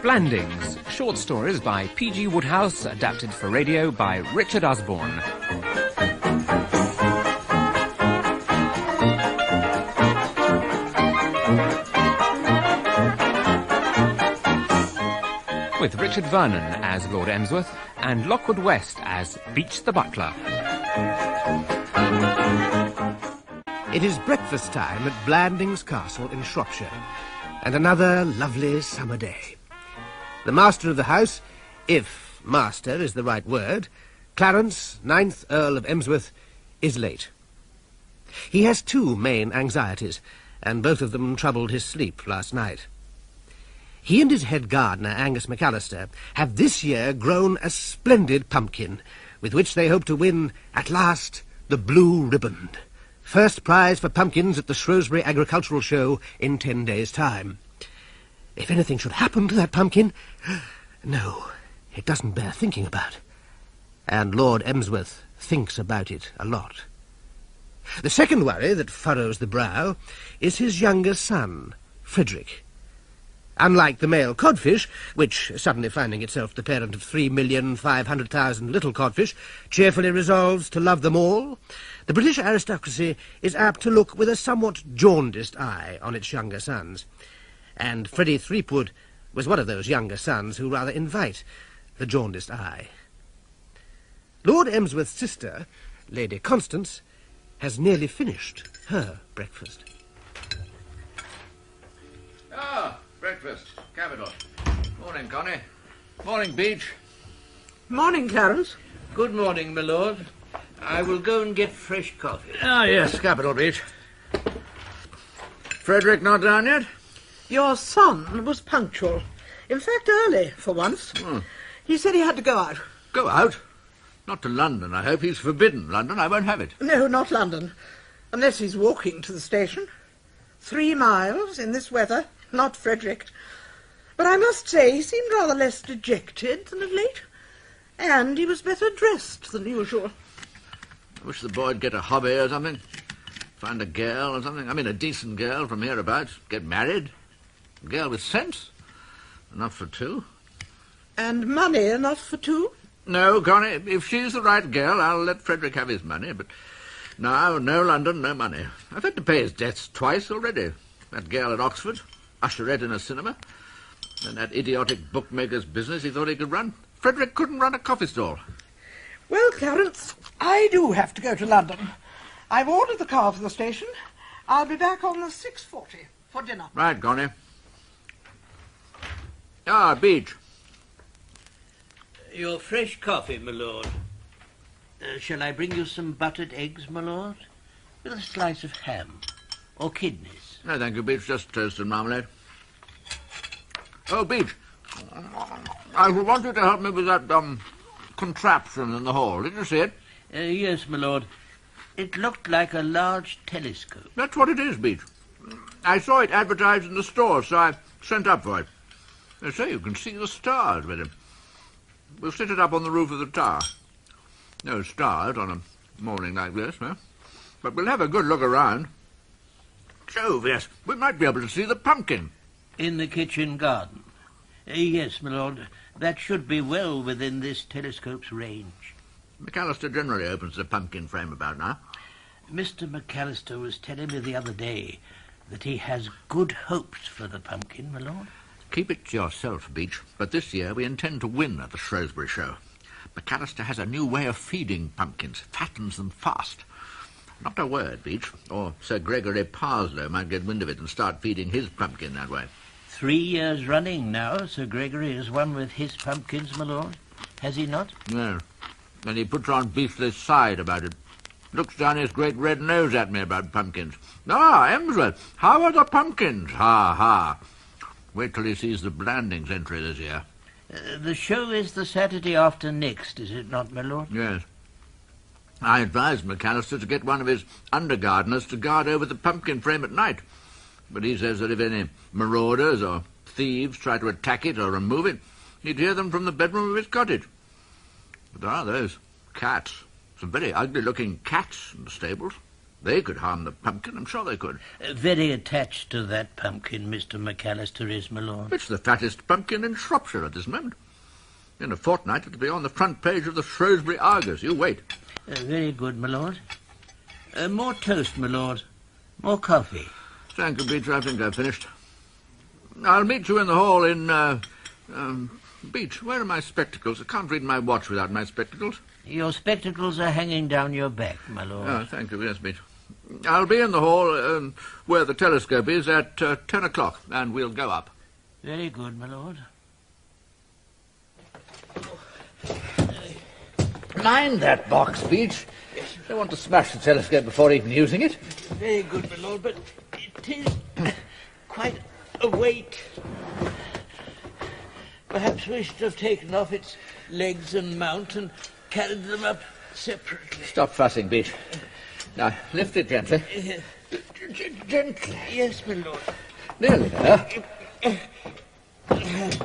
Blandings, short stories by P.G. Wodehouse, adapted for radio by Richard Usborne. With Richard Vernon as Lord Emsworth and Lockwood West as Beach the Butler. It is breakfast time at Blandings Castle in Shropshire, and another lovely summer day. The master of the house, if master is the right word, Clarence, 9th Earl of Emsworth, is late. He has two main anxieties, and both of them troubled his sleep last night. He and his head gardener, Angus McAllister, have this year grown a splendid pumpkin, with which they hope to win, at last, the Blue Riband. First prize for pumpkins at the Shropshire Agricultural Show in 10 days' time. If anything should happen to that pumpkin... No, it doesn't bear thinking about. And Lord Emsworth thinks about it a lot. The second worry that furrows the brow is his younger son, Frederick. Unlike the male codfish, which, suddenly finding itself the parent of 3,500,000 little codfish, cheerfully resolves to love them all, the British aristocracy is apt to look with a somewhat jaundiced eye on its younger sons. And Freddie Threepwood was one of those younger sons who rather invite the jaundiced eye. Lord Emsworth's sister, Lady Constance, has nearly finished her breakfast. Ah, breakfast. Capital. Morning, Connie. Morning, Beach. Morning, Clarence. Good morning, my lord. I will go and get fresh coffee. Ah, yes, capital, Beach. Frederick not down yet? Your son was punctual. In fact, early, for once. He said he had to go out. Go out? Not to London, I hope. He's forbidden London. I won't have it. No, not London. Unless he's walking to the station. 3 miles in this weather. Not Frederick. But I must say he seemed rather less dejected than of late. And he was better dressed than usual. I wish the boy'd get a hobby or something. Find a girl or something. I mean, a decent girl from hereabouts. Get married. A girl with sense. Enough for 2. And money enough for 2? No, Connie, if she's the right girl, I'll let Frederick have his money, but no London, no money. I've had to pay his debts twice already. That girl at Oxford, usherette in a cinema, and that idiotic bookmaker's business he thought he could run. Frederick couldn't run a coffee stall. Well, Clarence, I do have to go to London. I've ordered the car for the station. I'll be back on the 6:40 for dinner. Right, Connie. Ah, Beach. Your fresh coffee, my lord. Shall I bring you some buttered eggs, my lord? With a slice of ham. Or kidneys? No, thank you, Beach. Just toast and marmalade. Oh, Beach. I want you to help me with that, contraption in the hall. Did you see it? Yes, my lord. It looked like a large telescope. That's what it is, Beach. I saw it advertised in the store, so I sent up for it. They say you can see the stars with it. We'll sit it up on the roof of the tower. No stars on a morning like this, no? But we'll have a good look around. Jove, yes, we might be able to see the pumpkin. In the kitchen garden? Yes, my lord. That should be well within this telescope's range. McAllister generally opens the pumpkin frame about now. Mr. McAllister was telling me the other day that he has good hopes for the pumpkin, my lord. Keep it to yourself, Beach. But this year we intend to win at the Shrewsbury Show. McAllister has a new way of feeding pumpkins, fattens them fast. Not a word, Beach, or Sir Gregory Parslow might get wind of it and start feeding his pumpkin that way. 3 years running now, Sir Gregory has won with his pumpkins, my lord. Has he not? No. And he puts on beastly side about it. Looks down his great red nose at me about pumpkins. Ah, Emsworth, how are the pumpkins? Ha, ha. Wait till he sees the Blandings entry this year. The show is the Saturday after next, is it not, my lord? Yes. I advised McAllister to get one of his under-gardeners to guard over the pumpkin frame at night. But he says that if any marauders or thieves try to attack it or remove it, He'd hear them from the bedroom of his cottage. But there are those cats, some very ugly-looking cats in the stables. They could harm the pumpkin, I'm sure they could. Very attached to that pumpkin, Mr. McAllister is, my lord. It's the fattest pumpkin in Shropshire at this moment. In a fortnight it'll be on the front page of the Shrewsbury Argus. You wait. Very good, my lord. More toast, my lord. More coffee. Thank you, Beach. I think I've finished. I'll meet you in the hall in, Beach, where are my spectacles? I can't read my watch without my spectacles. Your spectacles are hanging down your back, my lord. Oh, thank you. Yes, Beach. I'll be in the hall where the telescope is at 10 o'clock, and we'll go up. Very good, my lord. Mind that box, Beach. Don't want to smash the telescope before even using it. Very good, my lord, but it is quite a weight. Perhaps we should have taken off its legs and mount and carried them up separately. Stop fussing, Beach. Now, lift it gently. Gently. Yes, my lord. Nearly there.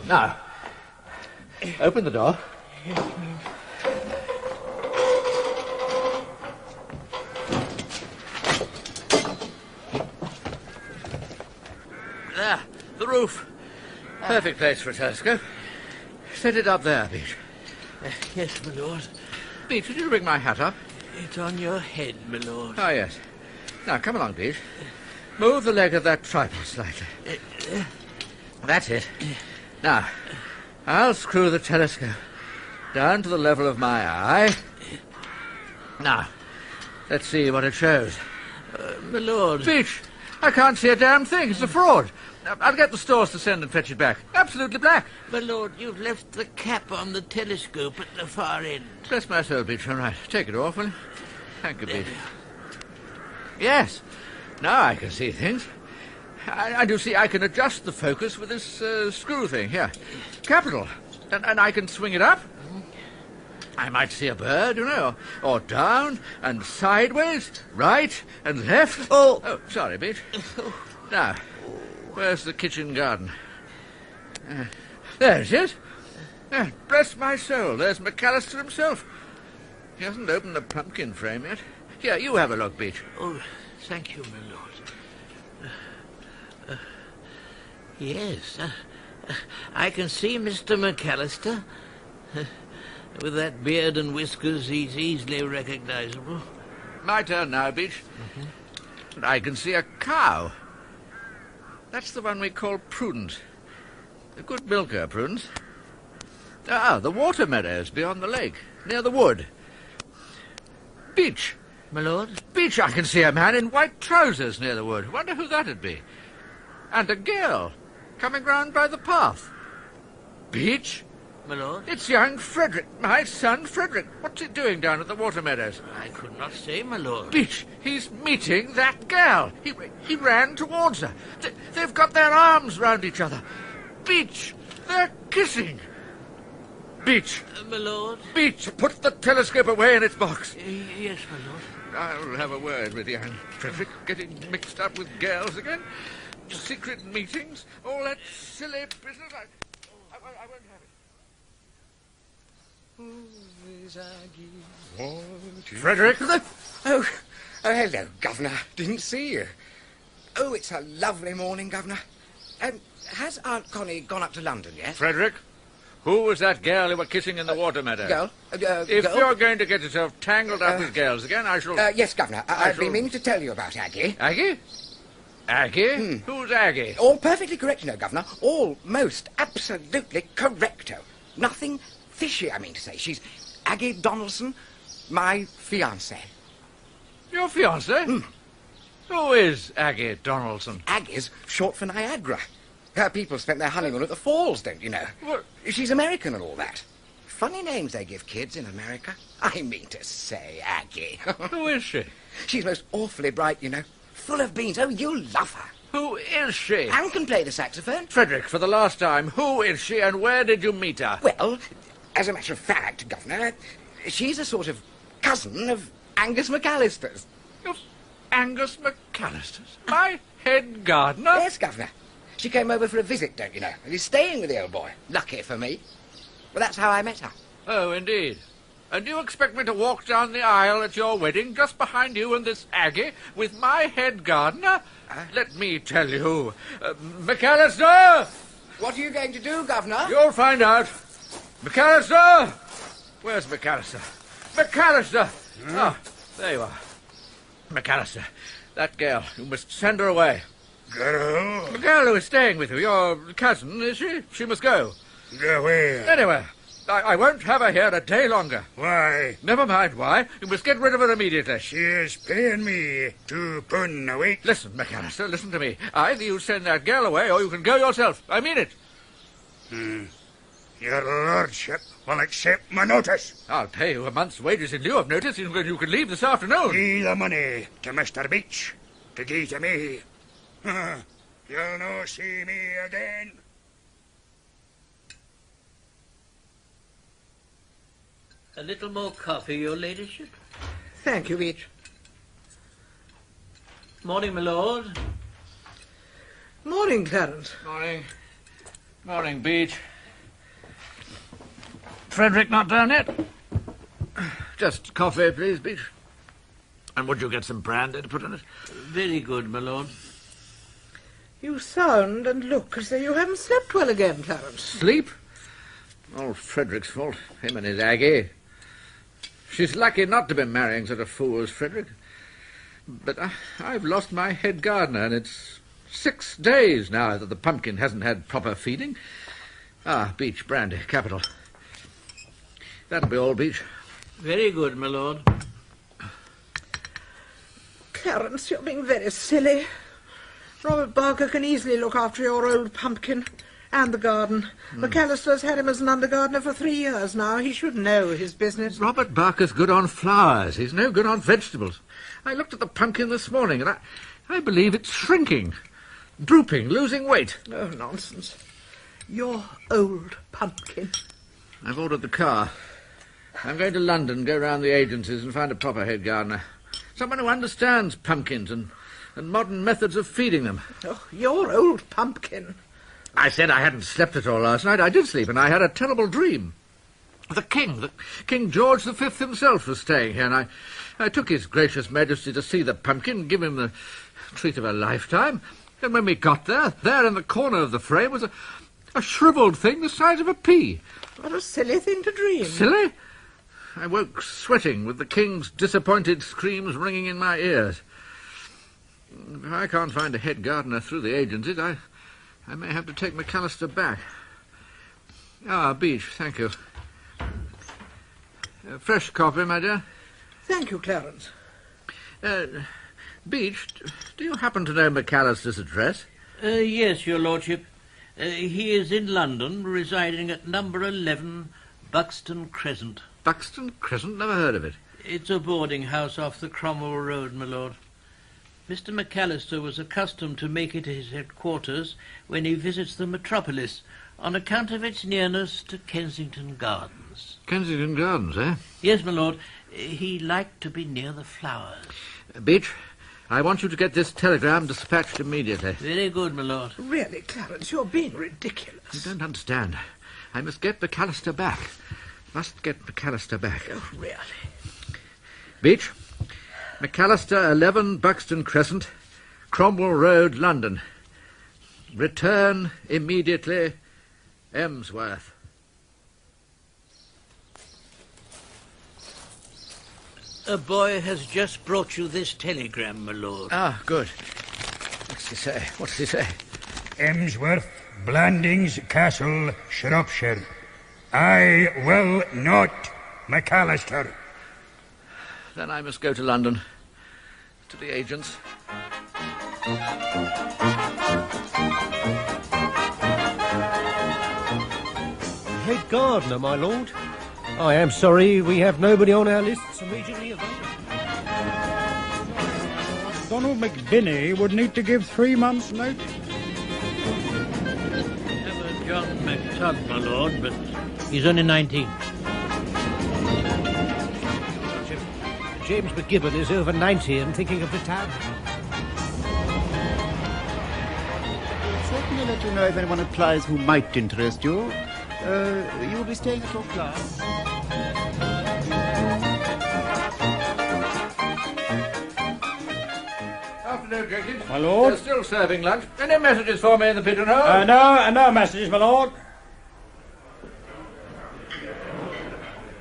Now, open the door. Yes, my lord. There, the roof. Perfect place for a telescope. Set it up there, Beach. Yes, my lord. Beach, would you bring my hat up? It's on your head, my lord. Oh, yes. Now, come along, Beach. Move the leg of that tripod slightly. That's it. Now, I'll screw the telescope down to the level of my eye. Now, let's see what it shows. My lord. Beach, I can't see a damn thing. It's a fraud. I'll get the stores to send and fetch it back. Absolutely black. My lord, you've left the cap on the telescope at the far end. Bless my soul, Beach. All right. Take it off, will you? Thank you, Beach. Yes. Now I can see things. I do see I can adjust the focus with this screw thing here. Capital. And I can swing it up. I might see a bird, you know, or down and sideways, right and left. Oh, sorry, Beach. Now, where's the kitchen garden? There it is. Bless my soul, there's McAllister himself. He hasn't opened the pumpkin frame yet. Here, you have a look, Beach. Oh, thank you, my lord. Yes, I can see Mr. McAllister. With that beard and whiskers, he's easily recognizable. My turn now, Beach. And I can see a cow. That's the one we call Prudence. A good milker, Prudence. Ah, the water meadows beyond the lake, near the wood. Beach. My lord? Beach, I can see a man in white trousers near the wood. Wonder who that'd be. And a girl coming round by the path. Beach. My lord? It's young Frederick, my son Frederick. What's he doing down at the water meadows? I could not say, my lord. Beach, he's meeting that girl. He ran towards her. They've got their arms round each other. Beach, they're kissing. Beach. My lord? Beach, put the telescope away in its box. Yes, my lord. I'll have a word with young Frederick, getting mixed up with girls again. Secret meetings, all that silly business. I won't have it. Frederick? Oh, hello, Governor. Didn't see you. Oh, it's a lovely morning, Governor. Has Aunt Connie gone up to London yet? Frederick, who was that girl you were kissing in the water meadow? Girl? If girl? you're going to get yourself tangled up with girls again, I shall... Yes, Governor. I've been meaning to tell you about Aggie. Aggie? Aggie? Who's Aggie? All perfectly correct, you know, Governor. All most absolutely correcto. Nothing fishy, I mean to say. She's Aggie Donaldson, my fiancée. Your fiancée? Who is Aggie Donaldson? Aggie's short for Niagara. Her people spent their honeymoon at the falls, don't you know? What? She's American and all that. Funny names they give kids in America. I mean to say, Aggie. Who is she? She's most awfully bright, you know. Full of beans. Oh, you'll love her. Who is she? And can play the saxophone. Frederick, for the last time, who is she and where did you meet her? Well, as a matter of fact, Governor, she's a sort of cousin of Angus McAllister's. Of Angus McAllister's? My head gardener? Yes, Governor. She came over for a visit, don't you know, and is staying with the old boy. Lucky for me. Well, that's how I met her. Oh, indeed. And do you expect me to walk down the aisle at your wedding just behind you and this Aggie with my head gardener? Let me tell you. McAllister! What are you going to do, Governor? You'll find out. McAllister! Where's McAllister? McAllister! Oh, there you are. McAllister, that girl, you must send her away. Girl? The girl who is staying with you, your cousin, is she? She must go. Go where? Anywhere. I won't have her here a day longer. Why? Never mind why. You must get rid of her immediately. She is paying me £2 a week. Listen, McAllister, listen to me. Either you send that girl away or you can go yourself. I mean it. Your lordship will accept my notice. I'll pay you a month's wages in lieu of notice. You can leave this afternoon. Give the money to Mr. Beach to give to me. You'll no see me again. A little more coffee, your ladyship. Thank you, Beach. Morning, my lord. Morning, Clarence. Morning. Morning, Beach. Frederick not down yet? Just coffee, please, Beach. And would you get some brandy to put in it? Very good, my lord. You sound and look as though you haven't slept well again, Clarence. Sleep? All Frederick's fault. Him and his Aggie. She's lucky not to be marrying such a fool as Frederick. But I've lost my head gardener, and it's 6 days now that the pumpkin hasn't had proper feeding. Beach, brandy, capital. That'll be all, Beach. Very good, my lord. Clarence, you're being very silly. Robert Barker can easily look after your old pumpkin and the garden. McAllister's had him as an under gardener for 3 years now. He should know his business. Robert Barker's good on flowers. He's no good on vegetables. I looked at the pumpkin this morning, and I believe it's shrinking, drooping, losing weight. Oh, nonsense. Your old pumpkin. I've ordered the car. I'm going to London, go round the agencies and find a proper head gardener. Someone who understands pumpkins and modern methods of feeding them. Oh, your old pumpkin. I said I hadn't slept at all last night. I did sleep, and I had a terrible dream. The King George V himself was staying here, and I took His Gracious Majesty to see the pumpkin, give him the treat of a lifetime. And when we got there in the corner of the frame was a shriveled thing the size of a pea. What a silly thing to dream. Silly? I woke sweating with the King's disappointed screams ringing in my ears. If I can't find a head gardener through the agencies, I may have to take McAllister back. Beach, thank you. Fresh coffee, my dear. Thank you, Clarence. Beach, do you happen to know McAllister's address? Yes, your lordship. He is in London, residing at number 11, Buxton Crescent. Buxton Crescent? Never heard of it. It's a boarding house off the Cromwell Road, my lord. Mr. McAllister was accustomed to make it his headquarters when he visits the metropolis, on account of its nearness to Kensington Gardens. Kensington Gardens, eh? Yes, my lord. He liked to be near the flowers. Beach, I want you to get this telegram dispatched immediately. Very good, my lord. Really, Clarence, you're being ridiculous. You don't understand. I must get McAllister back. Must get McAllister back. Oh, really? Beach, McAllister, 11 Buxton Crescent, Cromwell Road, London. Return immediately, Emsworth. A boy has just brought you this telegram, my lord. Good. What's he say? What's he say? Emsworth, Blandings Castle, Shropshire. I will not, McAllister. Then I must go to London, to the agents. Head gardener, my lord. I am sorry we have nobody on our lists immediately available. Donald McBinney would need to give 3 months' notice. Have a John McTugg, my lord, but he's only 19. James McGibbon is over 90 and thinking of retirement. I'll certainly let you know if anyone applies who might interest you. You'll be staying at your club? Afternoon, Jenkins. My lord? They're still serving lunch. Any messages for me in the pigeonhole? No messages, my lord.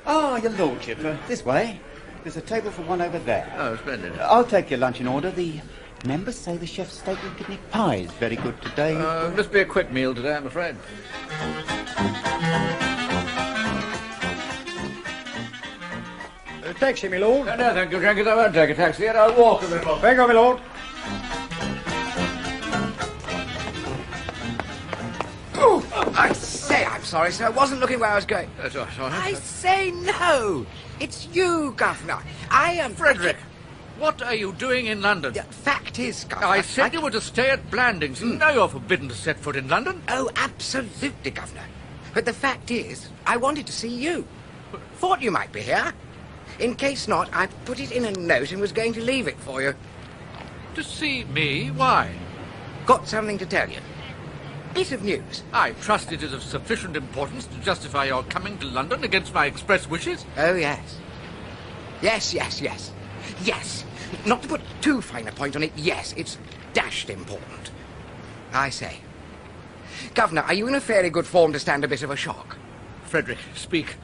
Ah, your lordship, this way. There's a table for one over there. Oh, splendid. I'll take your luncheon order. The members say the chef's steak and kidney pie is very good today. Must be a quick meal today, I'm afraid. Taxi, my lord. No, thank you, Jenkins. I won't take a taxi yet. I'll walk a little. Thank you, my lord. Oh, I say, I'm sorry, sir. I wasn't looking where I was going. That's all right. I say no. It's you, Governor. I am... Frederick, what are you doing in London? The fact is, Governor... I said you were to stay at Blandings. Now you're forbidden to set foot in London. Oh, absolutely, Governor. But the fact is, I wanted to see you. Thought you might be here. In case not, I put it in a note and was going to leave it for you. To see me? Why? Got something to tell you. Bit of news. I trust it is of sufficient importance to justify your coming to London against my express wishes. Oh, yes. Yes. Not to put too fine a point on it, yes, it's dashed important. I say. Governor, are you in a fairly good form to stand a bit of a shock? Frederick, speak.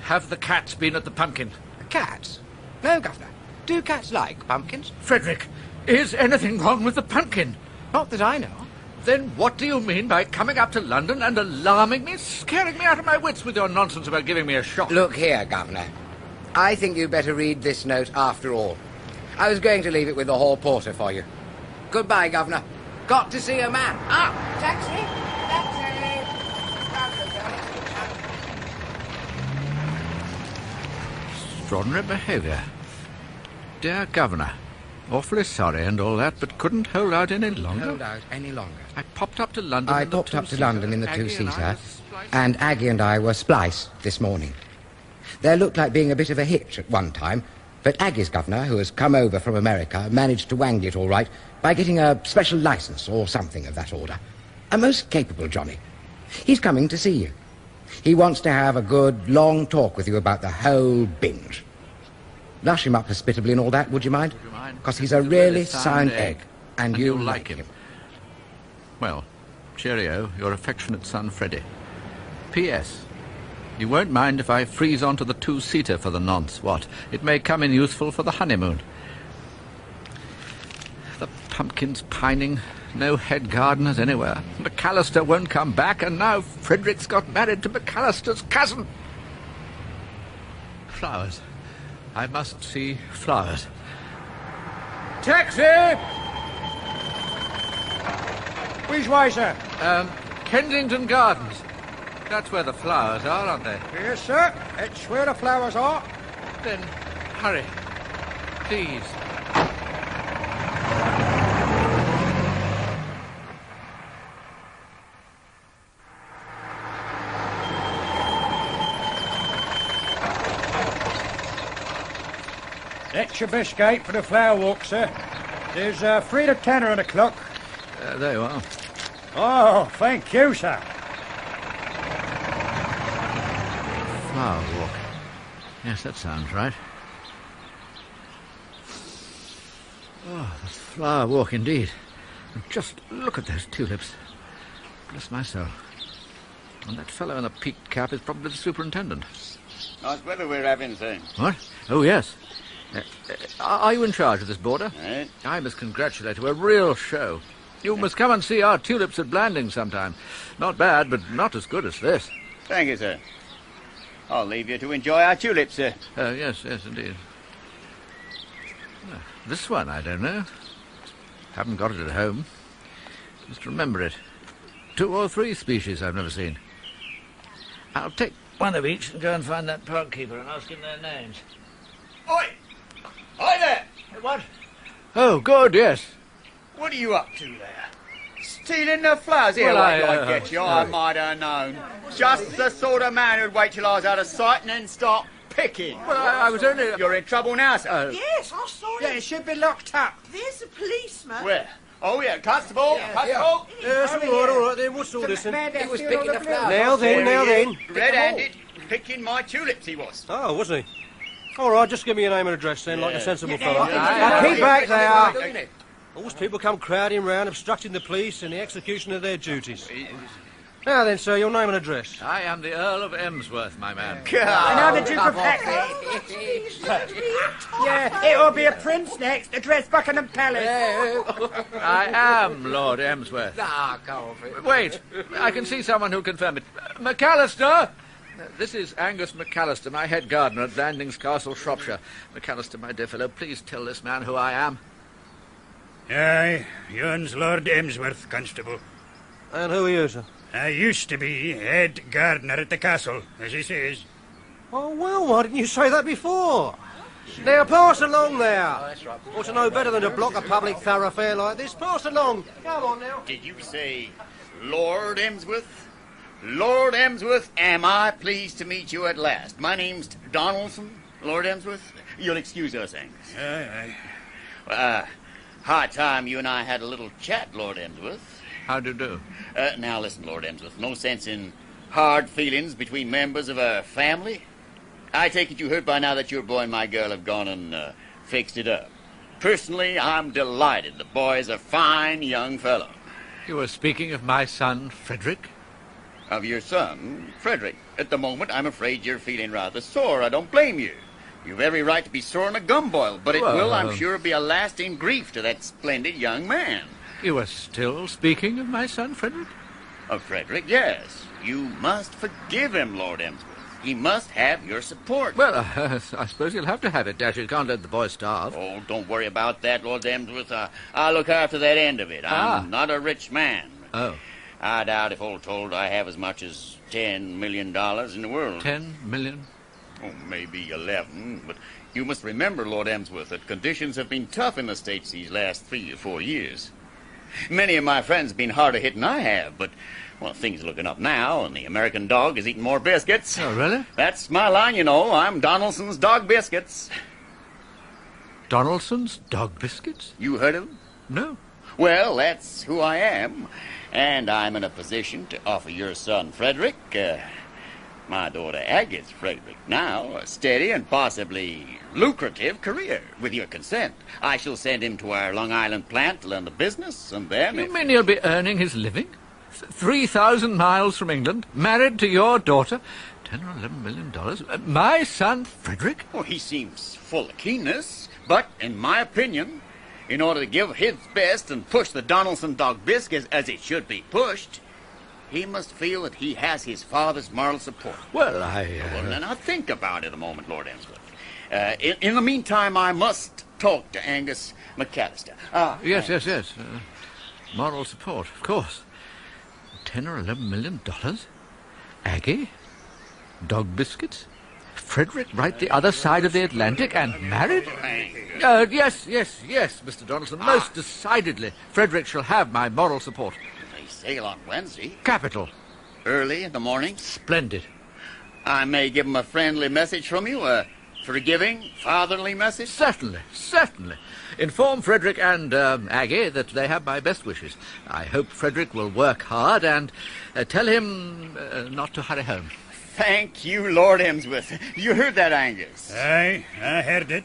Have the cats been at the pumpkin? Cats? No, Governor. Do cats like pumpkins? Frederick, is anything wrong with the pumpkin? Not that I know. Then what do you mean by coming up to London and alarming me, scaring me out of my wits with your nonsense about giving me a shock? Look here, Governor. I think you'd better read this note after all. I was going to leave it with the hall porter for you. Goodbye, Governor. Got to see a man. Ah, taxi! Extraordinary behaviour. Dear Governor, awfully sorry and all that, but couldn't hold out any longer. I popped up to London in the two-seater, and Aggie and I were spliced this morning. There looked like being a bit of a hitch at one time, but Aggie's governor, who has come over from America, managed to wangle it all right by getting a special license or something of that order. A most capable Johnny. He's coming to see you. He wants to have a good, long talk with you about the whole binge. Lush him up hospitably and all that, would you mind? Because he's a really sound egg, and you'll like him. Well, cheerio, your affectionate son, Freddie. P.S. You won't mind if I freeze onto the two-seater for the nonce, what? It may come in useful for the honeymoon. The pumpkin's pining, no head gardeners anywhere. McAllister won't come back, and now Frederick's got married to McAllister's cousin. Flowers. I must see flowers. Taxi! Which way, sir? Kensington Gardens. That's where the flowers are, aren't they? Yes, sir. That's where the flowers are. Then hurry. Please. That's your best gate for the flower walk, sir. There's 3 to 10 on the clock. There you are. Oh, thank you, sir. Flower walk. Yes, that sounds right. Oh, the flower walk indeed. And just look at those tulips. Bless my soul. And that fellow in the peaked cap is probably the superintendent. Nice weather we're having, sir. What? Oh, yes. Are you in charge of this border? Right. I must congratulate you. A real show. You must come and see our tulips at Blandings sometime. Not bad, but not as good as this. Thank you, sir. I'll leave you to enjoy our tulips, sir. Yes, indeed. This one, I don't know. Haven't got it at home. Must remember it. 2 or 3 species I've never seen. I'll take one of each and go and find that park keeper and ask him their names. Oi! Hi there! What? Oh, good, yes. What are you up to there? Stealing the flowers? Here, Well, I get you. I might have known. Just the sort of man who'd wait till I was out of sight and then start picking. Well, I was only... You're in trouble now, sir. Yes, I saw Yeah, it. it should be locked up. There's a policeman. Where? Oh, yeah, Constable. Yeah. Constable. Yes, all right, then. What's all this? He was picking the flowers. Now then. Red-handed, picking my tulips he was. Oh, was he? All right, just give me your name and address then, like a sensible fellow. Keep back there. All these people come crowding round, obstructing the police in the execution of their duties. Now then, sir, your name and address. I am the Earl of Emsworth, my man. And now the Duke of Yeah, it'll be a prince next. Address Buckingham Palace. I am Lord Emsworth. Ah, go off it. Wait, I can see someone who'll confirm it. McAllister! This is Angus McAllister, my head gardener at Blandings Castle, Shropshire. McAllister, my dear fellow, please tell this man who I am. Aye, yon's Lord Emsworth, Constable. And who are you, sir? I used to be head gardener at the castle, as he says. Oh, well, why didn't you say that before? Now, pass along there. Oh, that's right. Ought to know better than to block a public thoroughfare like this. Pass along. Come on now. Did you say Lord Emsworth? Lord Emsworth, am I pleased to meet you at last? My name's Donaldson, Lord Emsworth. You'll excuse us, Angus. Aye. High time you and I had a little chat, Lord Emsworth. How do you do? Now listen, Lord Emsworth, no sense in hard feelings between members of a family. I take it you heard by now that your boy and my girl have gone and fixed it up. Personally, I'm delighted. The boy's a fine young fellow. You were speaking of my son, Frederick? Of your son, Frederick. At the moment, I'm afraid you're feeling rather sore. I don't blame you. You've every right to be sore in a gumboil, but it will, I'm sure, be a lasting grief to that splendid young man. You are still speaking of my son, Frederick? Of Frederick, yes. You must forgive him, Lord Emsworth. He must have your support. Well, I suppose you'll have to have it, Dash. You can't let the boy starve. Oh, don't worry about that, Lord Emsworth. I'll look after that end of it. I'm not a rich man. Oh. I doubt if all told I have as much as $10 million in the world. 10 million? Oh, maybe 11, but you must remember, Lord Emsworth, that conditions have been tough in the States these last 3 or 4 years. Many of my friends have been harder hit than I have, but, well, things are looking up now, and the American dog is eating more biscuits. Oh, really? That's my line, you know. I'm Donaldson's Dog Biscuits. Donaldson's Dog Biscuits? You heard of him? No. Well, that's who I am, and I'm in a position to offer your son, Frederick, my daughter Agnes Frederick, now a steady and possibly lucrative career. With your consent, I shall send him to our Long Island plant to learn the business, and then... You mean he'll be earning his living? 3,000 miles from England, married to your daughter, $10 or $11 million? My son, Frederick? Well, he seems full of keenness, but, in my opinion, in order to give his best and push the Donaldson Dog Biscuits as it should be pushed, he must feel that he has his father's moral support. Well, Well, now think about it a moment, Lord Emsworth. In the meantime, I must talk to Angus McAllister. Yes. Moral support, of course. $10 or $11 million? Aggie? Dog biscuits? Frederick right the other side of the Atlantic and married? Yes, Mr. Donaldson, most decidedly. Frederick shall have my moral support. They sail on Wednesday. Capital. Early in the morning? Splendid. I may give him a friendly message from you, a forgiving, fatherly message? Certainly. Inform Frederick and Aggie that they have my best wishes. I hope Frederick will work hard and tell him not to hurry home. Thank you, Lord Emsworth. You heard that, Angus? Aye, I heard it.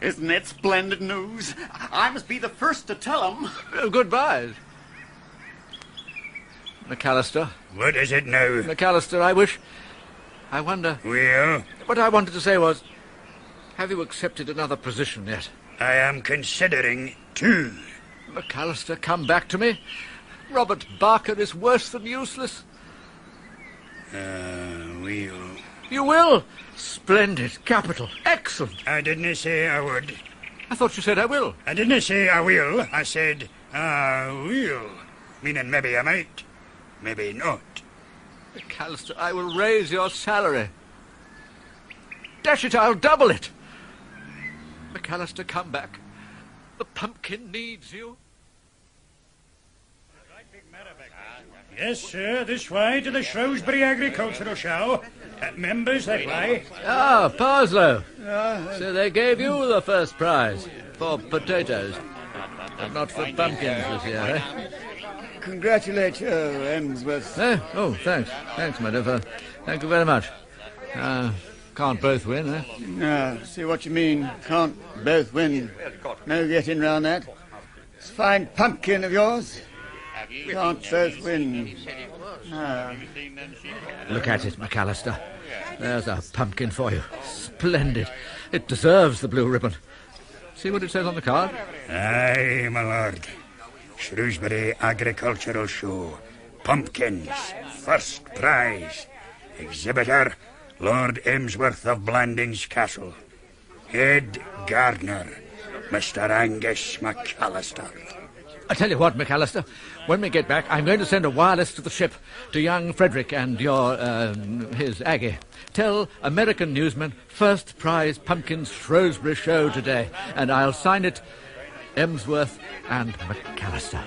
Isn't that splendid news? I must be the first to tell him. Goodbye. McAllister. What is it now? McAllister, I wonder... Well? What I wanted to say was, have you accepted another position yet? I am considering 2. McAllister, come back to me. Robert Barker is worse than useless. Will. You will? Splendid. Capital. Excellent. I didn't say I would. I thought you said I will. I didn't say I will. I said I will. Meaning maybe I might. Maybe not. McAllister, I will raise your salary. Dash it, I'll double it. McAllister, come back. The pumpkin needs you. Yes, sir, this way to the Shropshire Agricultural Show. Members, that way. Ah, Parslow. So they gave you the first prize for potatoes, but not for pumpkins this year, eh? congratulate you, Emsworth. Oh, thanks. Thanks, my dear fellow. Thank you very much. Can't both win, eh? No, see what you mean. Can't both win. No getting round that. This fine pumpkin of yours. Can't both win. No. Look at it, McAllister. There's a pumpkin for you. Splendid. It deserves the blue ribbon. See what it says on the card? Aye, my lord. Shrewsbury Agricultural Show. Pumpkins. First prize. Exhibitor, Lord Emsworth of Blandings Castle. Head gardener, Mr. Angus McAllister. I tell you what, McAllister, when we get back, I'm going to send a wireless to the ship, to young Frederick and his Aggie. Tell American newsmen, first prize pumpkins Shrewsbury show today, and I'll sign it Emsworth and McAllister.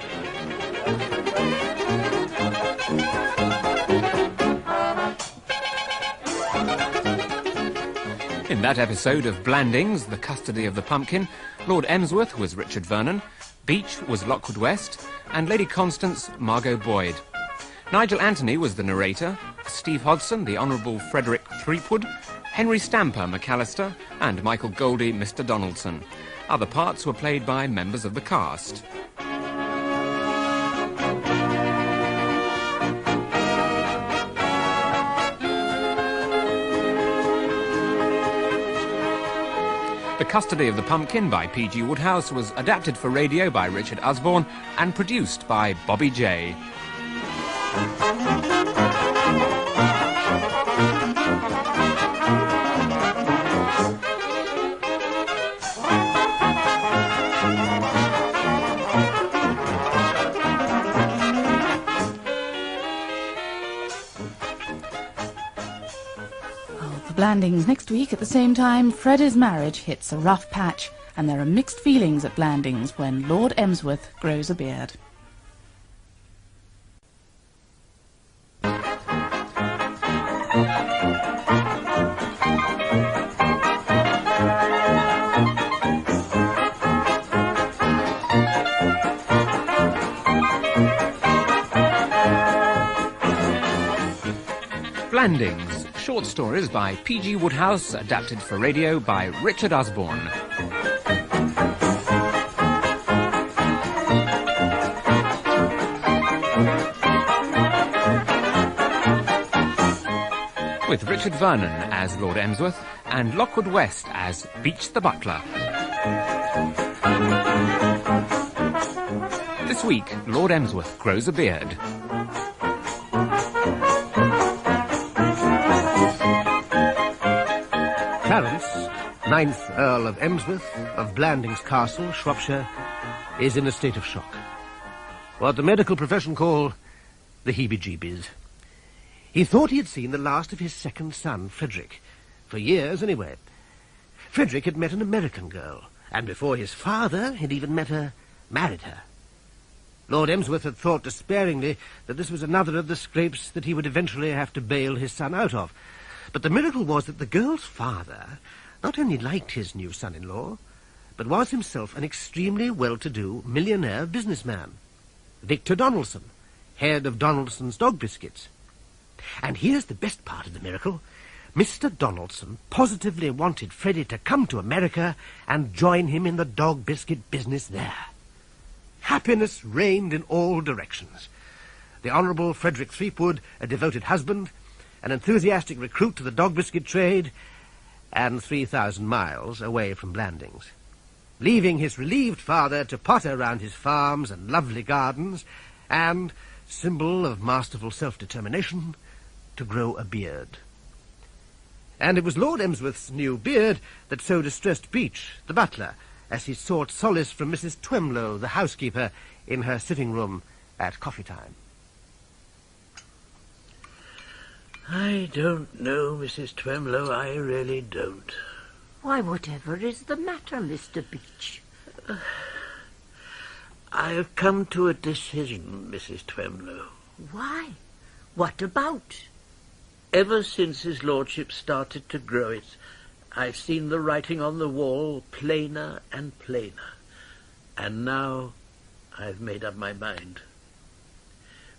In that episode of Blandings, The Custody of the Pumpkin, Lord Emsworth was Richard Vernon, Beach was Lockwood West, and Lady Constance, Margot Boyd. Nigel Anthony was the narrator, Steve Hodson, the Honourable Frederick Threepwood, Henry Stamper, McAllister, and Michael Goldie, Mr. Donaldson. Other parts were played by members of the cast. The Custody of the Pumpkin by P.G. Wodehouse was adapted for radio by Richard Usborne and produced by Bobby J. Blandings next week at the same time. Freddy's marriage hits a rough patch, and there are mixed feelings at Blandings when Lord Emsworth grows a beard. Blandings, short stories by P.G. Wodehouse, adapted for radio by Richard Usborne. With Richard Vernon as Lord Emsworth and Lockwood West as Beach the Butler. This week, Lord Emsworth grows a beard. Clarence, 9th Earl of Emsworth of Blandings Castle, Shropshire, is in a state of shock. What the medical profession call the heebie-jeebies. He thought he had seen the last of his second son, Frederick, for years anyway. Frederick had met an American girl, and before his father had even met her, married her. Lord Emsworth had thought despairingly that this was another of the scrapes that he would eventually have to bail his son out of. But the miracle was that the girl's father not only liked his new son-in-law, but was himself an extremely well-to-do millionaire businessman. Victor Donaldson, head of Donaldson's Dog Biscuits. And here's the best part of the miracle. Mr. Donaldson positively wanted Freddie to come to America and join him in the dog biscuit business there. Happiness reigned in all directions. The Honourable Frederick Threepwood, a devoted husband, an enthusiastic recruit to the dog biscuit trade, and 3,000 miles away from Blandings, leaving his relieved father to potter round his farms and lovely gardens, and, symbol of masterful self-determination, to grow a beard. And it was Lord Emsworth's new beard that so distressed Beach, the butler, as he sought solace from Mrs. Twemlow, the housekeeper, in her sitting-room at coffee-time. I don't know, Mrs. Twemlow, I really don't. Why, whatever is the matter, Mr. Beach? I have come to a decision, Mrs. Twemlow. Why? What about? Ever since his lordship started to grow it, I've seen the writing on the wall plainer and plainer. And now I've made up my mind.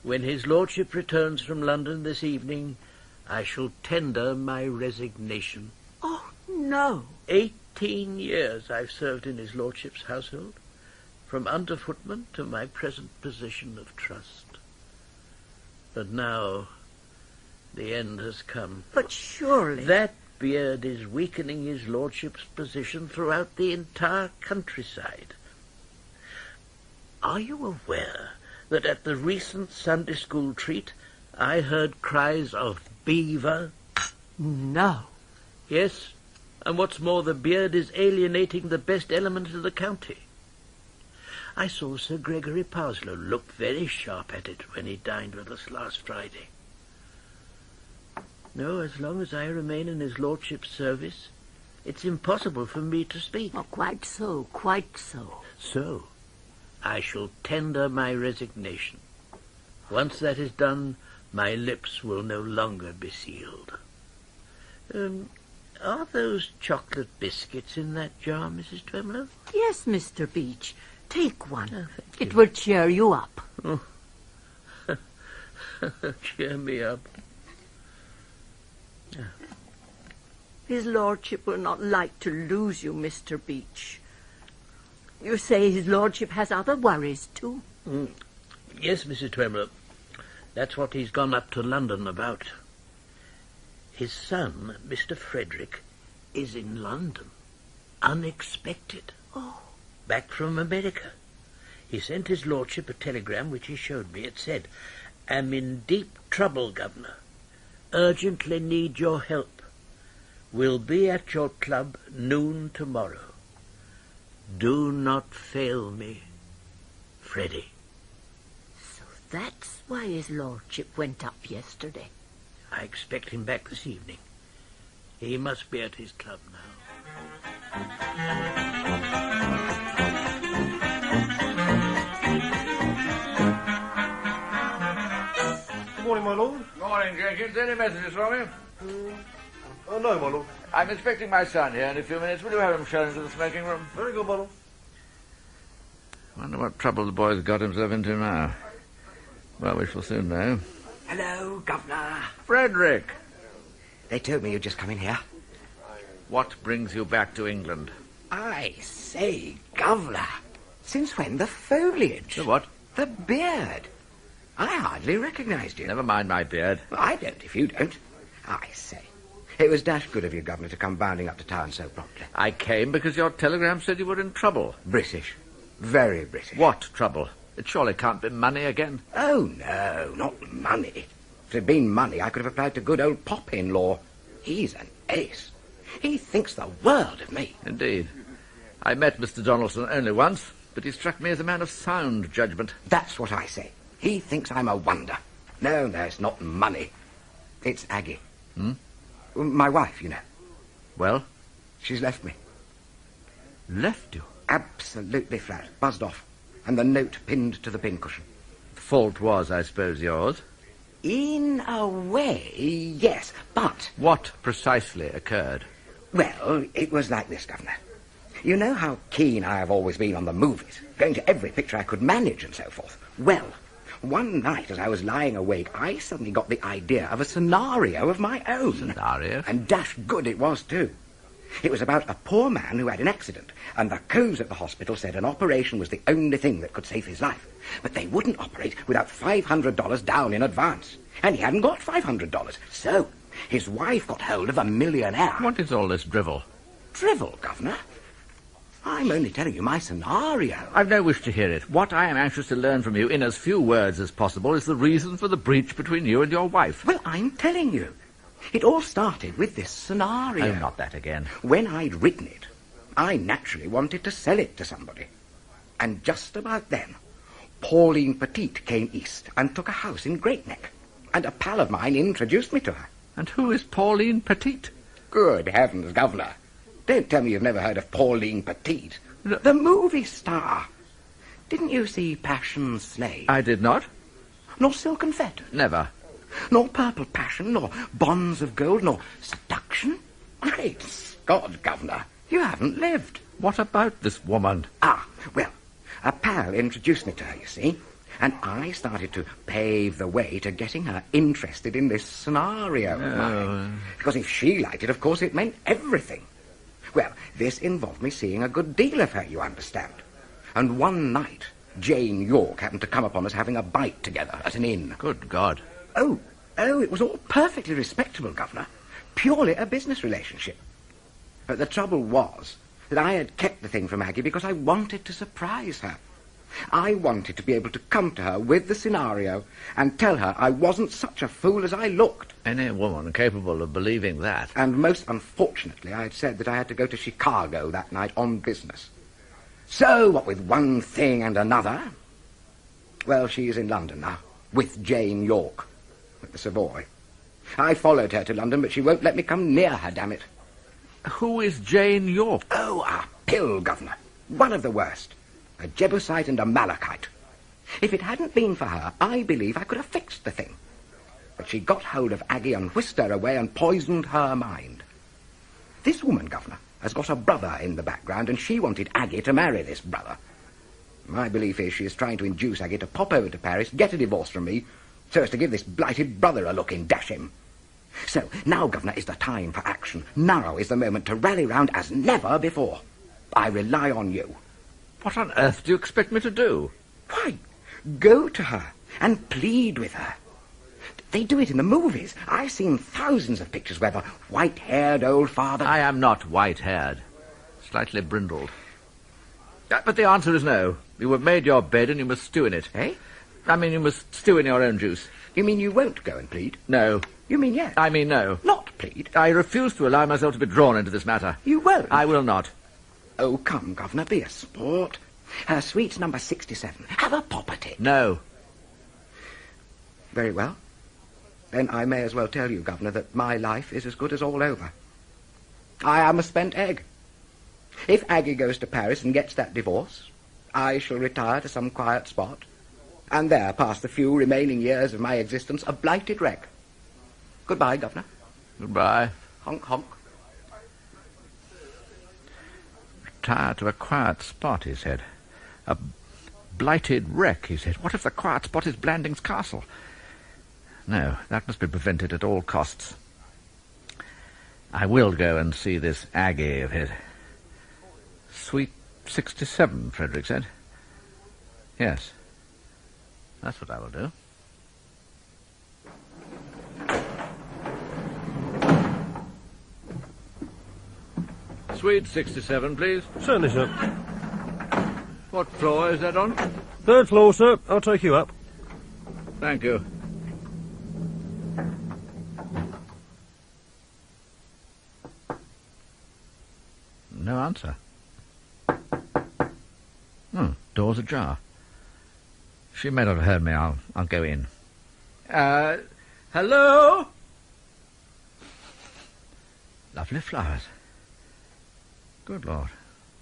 When his lordship returns from London this evening, I shall tender my resignation. Oh, no. 18 years I've served in his lordship's household, from underfootman to my present position of trust. But now the end has come. But surely... That beard is weakening his lordship's position throughout the entire countryside. Are you aware that at the recent Sunday school treat I heard cries of beaver? No. Yes, and what's more, the beard is alienating the best element of the county. I saw Sir Gregory Parslow look very sharp at it when he dined with us last Friday. No, as long as I remain in his lordship's service, it's impossible for me to speak. Oh, quite so, quite so. So, I shall tender my resignation. Once that is done, my lips will no longer be sealed. Are those chocolate biscuits in that jar, Mrs. Twemlow? Yes, Mr. Beach. Take one. Oh, it will cheer you up. Oh. Cheer me up. His lordship will not like to lose you, Mr. Beach. You say his lordship has other worries, too? Yes, Mrs. Twemlow. That's what he's gone up to London about. His son, Mr. Frederick, is in London. Unexpected. Oh. Back from America. He sent his lordship a telegram which he showed me. It said, "Am in deep trouble, Governor. Urgently need your help. Will be at your club noon tomorrow. Do not fail me, Freddie." So that's why his lordship went up yesterday. I expect him back this evening. He must be at his club now. Good morning, my lord. Morning, Jenkins. Any messages for me? Oh, no, my lord. I'm expecting my son here in a few minutes. Will you have him shown into the smoking room? Very good, my lord. Wonder what trouble the boy's got himself into now. Well, we shall soon know. Hello, Governor. Frederick! They told me you'd just come in here. What brings you back to England? I say, Governor, since when the foliage? The what? The beard. I hardly recognised you. Never mind my beard. Well, I don't, if you don't. I say, it was dash good of you, Governor, to come bounding up to town so promptly. I came because your telegram said you were in trouble. British. Very British. What trouble? It surely can't be money again. Oh, no, not money. If it had been money, I could have applied to good old Pop-in-law. He's an ace. He thinks the world of me. Indeed. I met Mr. Donaldson only once, but he struck me as a man of sound judgment. That's what I say. He thinks I'm a wonder. No, it's not money. It's Aggie. My wife, you know. Well? She's left me. Left you? Absolutely flat. Buzzed off. And the note pinned to the pincushion. The fault was, I suppose, yours? In a way, yes, but... What precisely occurred? Well, it was like this, Governor. You know how keen I have always been on the movies, going to every picture I could manage and so forth. Well, one night as I was lying awake, I suddenly got the idea of a scenario of my own. Scenario? And dash good it was, too. It was about a poor man who had an accident, and the coos at the hospital said an operation was the only thing that could save his life. But they wouldn't operate without $500 down in advance. And he hadn't got $500. So his wife got hold of a millionaire. What is all this drivel? Drivel, Governor? I'm only telling you my scenario. I've no wish to hear it. What I am anxious to learn from you in as few words as possible is the reason for the breach between you and your wife. Well, I'm telling you. It all started with this scenario. Oh, not that again. When I'd written it, I naturally wanted to sell it to somebody. And just about then, Pauline Petite came east and took a house in Great Neck. And a pal of mine introduced me to her. And who is Pauline Petite? Good heavens, Governor. Don't tell me you've never heard of Pauline Petite. The movie star. Didn't you see Passion's Slave? I did not. Nor Silk and Fett? Never. Nor Purple Passion, nor Bonds of Gold, nor Seduction? Great Scott, Governor, you haven't lived. What about this woman? Well, a pal introduced me to her, you see. And I started to pave the way to getting her interested in this scenario of mine. Because if she liked it, of course, it meant everything. Well, this involved me seeing a good deal of her, you understand. And one night, Jane York happened to come upon us having a bite together at an inn. Good God. Oh, it was all perfectly respectable, Governor. Purely a business relationship. But the trouble was that I had kept the thing from Aggie because I wanted to surprise her. I wanted to be able to come to her with the scenario and tell her I wasn't such a fool as I looked. Any woman capable of believing that. And most unfortunately, I had said that I had to go to Chicago that night on business. So, what with one thing and another... Well, she's in London now, with Jane York, at the Savoy. I followed her to London, but she won't let me come near her, damn it. Who is Jane York? Oh, a pill, Governor. One of the worst. A Jebusite and a Malachite. If it hadn't been for her, I believe I could have fixed the thing. But she got hold of Aggie and whisked her away and poisoned her mind. This woman, Governor, has got a brother in the background, and she wanted Aggie to marry this brother. My belief is she is trying to induce Aggie to pop over to Paris, get a divorce from me, so as to give this blighted brother a look in, dash him. So, now, Governor, is the time for action. Now is the moment to rally round as never before. I rely on you. What on earth do you expect me to do? Why, go to her and plead with her. They do it in the movies. I've seen thousands of pictures where the white-haired old father... I am not white-haired. Slightly brindled. But the answer is no. You have made your bed and you must stew in it. Eh? I mean, you must stew in your own juice. You mean you won't go and plead? No. You mean yes? I mean no. Not plead? I refuse to allow myself to be drawn into this matter. You won't? I will not. Oh, come, Governor, be a sport. Her suite's number 67. Have a pop at it. No. Very well. Then I may as well tell you, Governor, that my life is as good as all over. I am a spent egg. If Aggie goes to Paris and gets that divorce, I shall retire to some quiet spot, and there pass the few remaining years of my existence a blighted wreck. Goodbye, Governor. Goodbye. Honk, honk. Retire to a quiet spot, he said. A blighted wreck, he said. What if the quiet spot is Blandings Castle? No, that must be prevented at all costs. I will go and see this Aggie of his. Suite 67, Frederick said. Yes. That's what I will do. Suite 67, please. Certainly, sir. What floor is that on? 3rd floor, sir. I'll take you up. Thank you. No answer. Door's ajar. She may not have heard me. I'll go in. Hello? Lovely flowers. Good Lord.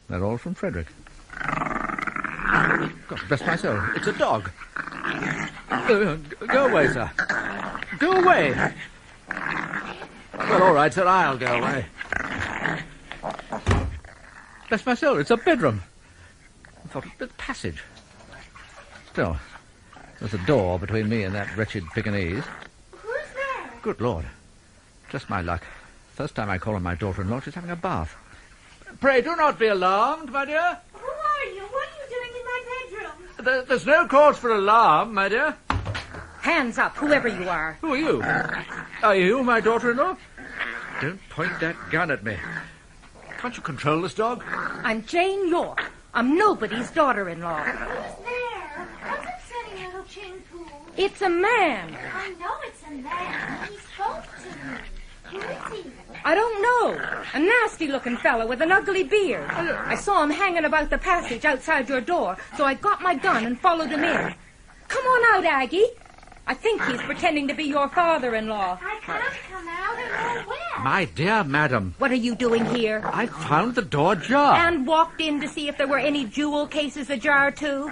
They're all from Frederick. God bless my soul. It's a dog. Go away, sir. Go away. Well, all right, sir, I'll go away. Bless my soul, it's a bedroom. I thought it was a passage. Still, there's a door between me and that wretched Pekingese. Who's there? Good Lord. Just my luck. First time I call on my daughter-in-law, she's having a bath. Pray do not be alarmed, my dear. Who are you? What are you doing in my bedroom? There's no cause for alarm, my dear. Hands up, whoever you are. Who are you? Are you my daughter-in-law? Don't point that gun at me. Can't you control this dog? I'm Jane York. I'm nobody's daughter-in-law. Who's there? What's upsetting little cheerful? It's a man. I know it's a man. He spoke to me. Who is he? I don't know. A nasty-looking fellow with an ugly beard. I saw him hanging about the passage outside your door, so I got my gun and followed him in. Come on out, Aggie. I think he's pretending to be your father-in-law. I can't come out and go where? My dear madam. What are you doing here? I found the door ajar. And walked in to see if there were any jewel cases ajar, too.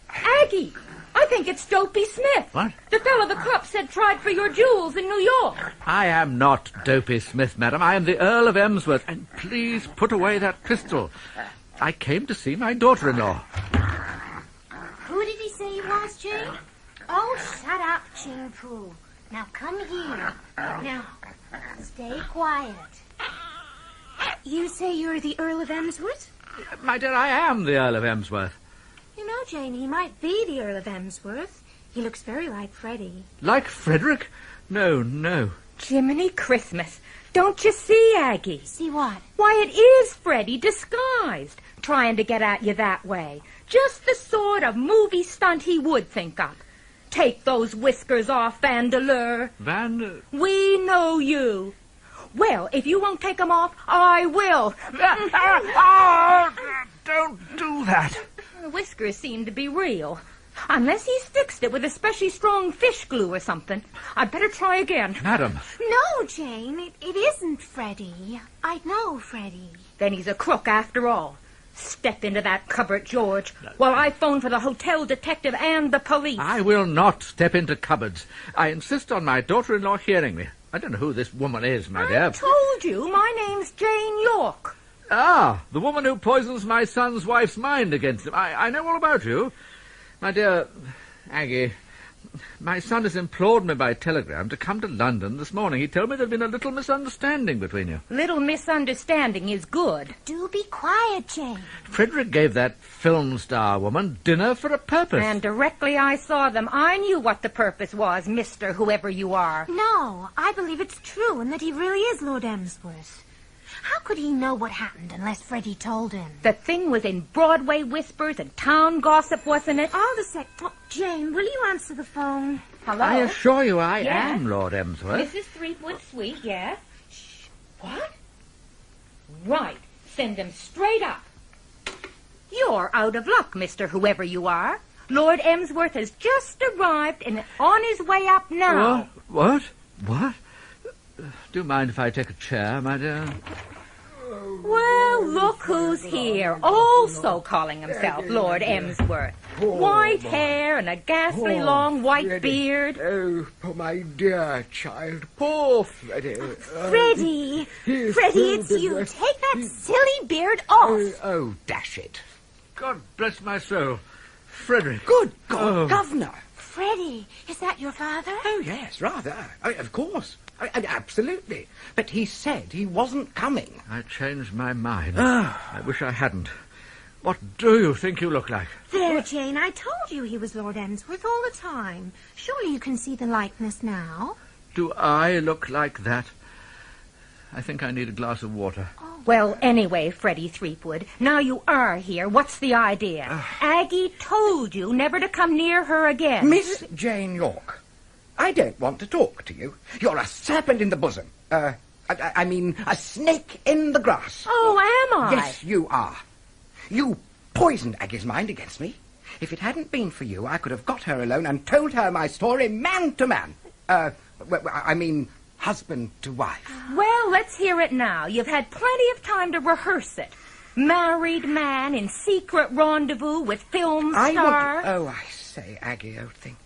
Aggie, I think it's Dopey Smith. What? The fellow the cops said tried for your jewels in New York. I am not Dopey Smith, madam. I am the Earl of Emsworth. And please put away that pistol. I came to see my daughter-in-law. Who did he say he was? Yes, Jane? Oh, shut up, cheerful. Now come here. Now, stay quiet. You say you're the Earl of Emsworth? My dear, I am the Earl of Emsworth. You know, Jane, he might be the Earl of Emsworth. He looks very like Freddie. Like Frederick? No, no. Jiminy Christmas. Don't you see, Aggie? See what? Why, it is Freddie disguised, trying to get at you that way. Just the sort of movie stunt he would think up. Take those whiskers off, Vandeleur. We know you. Well, if you won't take 'em off, I will. Don't do that. The whiskers seem to be real. Unless he sticks it with especially strong fish glue or something. I'd better try again. Madam. No, Jane, it isn't Freddie. I know Freddie. Then he's a crook after all. Step into that cupboard, George, while I phone for the hotel detective and the police. I will not step into cupboards. I insist on my daughter-in-law hearing me. I don't know who this woman is, my dear. I told you, my name's Jane York. Ah, the woman who poisons my son's wife's mind against him. I know all about you. My dear Aggie, my son has implored me by telegram to come to London this morning. He told me there'd been a little misunderstanding between you. Little misunderstanding is good. Do be quiet, Jane. Frederick gave that film star woman dinner for a purpose. And directly I saw them, I knew what the purpose was, Mr. Whoever you are. No, I believe it's true and that he really is Lord Emsworth. How could he know what happened unless Freddie told him? The thing was in Broadway whispers and town gossip, wasn't it? All the Oh, Jane, will you answer the phone? Hello? I assure you I Yes? am Lord Emsworth. Mrs. Threepwood Sweet, yes? Shh. What? Right. Send him straight up. You're out of luck, Mr. Whoever you are. Lord Emsworth has just arrived and on his way up now. What? Do you mind if I take a chair, my dear? Well, look who's here, also calling himself Lord Emsworth. White hair and a ghastly long white beard. Oh, my dear child, poor Freddie. Freddie, it's you. Take that silly beard off. Oh, dash it. God bless my soul. Frederick. Good God, Governor. Freddie, is that your father? Oh, yes, rather. Of course. Absolutely. But he said he wasn't coming. I changed my mind. I wish I hadn't. What do you think you look like? There, Jane, I told you he was Lord Emsworth all the time. Surely you can see the likeness now. Do I look like that? I think I need a glass of water. Well, anyway, Freddie Threepwood, now you are here. What's the idea? Aggie told you never to come near her again. Miss Jane York, I don't want to talk to you. You're a serpent in the bosom. I mean, a snake in the grass. Oh, am I? Yes, you are. You poisoned Aggie's mind against me. If it hadn't been for you, I could have got her alone and told her my story man to man. I mean, husband to wife. Well, let's hear it now. You've had plenty of time to rehearse it. Married man in secret rendezvous with film star. Oh, I say, Aggie, old thing.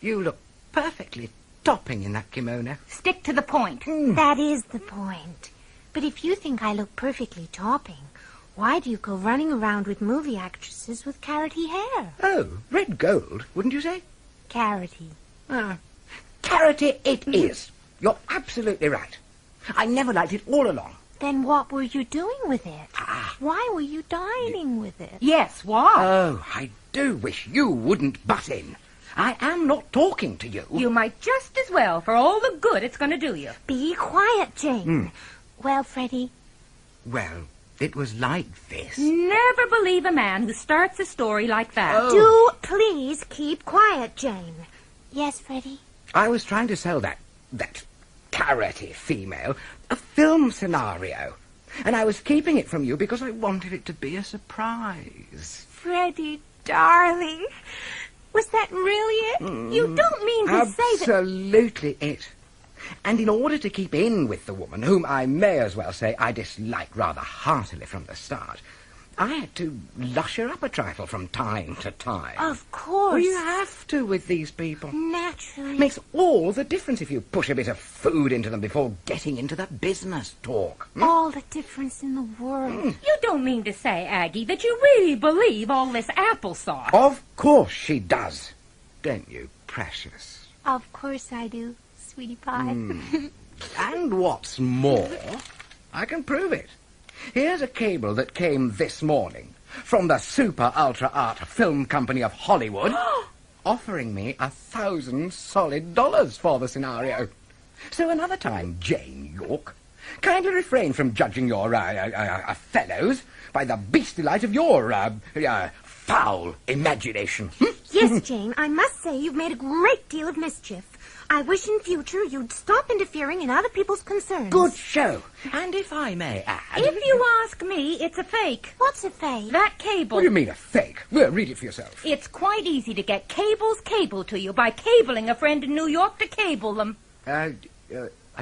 You look perfectly topping in that kimono. Stick to the point. That is the point. But if you think I look perfectly topping, why do you go running around with movie actresses with carroty hair? Oh, red gold, wouldn't you say? Carroty. Carroty it is. You're absolutely right. I never liked it all along. Then what were you doing with it? Why were you dining with it? Yes, why? Oh, I do wish you wouldn't butt in. I am not talking to you. You might just as well, for all the good it's going to do you. Be quiet, Jane. Well, Freddie? Well, it was like this. Never believe a man who starts a story like that. Do please keep quiet, Jane. Yes, Freddie? I was trying to sell that carroty female a film scenario. And I was keeping it from you because I wanted it to be a surprise. Freddie, darling, was that really it? You don't mean to say that... Absolutely it. And in order to keep in with the woman, whom I may as well say I dislike rather heartily from the start, I had to lush her up a trifle from time to time. Of course. Well, you have to with these people. Naturally. Makes all the difference if you push a bit of food into them before getting into the business talk. All the difference in the world. You don't mean to say, Aggie, that you really believe all this applesauce? Of course she does. Don't you, precious? Of course I do, sweetie pie. And what's more, I can prove it. Here's a cable that came this morning from the Super Ultra Art Film Company of Hollywood, offering me $1,000 solid for the scenario. So another time, Jane York, kindly refrain from judging your fellows by the beastly light of your foul imagination. Yes, Jane, I must say you've made a great deal of mischief. I wish in future you'd stop interfering in other people's concerns. Good show. And if I may add... If you ask me, it's a fake. What's a fake? That cable. What do you mean, a fake? Well, read it for yourself. It's quite easy to get cables cabled to you by cabling a friend in New York to cable them. I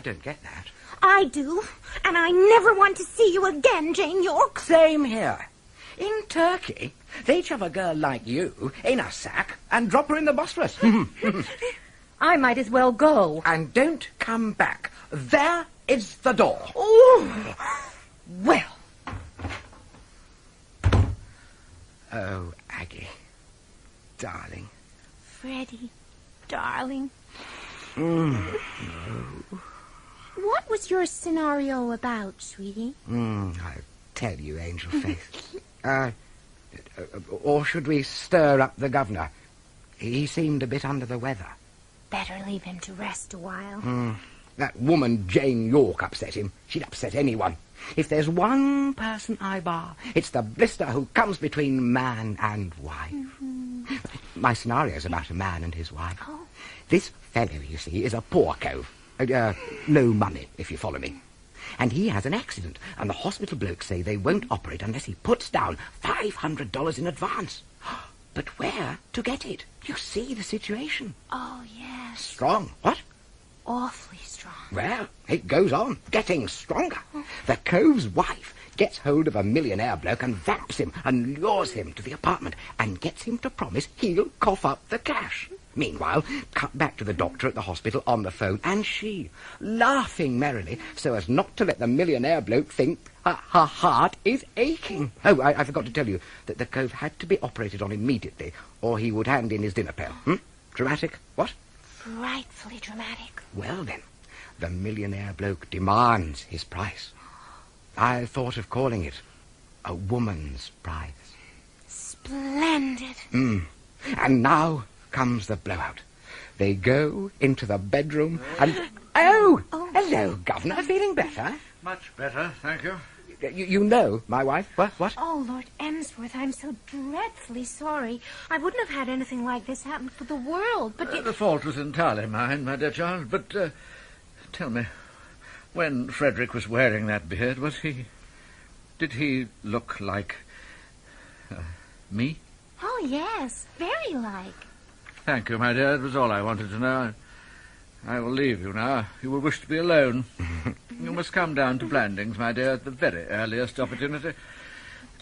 don't get that. I do. And I never want to see you again, Jane York. Same here. In Turkey, they'd shove a girl like you in a sack and drop her in the Bosphorus. I might as well go. And don't come back. There is the door. Oh, well. Oh, Aggie, darling. Freddie, darling. No. What was your scenario about, sweetie? I'll tell you, Angel Face. Or should we stir up the governor? He seemed a bit under the weather. Better leave him to rest a while. That woman Jane York upset him. She'd upset anyone. If there's one person I bar, it's the blister who comes between man and wife. My scenario's about a man and his wife. Oh. This fellow, you see, is a poor cove. No money, if you follow me. And he has an accident, and the hospital blokes say they won't operate unless he puts down $500 in advance. But where to get it? You see the situation. Oh, yes. Strong. What? Awfully strong. Well, it goes on, getting stronger. The cove's wife gets hold of a millionaire bloke and vamps him and lures him to the apartment and gets him to promise he'll cough up the cash. Meanwhile, cut back to the doctor at the hospital on the phone, and she, laughing merrily so as not to let the millionaire bloke think her heart is aching. Oh, I forgot to tell you that the cove had to be operated on immediately, or he would hand in his dinner pail. Dramatic? What? Frightfully dramatic. Well, then, the millionaire bloke demands his price. I thought of calling it a woman's price. Splendid. And now comes the blowout. They go into the bedroom and... Oh! Hello, Governor. Feeling better? Much better, thank you. You know my wife. What? Oh, Lord Emsworth, I'm so dreadfully sorry. I wouldn't have had anything like this happen for the world, but... The fault was entirely mine, my dear child, but tell me, when Frederick was wearing that beard, did he look like... me? Oh, yes, very like. Thank you, my dear. It was all I wanted to know. I will leave you now. You will wish to be alone. You must come down to Blandings, my dear, at the very earliest opportunity.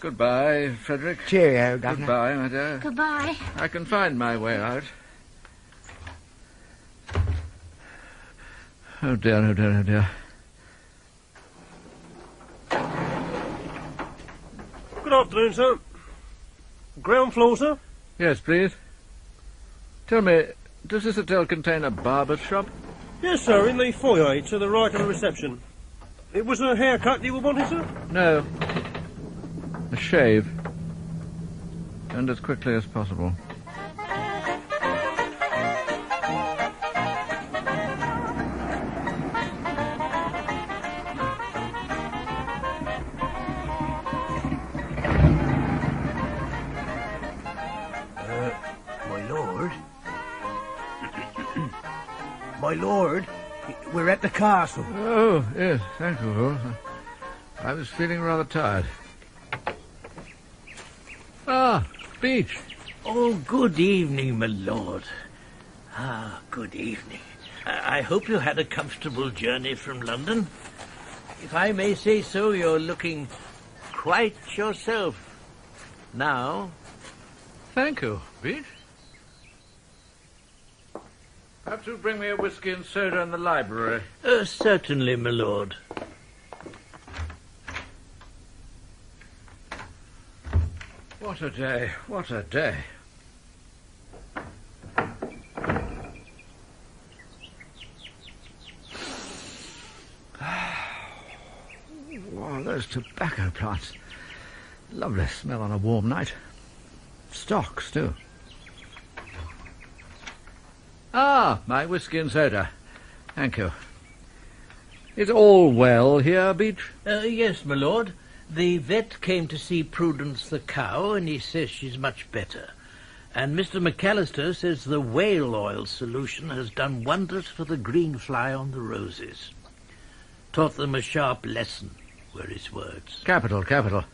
Goodbye, Frederick. Cheerio, Governor. Goodbye, my dear. Goodbye. I can find my way out. Oh, dear, oh, dear, oh, dear. Good afternoon, sir. Ground floor, sir? Yes, please. Tell me, does this hotel contain a barber's shop? Yes, sir, in the foyer to the right of the reception. It was a haircut you were wanting, sir? No. A shave. And as quickly as possible. My lord, we're at the castle. Oh, yes, thank you, Lord. I was feeling rather tired. Ah, Beach. Oh, good evening, my lord. Ah, good evening. I hope you had a comfortable journey from London. If I may say so, you're looking quite yourself Now, Thank you, Beach. Perhaps you'll bring me a whisky and soda in the library. Certainly, my lord. What a day, what a day. Wow, those tobacco plants. Lovely smell on a warm night. Stocks, too. Ah, my whisky and soda. Thank you. Is all well here, Beach? Yes, my lord. The vet came to see Prudence the cow, and he says she's much better. And Mr. McAllister says the whale oil solution has done wonders for the green fly on the roses. Taught them a sharp lesson, were his words. Capital, capital.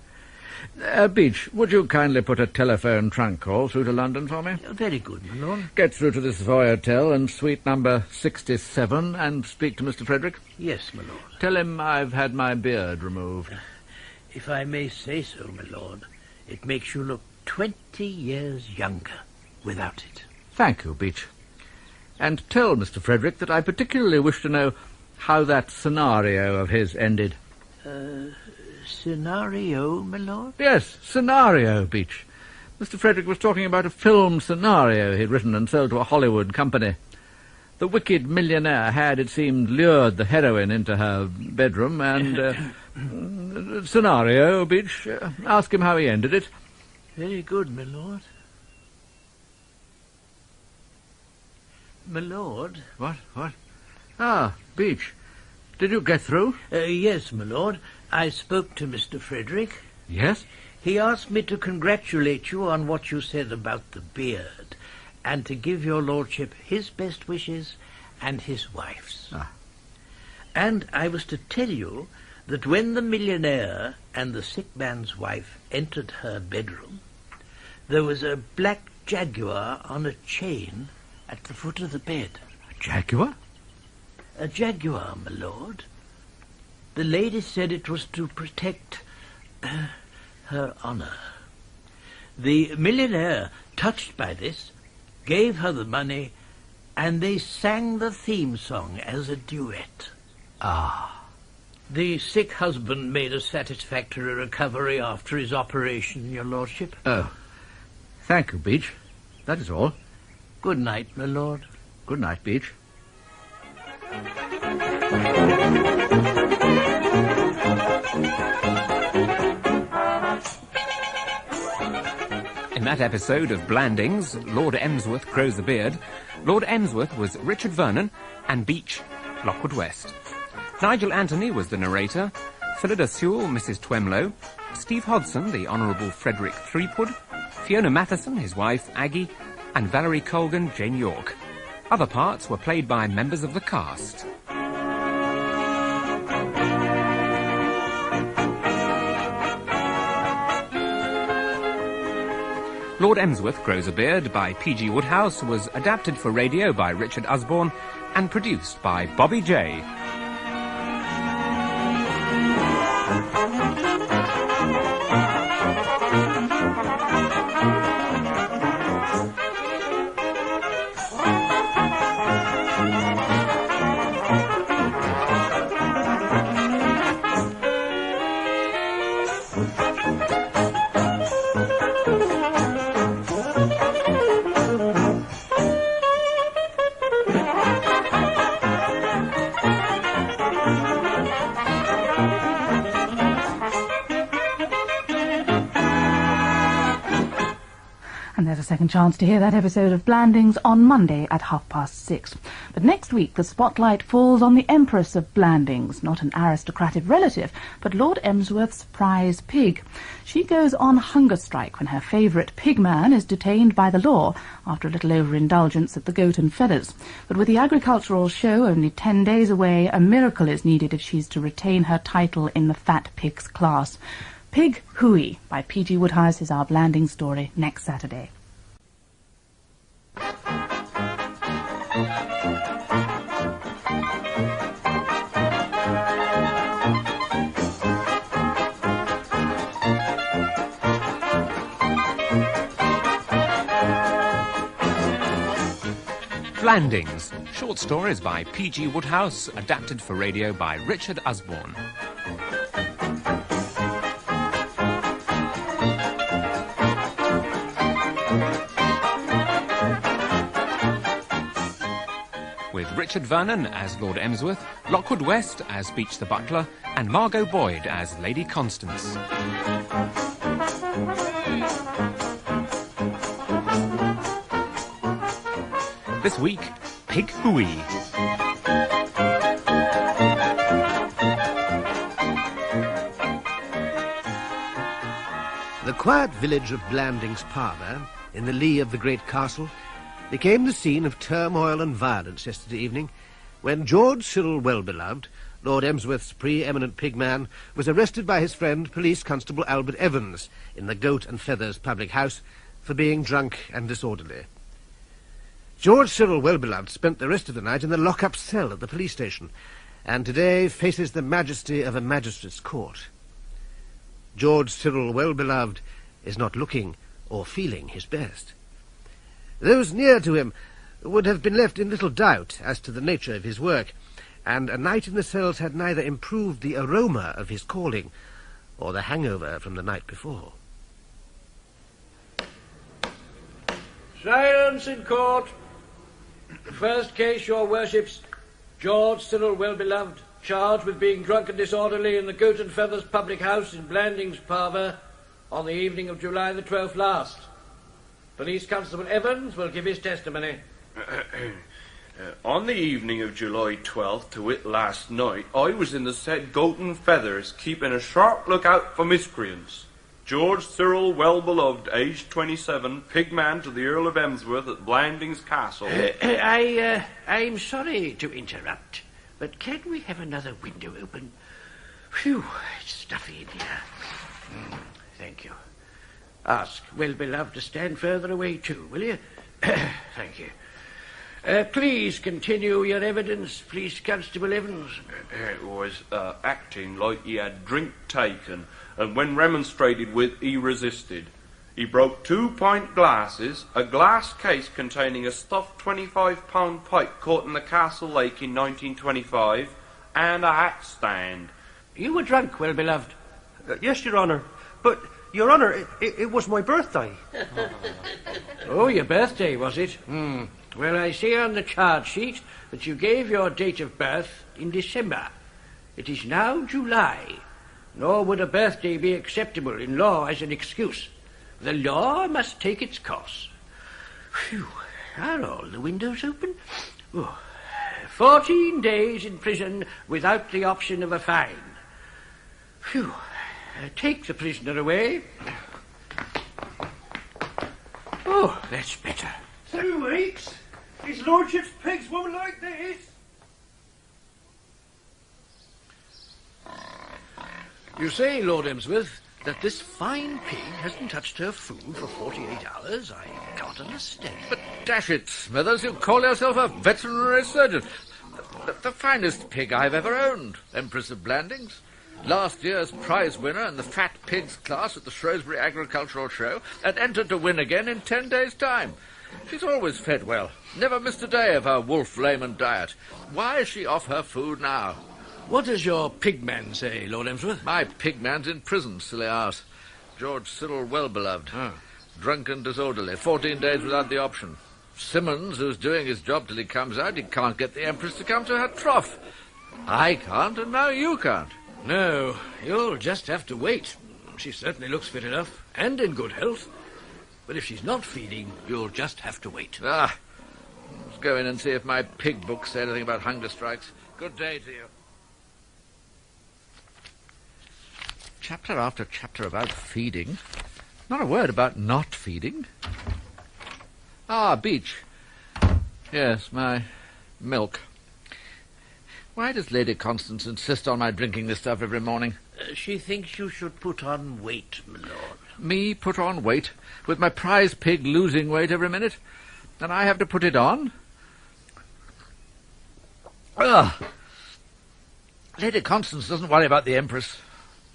Beach, would you kindly put a telephone trunk call through to London for me? Very good, my lord. Get through to the Savoy Hotel and suite number 67 and speak to Mr. Frederick. Yes, my lord. Tell him I've had my beard removed. If I may say so, my lord, it makes you look 20 years younger without it. Thank you, Beach. And tell Mr. Frederick that I particularly wish to know how that scenario of his ended. Scenario, my lord? Yes, scenario, Beach. Mr. Frederick was talking about a film scenario he'd written and sold to a Hollywood company. The wicked millionaire had, it seemed, lured the heroine into her bedroom and... scenario, Beach. Ask him how he ended it. Very good, my lord. My lord? What? Ah, Beach. Did you get through? Yes, my lord. I spoke to Mr. Frederick. Yes? He asked me to congratulate you on what you said about the beard, and to give your lordship his best wishes and his wife's. Ah. And I was to tell you that when the millionaire and the sick man's wife entered her bedroom, there was a black jaguar on a chain at the foot of the bed. A jaguar? A jaguar, my lord. The lady said it was to protect her honour. The millionaire, touched by this, gave her the money, and they sang the theme song as a duet. Ah. The sick husband made a satisfactory recovery after his operation, your lordship. Oh. Thank you, Beach. That is all. Good night, my lord. Good night, Beach. In that episode of Blandings, Lord Emsworth Grows a Beard, Lord Emsworth was Richard Vernon and Beach, Lockwood West. Nigel Anthony was the narrator, Phillida Sewell, Mrs. Twemlow, Steve Hodson, the Honourable Frederick Threepwood, Fiona Matheson, his wife Aggie, and Valerie Colgan, Jane York. Other parts were played by members of the cast. Lord Emsworth Grows a Beard by P.G. Wodehouse was adapted for radio by Richard Usborne and produced by Bobby J. Second chance to hear that episode of Blandings on Monday at 6:30. But next week the spotlight falls on the Empress of Blandings, not an aristocratic relative, but Lord Emsworth's prize pig. She goes on hunger strike when her favourite pigman is detained by the law after a little overindulgence at the Goat and Feathers. But with the Agricultural Show only 10 days away, a miracle is needed if she's to retain her title in the fat pigs class. Pig Hooey by P.G. Wodehouse is our Blandings story next Saturday. Blandings, short stories by P.G. Wodehouse, adapted for radio by Richard Usborne. With Richard Vernon as Lord Emsworth, Lockwood West as Beach the Butler, and Margot Boyd as Lady Constance. This week, Pig Hooey. The quiet village of Blandings Parlour, in the lee of the great castle, became the scene of turmoil and violence yesterday evening, when George Cyril Wellbeloved, Lord Emsworth's pre-eminent pigman, was arrested by his friend, Police Constable Albert Evans, in the Goat and Feathers public house, for being drunk and disorderly. George Cyril Wellbeloved spent the rest of the night in the lock-up cell at the police station, and today faces the majesty of a magistrate's court. George Cyril Wellbeloved is not looking or feeling his best. Those near to him would have been left in little doubt as to the nature of his work, and a night in the cells had neither improved the aroma of his calling or the hangover from the night before. Silence in court. The first case, your worships, George Cyril Wellbeloved, charged with being drunk and disorderly in the Goat and Feathers public house in Blandings Parlour on the evening of July the 12th last. Police Constable Evans will give his testimony. On the evening of July 12th, to wit last night, I was in the said Goat and Feathers, keeping a sharp lookout for miscreants. George Cyril Wellbeloved, aged 27, pigman to the Earl of Emsworth at Blandings Castle. I'm sorry to interrupt, but can we have another window open? Phew, it's stuffy in here. Thank you. Ask Wellbeloved to stand further away too, will you? Thank you. Please continue your evidence, Police Constable Evans. It was acting like he had drink taken, and when remonstrated with, he resisted. He broke 2-pint glasses, a glass case containing a stuffed 25-pound pike caught in the Castle Lake in 1925, and a hat stand. You were drunk, Wellbeloved? Yes, Your Honour. But, Your Honour, it was my birthday. Oh, your birthday, was it? Well, I see on the charge sheet that you gave your date of birth in December. It is now July, nor would a birthday be acceptable in law as an excuse. The law must take its course. Phew, are all the windows open? 14 days in prison without the option of a fine. Phew, take the prisoner away. Oh, that's better. 2 weeks? His lordship's pigs won't like this. You say, Lord Emsworth, that this fine pig hasn't touched her food for 48 hours? I can't understand. But dash it, Smithers, you call yourself a veterinary surgeon. The finest pig I've ever owned, Empress of Blandings. Last year's prize winner in the fat pigs class at the Shropshire Agricultural Show, and entered to win again in 10 days' time. She's always fed well, never missed a day of her wolf-layman diet. Why is she off her food now? What does your pigman say, Lord Emsworth? My pigman's in prison, silly arse. George Cyril Wellbeloved. Drunk and disorderly, 14 days without the option. Simmons, who's doing his job till he comes out, he can't get the Empress to come to her trough. I can't, and now you can't. No, you'll just have to wait. She certainly looks fit enough, and in good health. But if she's not feeding, you'll just have to wait. Let's go in and see if my pig book say anything about hunger strikes. Good day to you. Chapter after chapter about feeding. Not a word about not feeding. Beach. Yes, my milk. Why does Lady Constance insist on my drinking this stuff every morning? She thinks you should put on weight, my lord. Me put on weight? With my prize pig losing weight every minute? And I have to put it on? Lady Constance doesn't worry about the Empress.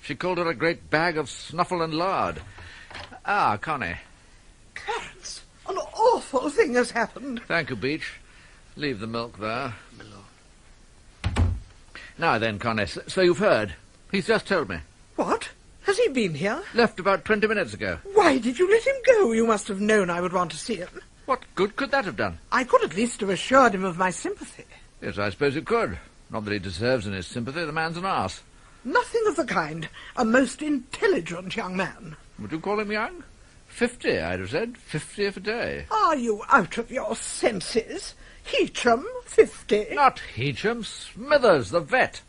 She called her a great bag of snuffle and lard. Connie. Clarence, an awful thing has happened. Thank you, Beach. Leave the milk there. Now then, Conness, so you've heard. He's just told me. What? Has he been here? Left about 20 minutes ago. Why did you let him go? You must have known I would want to see him. What good could that have done? I could at least have assured him of my sympathy. Yes, I suppose it could. Not that he deserves any sympathy. The man's an arse. Nothing of the kind. A most intelligent young man. Would you call him young? 50, I'd have said. 50 if a day. Are you out of your senses? Heacham, 50. Not Heacham. Smithers, the vet.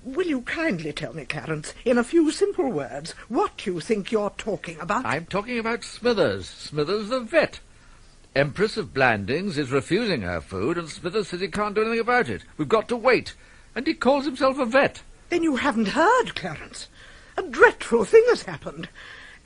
Will you kindly tell me, Clarence, in a few simple words, what you think you're talking about? I'm talking about Smithers. Smithers, the vet. Empress of Blandings is refusing her food, and Smithers says he can't do anything about it. We've got to wait. And he calls himself a vet. Then you haven't heard, Clarence. A dreadful thing has happened.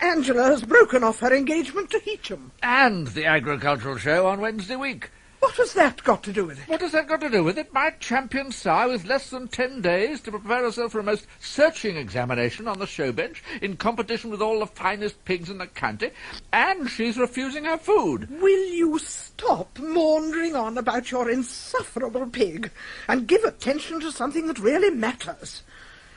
Angela has broken off her engagement to Heacham. And the Agricultural Show on Wednesday week. What has that got to do with it? What has that got to do with it? My champion sire, with less than 10 days to prepare herself for a most searching examination on the show bench, in competition with all the finest pigs in the county, and she's refusing her food. Will you stop maundering on about your insufferable pig and give attention to something that really matters?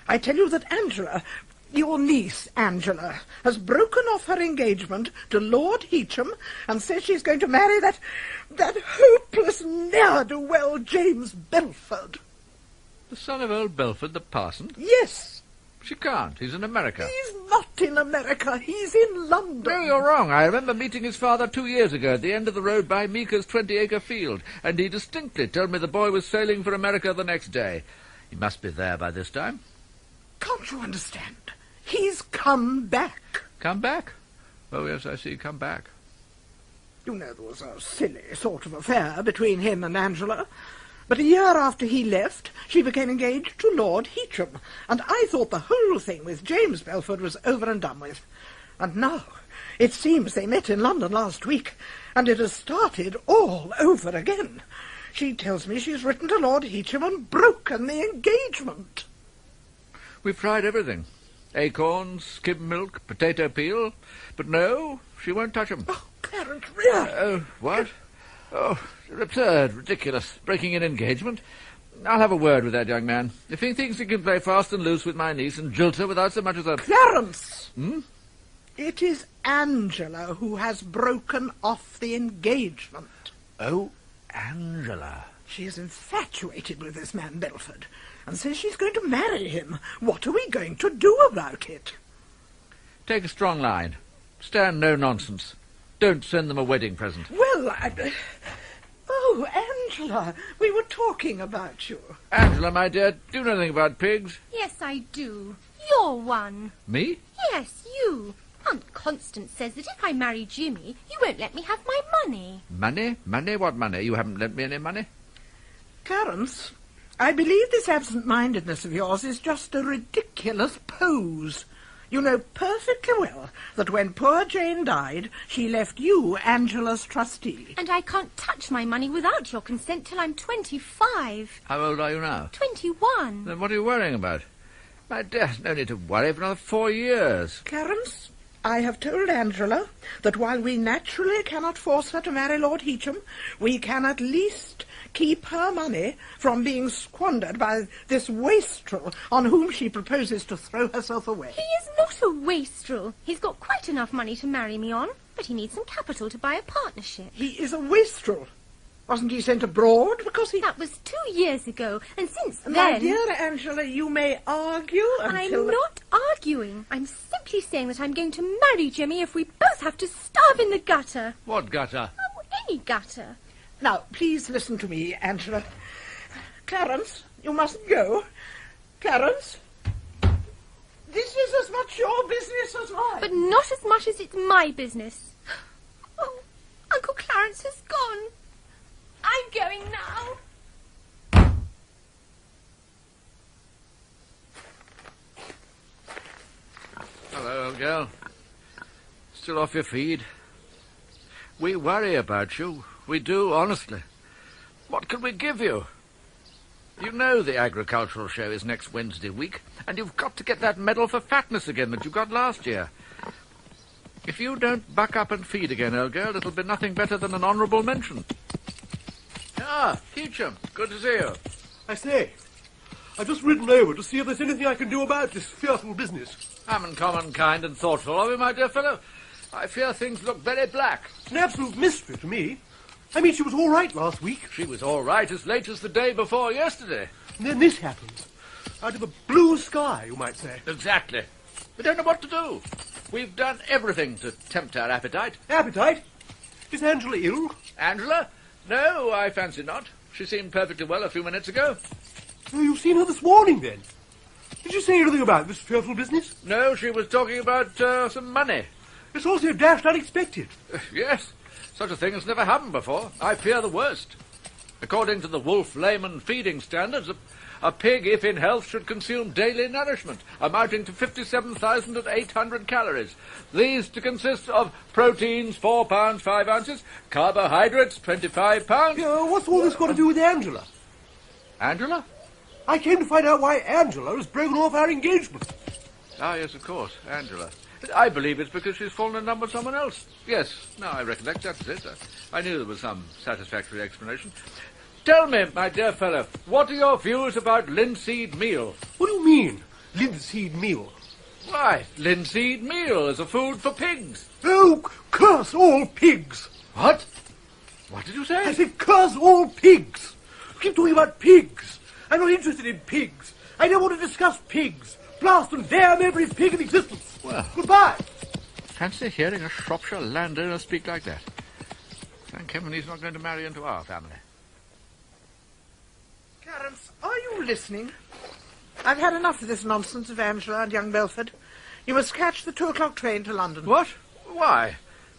I tell you that Angela, your niece Angela, has broken off her engagement to Lord Heacham and says she's going to marry that hopeless ne'er-do-well James Belford. The son of old Belford, the parson? Yes. She can't. He's in America. He's not in America. He's in London. No, you're wrong. I remember meeting his father 2 years ago at the end of the road by Meeker's 20-acre field, and he distinctly told me the boy was sailing for America the next day. He must be there by this time. Can't you understand? He's come back. Come back? Oh, yes, I see. Come back. You know, there was a silly sort of affair between him and Angela. But a year after he left, she became engaged to Lord Heacham, and I thought the whole thing with James Belford was over and done with. And now, it seems they met in London last week, and it has started all over again. She tells me she's written to Lord Heacham and broken the engagement. We've tried everything. Acorns, skim milk, potato peel. But no, she won't touch 'em. Oh, Clarence, really? Oh, what? Oh, absurd, ridiculous, breaking an engagement. I'll have a word with that young man. If he thinks he can play fast and loose with my niece and jilt her without so much as a... Clarence! Hmm? It is Angela who has broken off the engagement. Oh, Angela. She is infatuated with this man Belford, and says she's going to marry him. What are we going to do about it? Take a strong line. Stand no nonsense. Don't send them a wedding present. Well, Oh, Angela, we were talking about you. Angela, my dear, do you know anything about pigs? Yes, I do. You're one. Me? Yes, you. Aunt Constance says that if I marry Jimmy, you won't let me have my money. Money? Money? What money? You haven't lent me any money? Clarence, I believe this absent-mindedness of yours is just a ridiculous pose. You know perfectly well that when poor Jane died, she left you Angela's trustee. And I can't touch my money without your consent till I'm 25. How old are you now? 21. Then what are you worrying about? My dear, no need to worry for another 4 years. Clarence, I have told Angela that while we naturally cannot force her to marry Lord Heacham, we can at least keep her money from being squandered by this wastrel on whom she proposes to throw herself away. He is not a wastrel. He's got quite enough money to marry me on, but he needs some capital to buy a partnership. He is a wastrel. Wasn't he sent abroad because he... That was 2 years ago, and since then... My dear Angela, you may argue until... I'm not arguing. I'm simply saying that I'm going to marry Jimmy if we both have to starve in the gutter. What gutter? Oh, any gutter. Now, please listen to me, Angela. Clarence, you mustn't go. Clarence, this is as much your business as mine. But not as much as it's my business. Oh, Uncle Clarence has gone. I'm going now. Hello, old girl. Still off your feed? We worry about you. We do, honestly. What can we give you? You know the Agricultural Show is next Wednesday week, and you've got to get that medal for fatness again that you got last year. If you don't buck up and feed again, old girl, it'll be nothing better than an honourable mention. Ah, Heacham, good to see you. I say, I've just ridden over to see if there's anything I can do about this fearful business. I'm uncommon kind and thoughtful of you, my dear fellow. I fear things look very black. It's an absolute mystery to me. I mean, she was all right last week. She was all right as late as the day before yesterday. And then this happens. Out of a blue sky, you might say. Exactly. We don't know what to do. We've done everything to tempt our appetite. Appetite? Is Angela ill? Angela? No, I fancy not. She seemed perfectly well a few minutes ago. Oh, you've seen her this morning, then? Did she say anything about this fearful business? No, she was talking about some money. It's all so dashed unexpected. Yes, such a thing has never happened before. I fear the worst. According to the Wolf-Lehman feeding standards, a pig, if in health, should consume daily nourishment, amounting to 57,800 calories. These to consist of proteins, 4 pounds, 5 ounces, carbohydrates, 25 pounds... what's all this got to do with Angela? Angela? I came to find out why Angela has broken off our engagement. Ah, yes, of course, Angela. I believe it's because she's fallen in love with someone else. Yes, now I recollect, that's it. I knew there was some satisfactory explanation. Tell me, my dear fellow, what are your views about linseed meal? What do you mean, linseed meal? Why, linseed meal is a food for pigs. Oh, curse all pigs! What? What did you say? I said curse all pigs! You keep talking about pigs. I'm not interested in pigs. I don't want to discuss pigs. Blast and damn every pig in existence. Well, goodbye. Fancy hearing a Shropshire landowner speak like that. Thank heaven he's not going to marry into our family. Clarence, are you listening? I've had enough of this nonsense of Angela and young Belford. You must catch the 2 o'clock train to London. What? Why?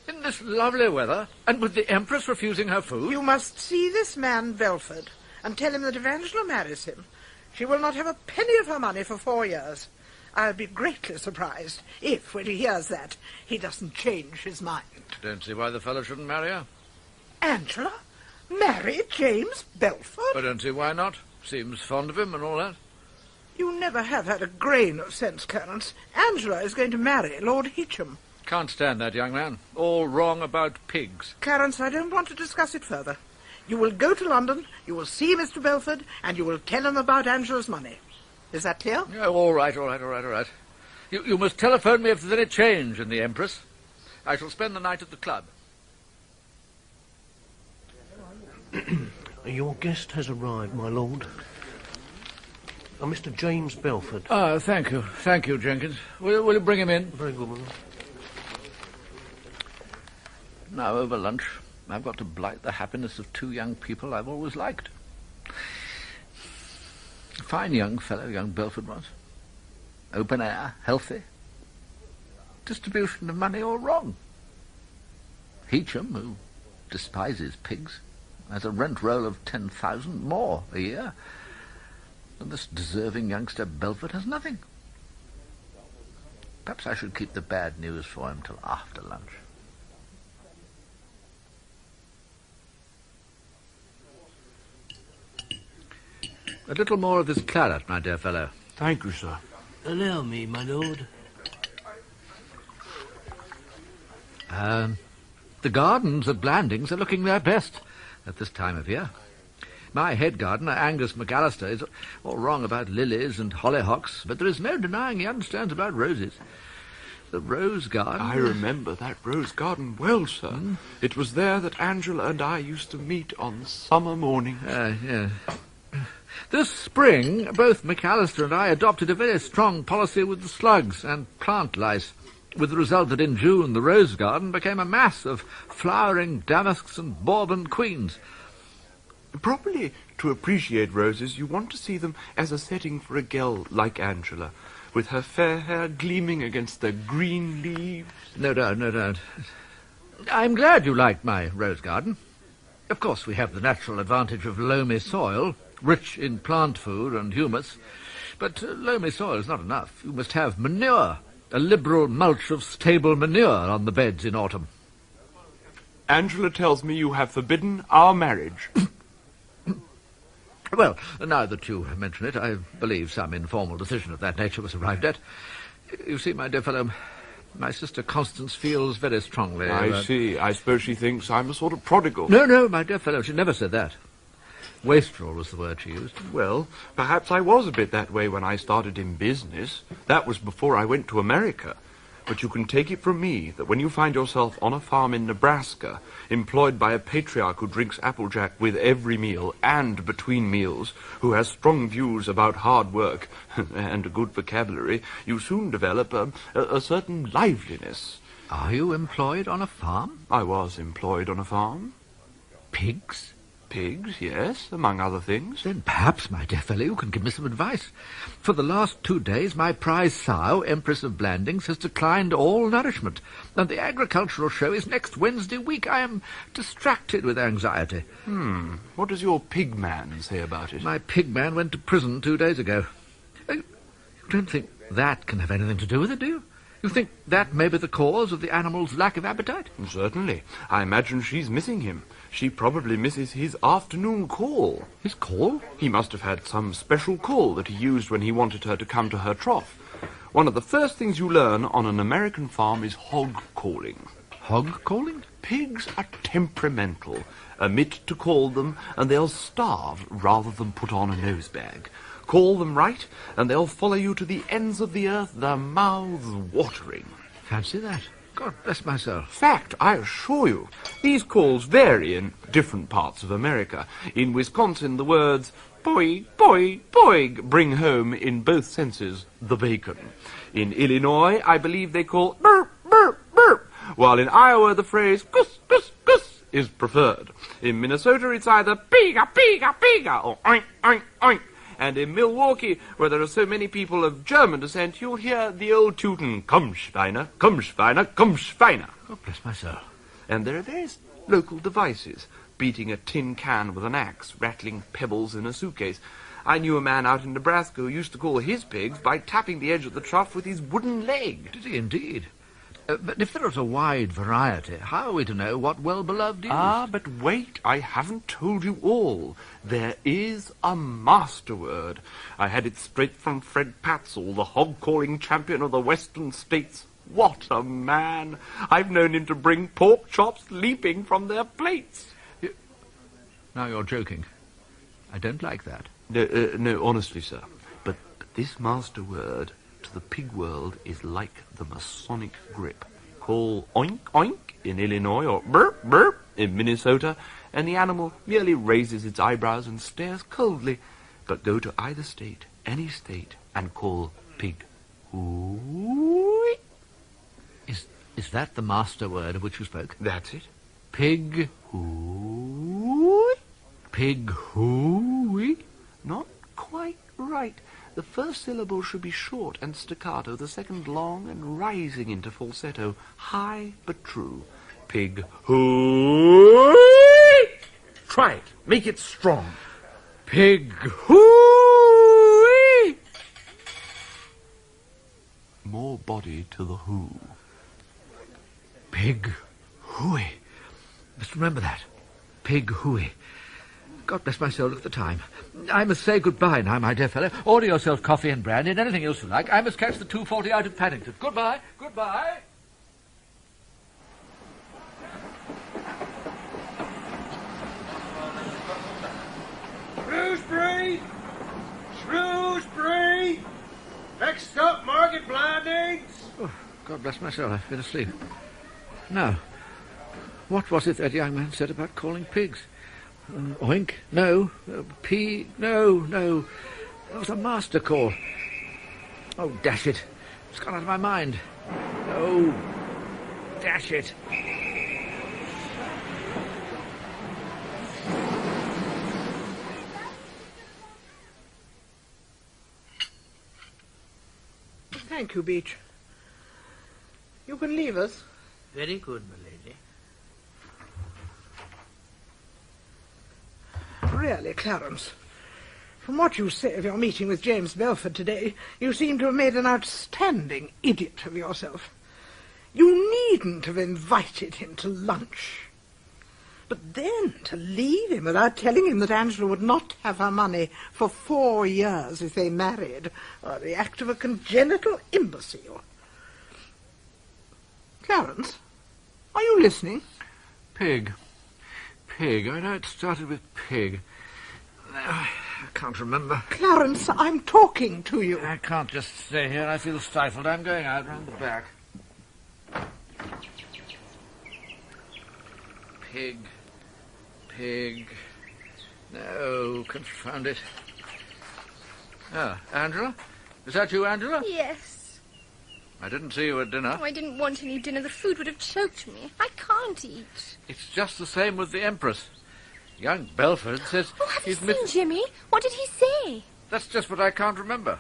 In this lovely weather, and with the Empress refusing her food? You must see this man, Belford, and tell him that if Angela marries him, she will not have a penny of her money for 4 years. I'll be greatly surprised if, when he hears that, he doesn't change his mind. Don't see why the fellow shouldn't marry her. Angela? Marry James Belford? I don't see why not. Seems fond of him and all that. You never have had a grain of sense, Clarence. Angela is going to marry Lord Heacham. Can't stand that young man. All wrong about pigs. Clarence, I don't want to discuss it further. You will go to London, you will see Mr. Belford, and you will tell him about Angela's money. Is that clear? Yeah, all right. You must telephone me if there's any change in the Empress. I shall spend the night at the club. Your guest has arrived, my lord. Mr. James Belford. Ah, thank you. Thank you, Jenkins. Will you bring him in? Very good, my lord. Now, over lunch, I've got to blight the happiness of 2 young people I've always liked. A fine young fellow, young Belford was. Open air, healthy. Distribution of money all wrong. Heacham, who despises pigs, has a rent roll of 10,000 more a year. And this deserving youngster Belford has nothing. Perhaps I should keep the bad news for him till after lunch. A little more of this claret, my dear fellow. Thank you, sir. Allow me, my lord. The gardens at Blandings are looking their best at this time of year. My head gardener, Angus McAllister, is all wrong about lilies and hollyhocks, but there is no denying he understands about roses. The rose garden... I remember that rose garden well, sir. It was there that Angela and I used to meet on summer mornings. Yes. This spring, both McAllister and I adopted a very strong policy with the slugs and plant lice, with the result that in June the rose garden became a mass of flowering damasks and Bourbon queens. Properly to appreciate roses, you want to see them as a setting for a girl like Angela, with her fair hair gleaming against the green leaves. No doubt. I'm glad you like my rose garden. Of course, we have the natural advantage of loamy soil, rich in plant food and humus, but loamy soil is not enough. You must have manure, a liberal mulch of stable manure on the beds in autumn. Angela tells me you have forbidden our marriage. Well, now that you mention it, I believe some informal decision of that nature was arrived at. You see, my dear fellow, my sister Constance feels very strongly... I see. I suppose she thinks I'm a sort of prodigal. No, my dear fellow, she never said that. Wastrel was the word she used. Well, perhaps I was a bit that way when I started in business. That was before I went to America. But you can take it from me that when you find yourself on a farm in Nebraska, employed by a patriarch who drinks applejack with every meal and between meals, who has strong views about hard work and a good vocabulary, you soon develop a certain liveliness. Are you employed on a farm? I was employed on a farm. Pigs? Pigs, yes, among other things. Then perhaps, my dear fellow, you can give me some advice. For the last 2 days, my prize sow, Empress of Blandings, has declined all nourishment, and the agricultural show is next Wednesday week. I am distracted with anxiety. What does your pig man say about it? My pig man went to prison 2 days ago. You don't think that can have anything to do with it, do you? You think that may be the cause of the animal's lack of appetite? Certainly. I imagine she's missing him. She probably misses his afternoon call. His call? He must have had some special call that he used when he wanted her to come to her trough. One of the first things you learn on an American farm is hog calling. Hog calling? Pigs are temperamental. Omit to call them, and they'll starve rather than put on a nosebag. Call them right, and they'll follow you to the ends of the earth, their mouths watering. Fancy that. God bless my soul. Fact, I assure you. These calls vary in different parts of America. In Wisconsin, the words boig, boig, boig bring home, in both senses, the bacon. In Illinois, I believe they call burp, burp, burp, while in Iowa the phrase gus, gus, gus is preferred. In Minnesota, it's either piga, piga, piga, or oink, oink, oink. And in Milwaukee, where there are so many people of German descent, you'll hear the old Teuton, komm Schweine, komm Schweine, komm Schweine. God bless my soul. And there are various local devices, beating a tin can with an axe, rattling pebbles in a suitcase. I knew a man out in Nebraska who used to call his pigs by tapping the edge of the trough with his wooden leg. Did he indeed? But if there is a wide variety, how are we to know what well-beloved is? Ah, but wait, I haven't told you all. There is a master word. I had it straight from Fred Patzel, the hog-calling champion of the Western States. What a man! I've known him to bring pork chops leaping from their plates. Now you're joking. I don't like that. No, honestly, sir. But this master word to the pig world is like the Masonic grip. Call oink oink in Illinois or burp burp in Minnesota, and the animal merely raises its eyebrows and stares coldly. But go to either state, any state, and call pig hooey. Is that the master word of which you spoke? That's it. Pig hooey? Pig hooey? Not quite right. The first syllable should be short and staccato, the second long and rising into falsetto, high but true. Pig hooey! Try it. Make it strong. Pig hooey! More body to the who. Pig hooey. Must remember that. Pig hooey. God bless my soul, look at the time. I must say goodbye now, my dear fellow. Order yourself coffee and brandy and anything else you like. I must catch the 2:40 out of Paddington. Goodbye. Goodbye. Shrewsbury! Shrewsbury! Next up, Market Blandings! Oh, God bless my soul, I've been asleep. Now, what was it that young man said about calling pigs? Oink? No. Pea? No. That was a master call. Oh, dash it. It's gone out of my mind. Oh, dash it. Thank you, Beach. You can leave us. Very good, my lady. Really, Clarence, from what you say of your meeting with James Belford today, you seem to have made an outstanding idiot of yourself. You needn't have invited him to lunch. But then to leave him without telling him that Angela would not have her money for 4 years if they married, the act of a congenital imbecile. Clarence, are you listening? Pig. I know it started with pig. I can't remember. Clarence, I'm talking to you. I can't just stay here. I feel stifled. I'm going out round the back. Pig. Pig. No, confound it. Ah, Angela? Is that you, Angela? Yes. I didn't see you at dinner. Oh, I didn't want any dinner. The food would have choked me. I can't eat. It's just the same with the Empress. Young Belford says... Oh, have you seen Jimmy? What did he say? That's just what I can't remember.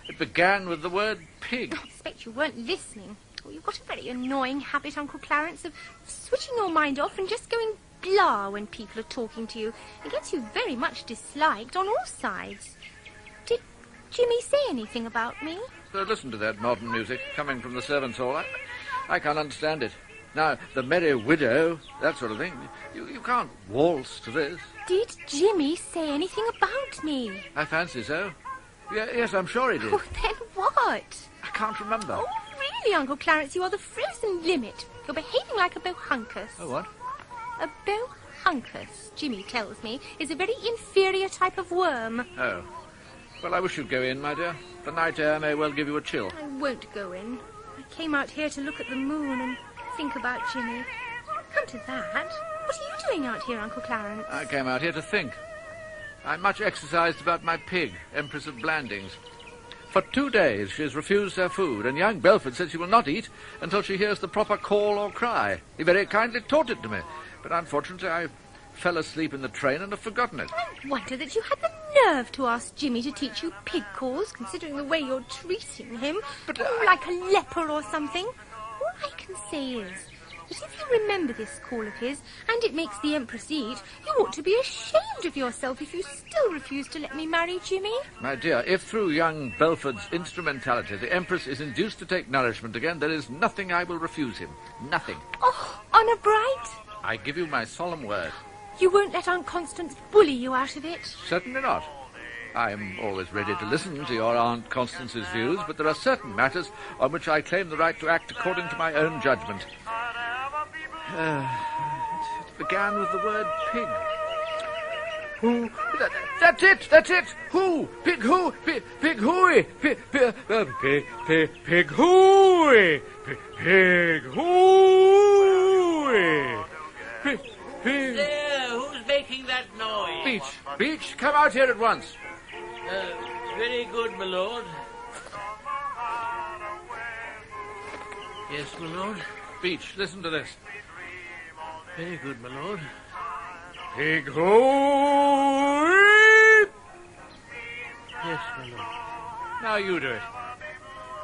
It began with the word pig. I expect you weren't listening. Oh, you've got a very annoying habit, Uncle Clarence, of switching your mind off and just going blah when people are talking to you. It gets you very much disliked on all sides. Did Jimmy say anything about me? So listen to that modern music coming from the servants' hall. I can't understand it. Now, the Merry Widow, that sort of thing. You can't waltz to this. Did Jimmy say anything about me? I fancy so. Yes, I'm sure he did. Oh, then what? I can't remember. Oh, really, Uncle Clarence, you are the frozen limit. You're behaving like a bohunkus. Oh, what? A bohunkus, Jimmy tells me, is a very inferior type of worm. Oh. Well, I wish you'd go in, my dear. The night air may well give you a chill. I won't go in. I came out here to look at the moon and think about Jimmy. Come to that. What are you doing out here, Uncle Clarence? I came out here to think. I'm much exercised about my pig, Empress of Blandings. For 2 days she has refused her food, and young Belford says she will not eat until she hears the proper call or cry. He very kindly taught it to me, but unfortunately I fell asleep in the train and have forgotten it. I wonder that you had the nerve to ask Jimmy to teach you pig calls, considering the way you're treating him. But like a leper or something. All I can say is that if you remember this call of his, and it makes the Empress eat, you ought to be ashamed of yourself if you still refuse to let me marry Jimmy. My dear, if through young Belford's instrumentality the Empress is induced to take nourishment again, there is nothing I will refuse him. Nothing. Oh, honour bright? I give you my solemn word. You won't let Aunt Constance bully you out of it? Certainly not. I am always ready to listen to your Aunt Constance's views, but there are certain matters on which I claim the right to act according to my own judgment. It began with the word pig. Who? That's it! Who? Pig who? Pig hooey! Pig hooey! Pig hooey! Pig. There, who's making that noise? Beach, come out here at once. Very good, my lord. Yes, my lord. Beach, listen to this. Very good, my lord. Pig hooey! Yes, my lord. Now you do it.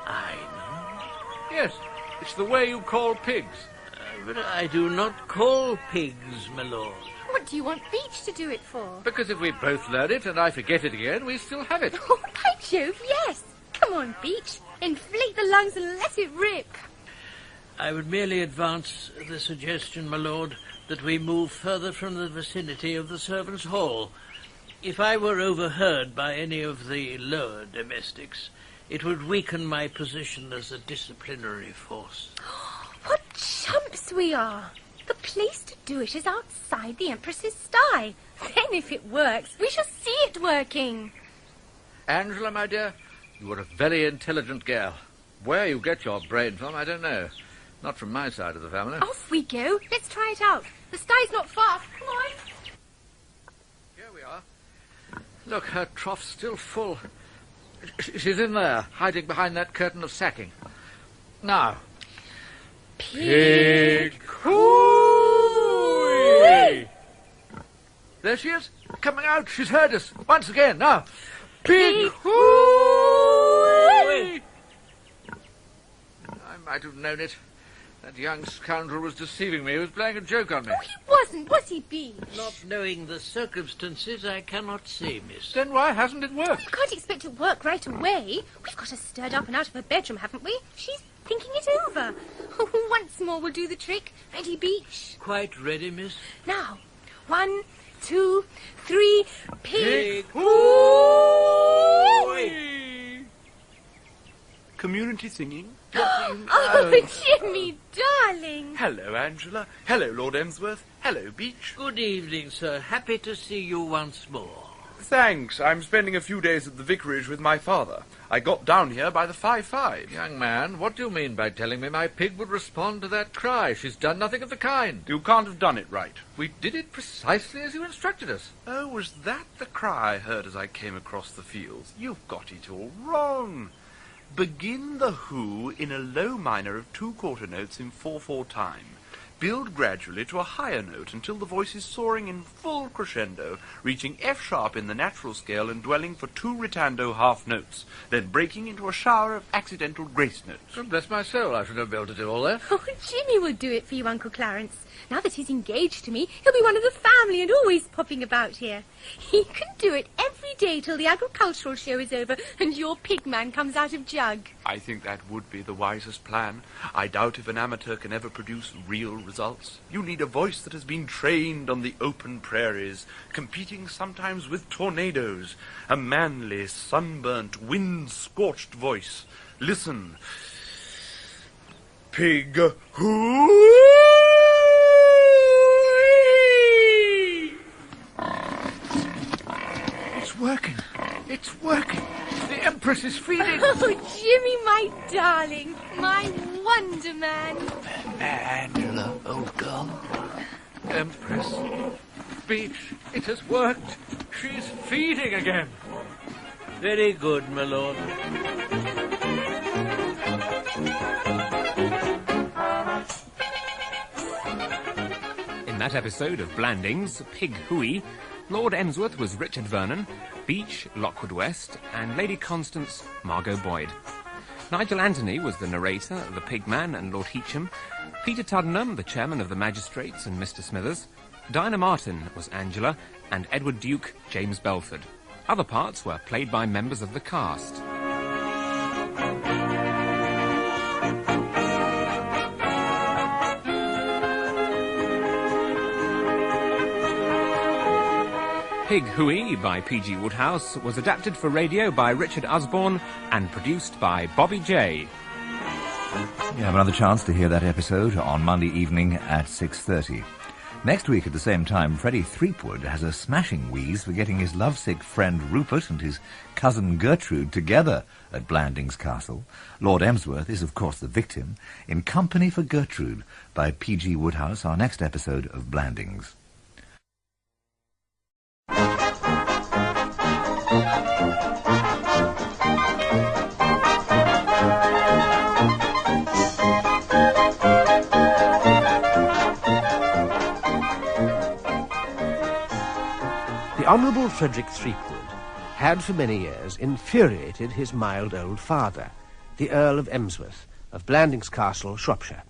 I know. Yes, it's the way you call pigs. But I do not call pigs, my lord. What do you want Beach to do it for? Because if we both learn it and I forget it again, we still have it. Oh, by Jove, yes. Come on, Beach. Inflate the lungs and let it rip. I would merely advance the suggestion, my lord, that we move further from the vicinity of the servants' hall. If I were overheard by any of the lower domestics, it would weaken my position as a disciplinary force. What chumps we are! The place to do it is outside the Empress's sty. Then if it works, we shall see it working. Angela, my dear, you are a very intelligent girl. Where you get your brain from, I don't know. Not from my side of the family. Off we go. Let's try it out. The sty's not far. Come on. Here we are. Look, her trough's still full. She's in there, hiding behind that curtain of sacking. Now... Pig hooey! There she is, coming out. She's heard us. Once again, now. Pig hooey! I might have known it. That young scoundrel was deceiving me. He was playing a joke on me. Oh, he wasn't, was he, Beach? Not knowing the circumstances, I cannot say, miss. Then why hasn't it worked? You can't expect it to work right away. We've got her stirred up and out of her bedroom, haven't we? She's thinking it over. Once more will do the trick. Ready, Beach? Quite ready, miss. Now, 1, 2, 3, pig hooey! Community singing? Oh, Jimmy, darling. Hello, Angela. Hello, Lord Emsworth. Hello, Beach. Good evening, sir. Happy to see you once more. Thanks. I'm spending a few days at the vicarage with my father. I got down here by the 5:05. Young man, what do you mean by telling me my pig would respond to that cry? She's done nothing of the kind. You can't have done it right. We did it precisely as you instructed us. Oh, was that the cry I heard as I came across the fields? You've got it all wrong. Begin the who in a low minor of 2/4 notes in 4/4 time. Build gradually to a higher note until the voice is soaring in full crescendo, reaching F sharp in the natural scale and dwelling for 2 ritando half notes, then breaking into a shower of accidental grace notes. God bless my soul, I should have been able to do all that. Oh, Jimmy will do it for you, Uncle Clarence. Now that he's engaged to me, he'll be one of the family and always popping about here. He can do it every day till the agricultural show is over and your pigman comes out of jug. I think that would be the wisest plan. I doubt if an amateur can ever produce real results. You need a voice that has been trained on the open prairies, competing sometimes with tornadoes. A manly, sunburnt, wind-scorched voice. Listen. Pig hoo! It's working. It's working. The Empress is feeding. Oh, Jimmy, my darling, my wonder man. Angela, old girl. Empress. Beach, it has worked. She's feeding again. Very good, my lord. In that episode of Blandings, Pig Hooey, Lord Emsworth was Richard Vernon, Beach, Lockwood West, and Lady Constance, Margot Boyd. Nigel Anthony was the narrator, the Pigman and Lord Heacham, Peter Tuddenham, the chairman of the magistrates and Mr. Smithers, Diana Martin was Angela, and Edward Duke, James Belford. Other parts were played by members of the cast. Pig Hooey by P.G. Wodehouse was adapted for radio by Richard Usborne and produced by Bobby J. You have another chance to hear that episode on Monday evening at 6:30. Next week at the same time, Freddie Threepwood has a smashing wheeze for getting his lovesick friend Rupert and his cousin Gertrude together at Blandings Castle. Lord Emsworth is, of course, the victim. In Company for Gertrude by P.G. Wodehouse, our next episode of Blandings. The Honourable Frederick Threepwood had for many years infuriated his mild old father, the Earl of Emsworth, of Blandings Castle, Shropshire.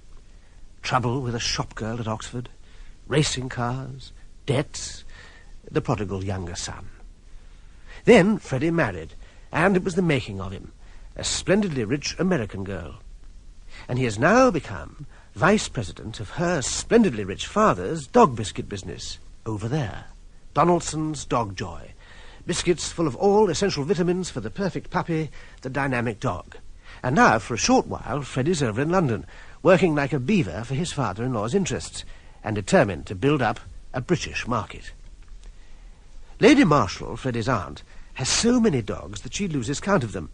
Trouble with a shop girl at Oxford, racing cars, debts, the prodigal younger son. Then Freddie married, and it was the making of him, a splendidly rich American girl. And he has now become vice president of her splendidly rich father's dog biscuit business over there. Donaldson's Dog Joy. Biscuits full of all essential vitamins for the perfect puppy, the dynamic dog. And now, for a short while, Freddie's over in London, working like a beaver for his father-in-law's interests, and determined to build up a British market. Lady Marshall, Freddie's aunt, has so many dogs that she loses count of them,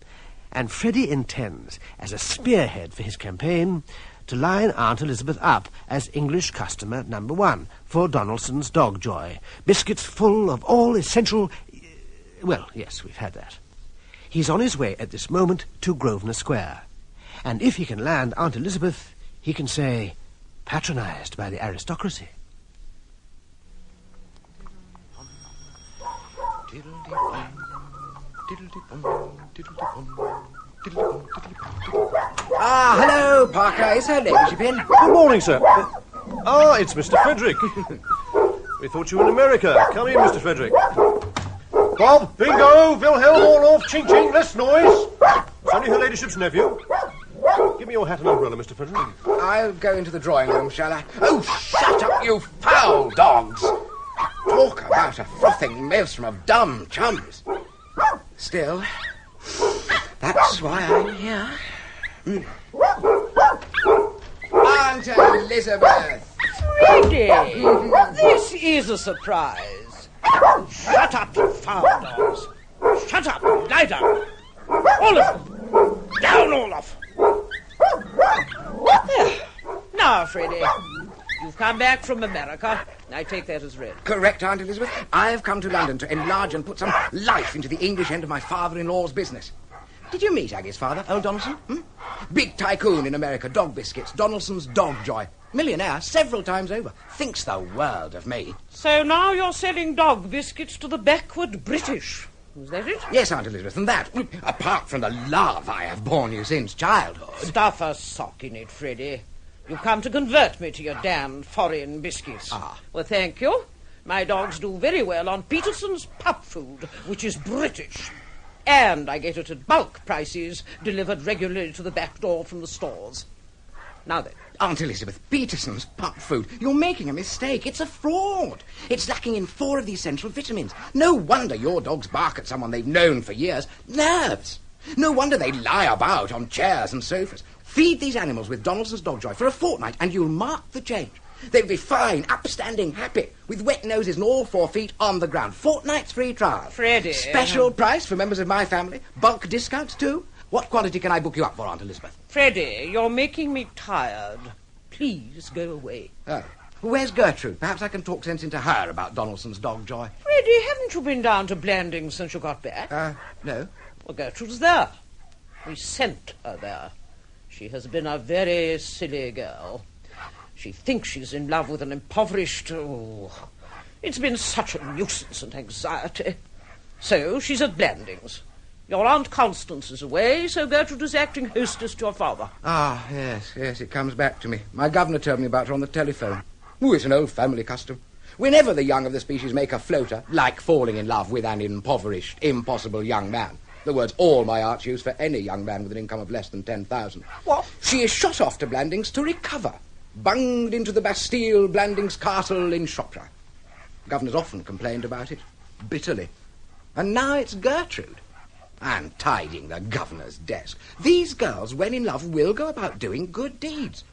and Freddie intends, as a spearhead for his campaign, to line Aunt Elizabeth up as English customer number 1 for Donaldson's Dog Joy. Biscuits full of all essential... Well, yes, we've had that. He's on his way at this moment to Grosvenor Square. And if he can land Aunt Elizabeth, he can say, patronised by the aristocracy. Ah, hello, Parker. Is her ladyship in? Good morning, sir. It's Mr. Frederick. We thought you were in America. Come in, Mr. Frederick. Bob, Bingo, Wilhelm, all off, ching ching, less noise. It's only her ladyship's nephew. Give me your hat and umbrella, Mr. Frederick. I'll go into the drawing room, shall I? Oh, shut up, you foul dogs! Talk about a frothing maelstrom of dumb chums. Still, that's why I'm here. Aunt Elizabeth! Freddie! This is a surprise. Shut up, you foul dogs. Shut up and lie down. All of them. Down, all of them. There. Now, Freddie, you've come back from America. I take that as read. Correct, Aunt Elizabeth. I have come to London to enlarge and put some life into the English end of my father-in-law's business. Did you meet Aggie's father, old Donaldson? Big tycoon in America, dog biscuits, Donaldson's dog joy. Millionaire several times over. Thinks the world of me. So now you're selling dog biscuits to the backward British. Is that it? Yes, Aunt Elizabeth, and that, apart from the love I have borne you since childhood. Stuff a sock in it, Freddie. You've come to convert me to your damned foreign biscuits. Well, thank you. My dogs do very well on Peterson's pup food, which is British. And I get it at bulk prices, delivered regularly to the back door from the stores. Now then. Aunt Elizabeth, Peterson's pup food. You're making a mistake. It's a fraud. It's lacking in 4 of the essential vitamins. No wonder your dogs bark at someone they've known for years. Nerves. No wonder they lie about on chairs and sofas. Feed these animals with Donaldson's Dog Joy for a fortnight and you'll mark the change. They'll be fine, upstanding, happy, with wet noses and all 4 feet on the ground. Fortnight's free trial. Freddie. Special price for members of my family. Bulk discounts, too. What quantity can I book you up for, Aunt Elizabeth? Freddie, you're making me tired. Please go away. Oh. Where's Gertrude? Perhaps I can talk sense into her about Donaldson's Dog Joy. Freddie, haven't you been down to Blandings since you got back? No. Well, Gertrude's there. We sent her there. She has been a very silly girl. She thinks she's in love with an impoverished... Oh, it's been such a nuisance and anxiety. So she's at Blandings. Your Aunt Constance is away, so Gertrude is acting hostess to your father. Yes, it comes back to me. My governor told me about her on the telephone. It's an old family custom. Whenever the young of the species make a floater, like falling in love with an impoverished, impossible young man, the words all my aunts use for any young man with an income of less than 10,000. What? She is shot off to Blandings to recover, bunged into the Bastille Blandings Castle in Shropshire. The governor's often complained about it, bitterly. And now it's Gertrude. And tidying the governor's desk. These girls, when in love, will go about doing good deeds.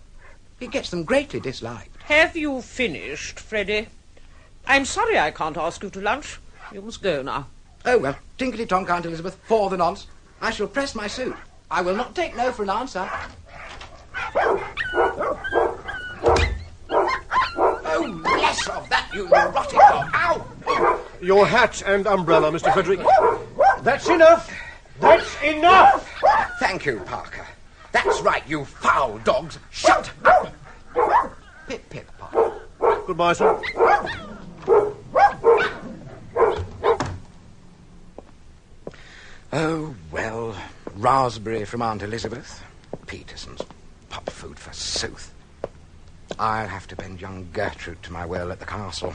It gets them greatly disliked. Have you finished, Freddie? I'm sorry I can't ask you to lunch. You must go now. Oh, well, tinkety-tonk, Aunt Elizabeth, for the nonce. I shall press my suit. I will not take no for an answer. Oh, less of that, you neurotic dog. Ow! Your hat and umbrella, Mr. Frederick. That's enough. That's enough. Thank you, Parker. That's right, you foul dogs. Shut up. Pip, pip, Parker. Goodbye, sir. Oh, well, raspberry from Aunt Elizabeth. Peterson's pup food, forsooth. I'll have to bend young Gertrude to my will at the castle.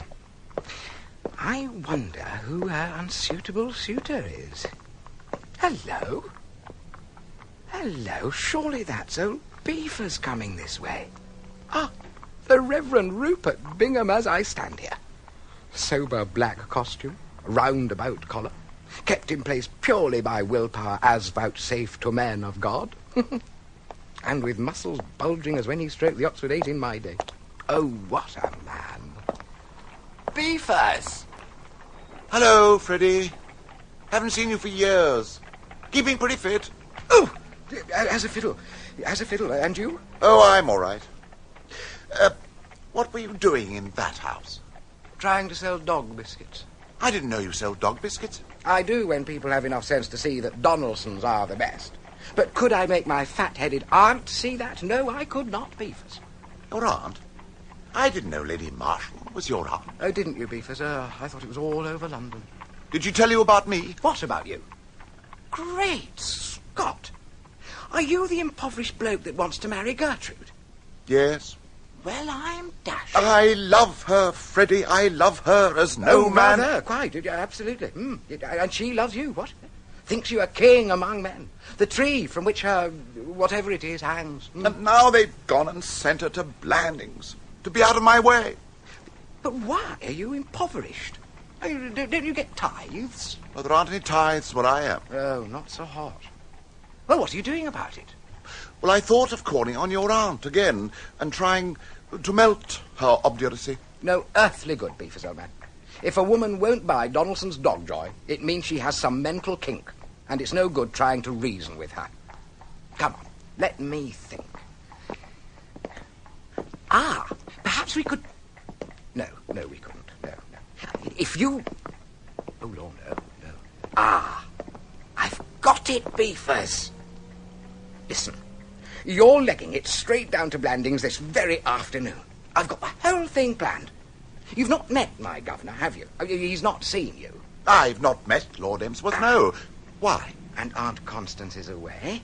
I wonder who her unsuitable suitor is. Hello? Hello, surely that's old Beefer's coming this way. The Reverend Rupert Bingham as I stand here. Sober black costume, roundabout collar, kept in place purely by willpower as vouchsafed to men of God. And with muscles bulging as when he stroked the Oxford 8 in my day. Oh, what a man. Beefers! Hello, Freddie. Haven't seen you for years. Keeping pretty fit. Oh, as a fiddle. As a fiddle. And you? Oh, I'm all right. What were you doing in that house? Trying to sell dog biscuits. I didn't know you sold dog biscuits. I do when people have enough sense to see that Donaldson's are the best. But could I make my fat-headed aunt see that? No, I could not, Beefers. Your aunt? I didn't know Lady Marshall was your aunt. Oh, didn't you, Beefers? I thought it was all over London. Did she tell you about me? What about you? Great Scott! Are you the impoverished bloke that wants to marry Gertrude? Yes. Well, I'm dashed. I love her, Freddie. I love her as no man... Rather, quite, absolutely. And she loves you, what? Thinks you a king among men. The tree from which her, whatever it is, hangs. And now they've gone and sent her to Blandings, to be out of my way. But why are you impoverished? Don't you get tithes? Well, there aren't any tithes where I am. Oh, not so hot. Well, what are you doing about it? Well, I thought of calling on your aunt again and trying to melt her obduracy. No earthly good, Beefers, old man. If a woman won't buy Donaldson's Dog Joy, it means she has some mental kink, and it's no good trying to reason with her. Come on, let me think. Perhaps we could... No, we couldn't. No. If you... Oh, Lord, no. I've got it, Beefers. Listen, you're legging it straight down to Blandings this very afternoon. I've got the whole thing planned. You've not met my governor, have you? He's not seen you. I've not met Lord Emsworth, no. Why? And Aunt Constance is away?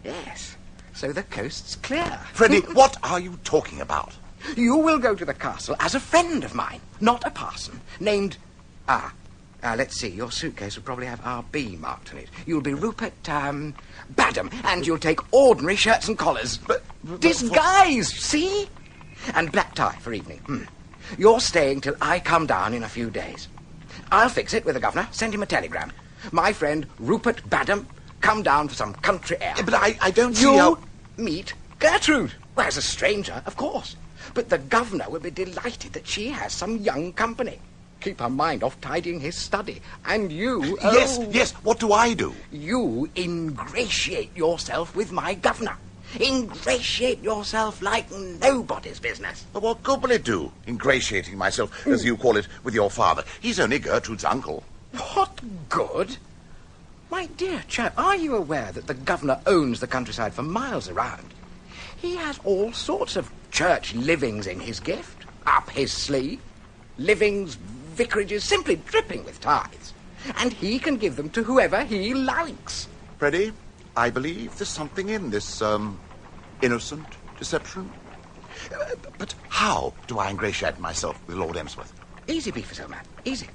Yes. So the coast's clear. Freddie, what are you talking about? You will go to the castle as a friend of mine, not a parson, named... let's see, your suitcase will probably have R.B. marked on it. You'll be Rupert, Badham, and you'll take ordinary shirts and collars. But disguise, see? And black tie for evening. You're staying till I come down in a few days. I'll fix it with the governor, send him a telegram. My friend Rupert Badham, come down for some country air. But I don't see how... meet Gertrude. Well, as a stranger, of course. But the governor will be delighted that she has some young company. Keep her mind off tidying his study. And you... Yes, what do I do? You ingratiate yourself with my governor. Ingratiate yourself like nobody's business. But what good will it do, ingratiating myself, as you call it, with your father? He's only Gertrude's uncle. What good? My dear chap, are you aware that the governor owns the countryside for miles around? He has all sorts of church livings in his gift, up his sleeve. Livings, vicarages, simply dripping with tithes. And he can give them to whoever he likes. Freddie, I believe there's something in this, innocent deception. But how do I ingratiate myself with Lord Emsworth? Easy, Beefers, old man, easy.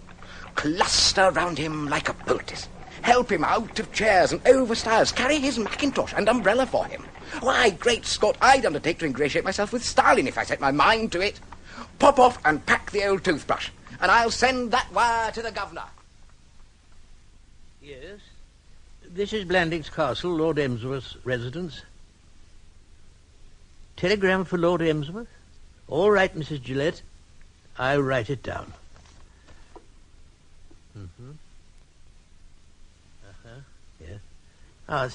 Cluster round him like a poultice. Help him out of chairs and over stiles. Carry his mackintosh and umbrella for him. Why, great Scott, I'd undertake to ingratiate myself with Stalin if I set my mind to it. Pop off and pack the old toothbrush, and I'll send that wire to the governor. Yes? This is Blandings Castle, Lord Emsworth's residence. Telegram for Lord Emsworth? All right, Mrs. Gillette. I'll write it down. Yes.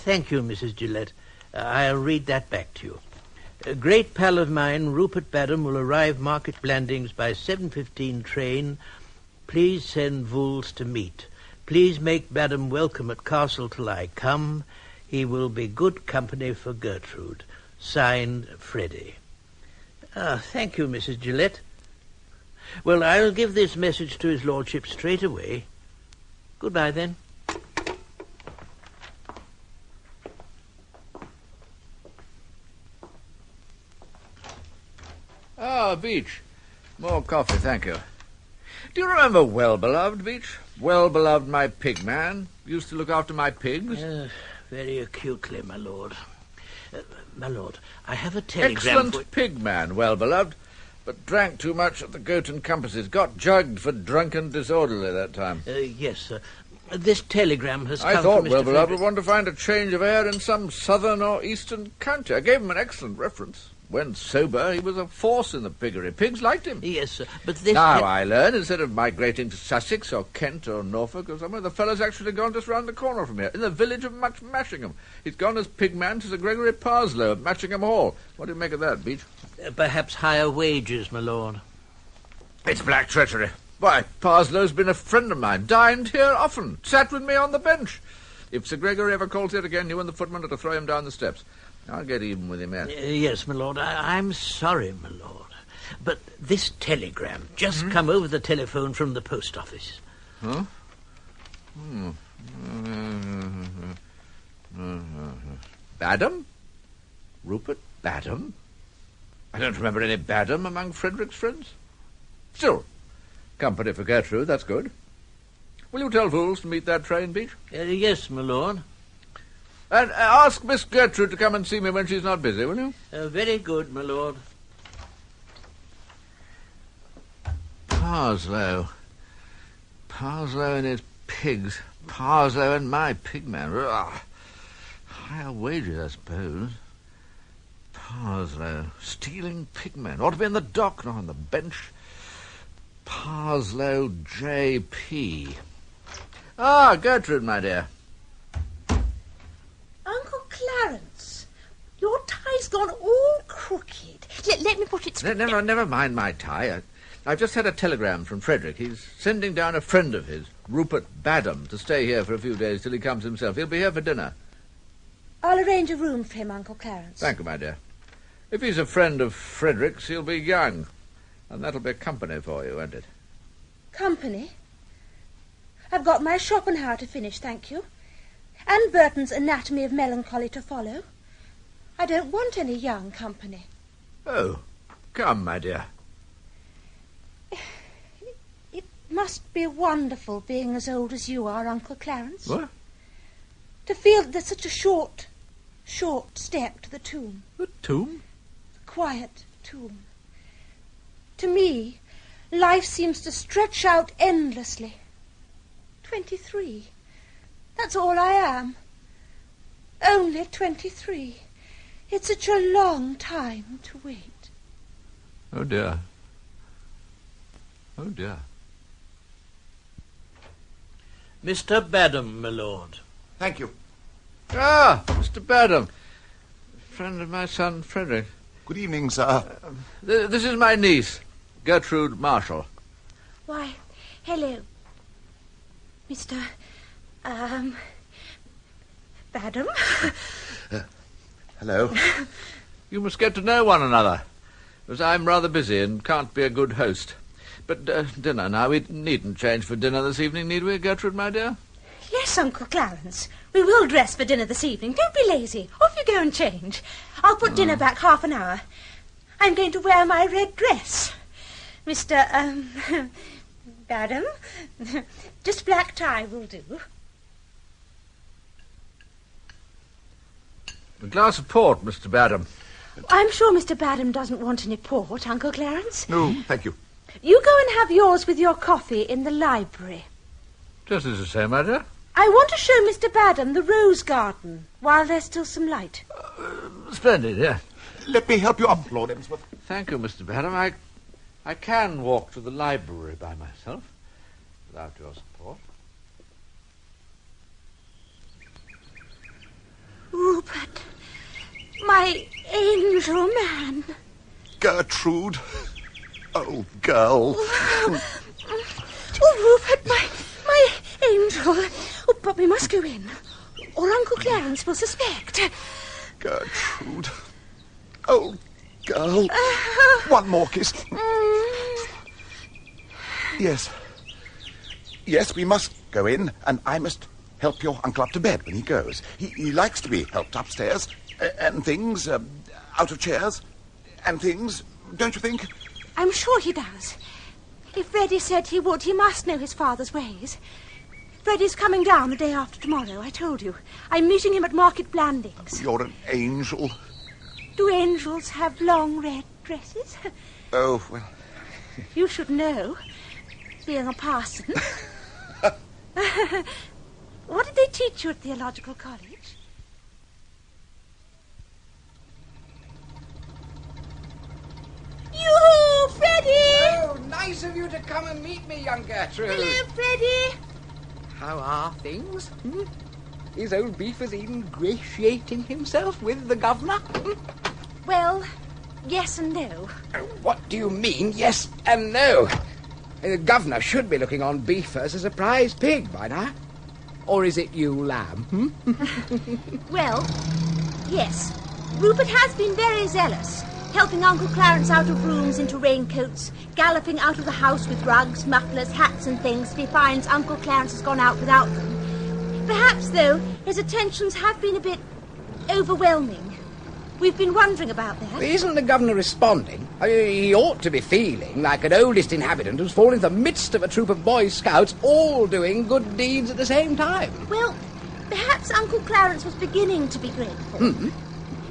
Thank you, Mrs. Gillette. I'll read that back to you. A great pal of mine, Rupert Badham, will arrive Market Blandings by 7:15 train. Please send Vools to meet. Please make Badham welcome at castle till I come. He will be good company for Gertrude. Signed, Freddie. Thank you, Mrs. Gillette. Well, I'll give this message to his lordship straight away. Goodbye, then. Beach. More coffee, thank you. Do you remember Well-Beloved, Beach? Well-Beloved, my pig man. Used to look after my pigs. Very acutely, my lord. My lord, I have a telegram. Excellent pig man, Well-Beloved, but drank too much at the Goat and Compasses. Got jugged for drunken disorderly that time. Yes, sir. This telegram has come I thought from Mr. Well-Beloved would want to find a change of air in some southern or eastern county. I gave him an excellent reference. When sober, he was a force in the piggery. Pigs liked him. Yes, sir, but this... Now I learn, instead of migrating to Sussex or Kent or Norfolk or somewhere, the fellow's actually gone just round the corner from here, in the village of Mashingham. He's gone as pigman to Sir Gregory Parslow at Matchingham Hall. What do you make of that, Beach? Perhaps higher wages, my lord. It's black treachery. Why, Parslow's been a friend of mine, dined here often, sat with me on the bench. If Sir Gregory ever calls here again, you and the footman are to throw him down the steps. I'll get even with him, Yes, my lord. I'm sorry, my lord. But this telegram just come over the telephone from the post office. Huh? Badham? Rupert Badham? I don't remember any Badham among Frederick's friends. Still, company for Gertrude, that's good. Will you tell Vools to meet that train, Beach? Yes, my lord. And ask Miss Gertrude to come and see me when she's not busy, will you? Very good, my lord. Parslow. Parslow and his pigs. Parslow and my pigman. Higher wages, I suppose. Parslow. Stealing pigmen. Ought to be in the dock, not on the bench. Parslow J.P. Ah, Gertrude, my dear. Uncle Clarence, your tie's gone all crooked. Let me put it straight. Never mind my tie. I've just had a telegram from Frederick. He's sending down a friend of his, Rupert Badham, to stay here for a few days till he comes himself. He'll be here for dinner. I'll arrange a room for him, Uncle Clarence. Thank you, my dear. If he's a friend of Frederick's, he'll be young. And that'll be company for you, won't it? Company? I've got my Schopenhauer to finish, thank you. And Burton's Anatomy of Melancholy to follow. I don't want any young company. Oh, come, my dear. It must be wonderful being as old as you are, Uncle Clarence. What? To feel that there's such a short step to the tomb. The tomb? The quiet tomb. To me, life seems to stretch out endlessly. 23. That's all I am. Only 23. It's such a long time to wait. Oh, dear. Oh, dear. Mr. Badham, my lord. Thank you. Ah, Mr. Badham. Friend of my son, Frederick. Good evening, sir. This is my niece, Gertrude Marshall. Why, hello, Mr. Badham. Hello. You must get to know one another, as I'm rather busy and can't be a good host. But dinner now. We needn't change for dinner this evening, need we, Gertrude, my dear? Yes, Uncle Clarence. We will dress for dinner this evening. Don't be lazy. Off you go and change. I'll put dinner back half an hour. I'm going to wear my red dress. Mr. Badham, just black tie will do. A glass of port, Mr. Badham. I'm sure Mr. Badham doesn't want any port, Uncle Clarence. No, thank you. You go and have yours with your coffee in the library. Just as you say, my dear. I want to show Mr. Badham the rose garden while there's still some light. Splendid, yeah. Let me help you up, Lord Emsworth. Thank you, Mr. Badham. I can walk to the library by myself without your support. Rupert, my angel man. Gertrude. Oh, girl. Oh, Rupert, my angel. Oh, but we must go in, or Uncle Clarence will suspect. Gertrude. Oh, girl. One more kiss. Yes. Yes, we must go in, and I must help your uncle up to bed when he goes. He likes to be helped upstairs, and things, out of chairs, and things, don't you think? I'm sure he does. If Freddie said he would, he must know his father's ways. Freddie's coming down the day after tomorrow, I told you. I'm meeting him at Market Blandings. You're an angel. Do angels have long red dresses? Oh, well... You should know, being a parson. What did they teach you at Theological College? Yoo-hoo, Freddie! Oh, nice of you to come and meet me, young Gertrude. Hello, Freddie. How are things? Is old Beefers ingratiating himself with the governor? Well, yes and no. What do you mean, yes and no? The governor should be looking on Beefers as a prize pig by now. Or is it you, lamb? Well, yes. Rupert has been very zealous, helping Uncle Clarence out of rooms into raincoats, galloping out of the house with rugs, mufflers, hats and things if he finds Uncle Clarence has gone out without them. Perhaps, though, his attentions have been a bit overwhelming. We've been wondering about that. Isn't the governor responding? I mean, he ought to be feeling like an oldest inhabitant who's fallen into the midst of a troop of Boy Scouts all doing good deeds at the same time. Well, perhaps Uncle Clarence was beginning to be grateful.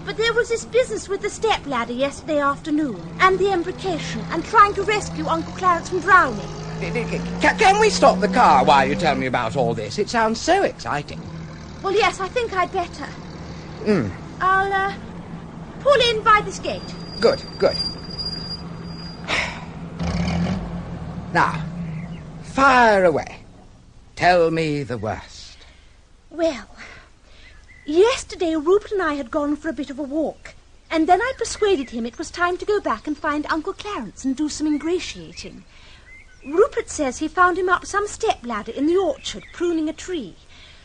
But there was this business with the step-ladder yesterday afternoon, and the embrocation, and trying to rescue Uncle Clarence from drowning. Can we stop the car while you tell me about all this? It sounds so exciting. Well, yes, I think I'd better. I'll, pull in by this gate. Good. Now, fire away. Tell me the worst. Well, yesterday Rupert and I had gone for a bit of a walk, and then I persuaded him it was time to go back and find Uncle Clarence and do some ingratiating. Rupert says he found him up some step-ladder in the orchard, pruning a tree.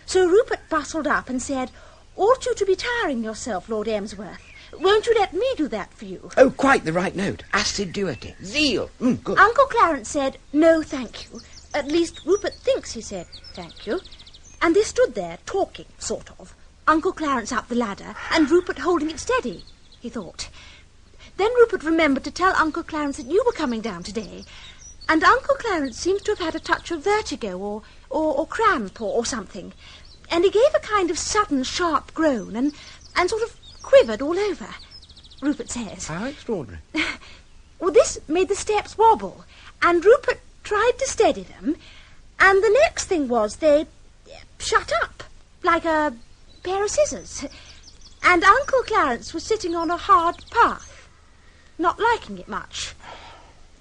So Rupert bustled up and said, "Ought you to be tiring yourself, Lord Emsworth? Won't you let me do that for you?" Oh, quite the right note. Assiduity. Zeal. Good. Uncle Clarence said, "No, thank you." At least, Rupert thinks he said, "Thank you." And they stood there, talking, sort of. Uncle Clarence up the ladder, and Rupert holding it steady, he thought. Then Rupert remembered to tell Uncle Clarence that you were coming down today, and Uncle Clarence seems to have had a touch of vertigo or cramp or something, and he gave a kind of sudden sharp groan and sort of quivered all over, Rupert says. How extraordinary. Well, this made the steps wobble, and Rupert tried to steady them, and the next thing was they shut up, like a pair of scissors, and Uncle Clarence was sitting on a hard path, not liking it much.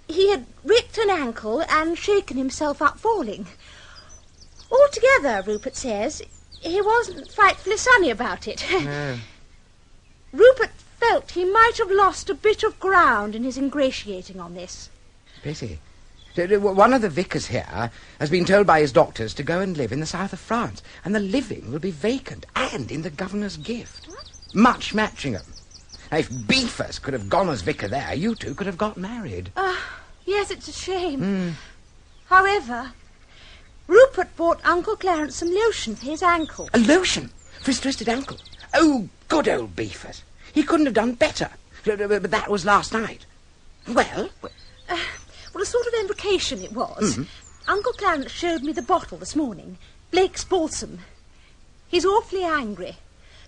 He had ripped an ankle and shaken himself up falling. Altogether, Rupert says, he wasn't frightfully sunny about it. No. Rupert felt he might have lost a bit of ground in his ingratiating on this. Pity. One of the vicars here has been told by his doctors to go and live in the south of France, and the living will be vacant and in the governor's gift. What? Much Matchingham. Now, if Beefers could have gone as vicar there, you two could have got married. Yes, it's a shame. However, Rupert bought Uncle Clarence some lotion for his ankle. A lotion? For his twisted ankle? Oh, good old Beefers. He couldn't have done better. But that was last night. Well? Well, a sort of embrocation it was. Uncle Clarence showed me the bottle this morning. Blake's balsam. He's awfully angry.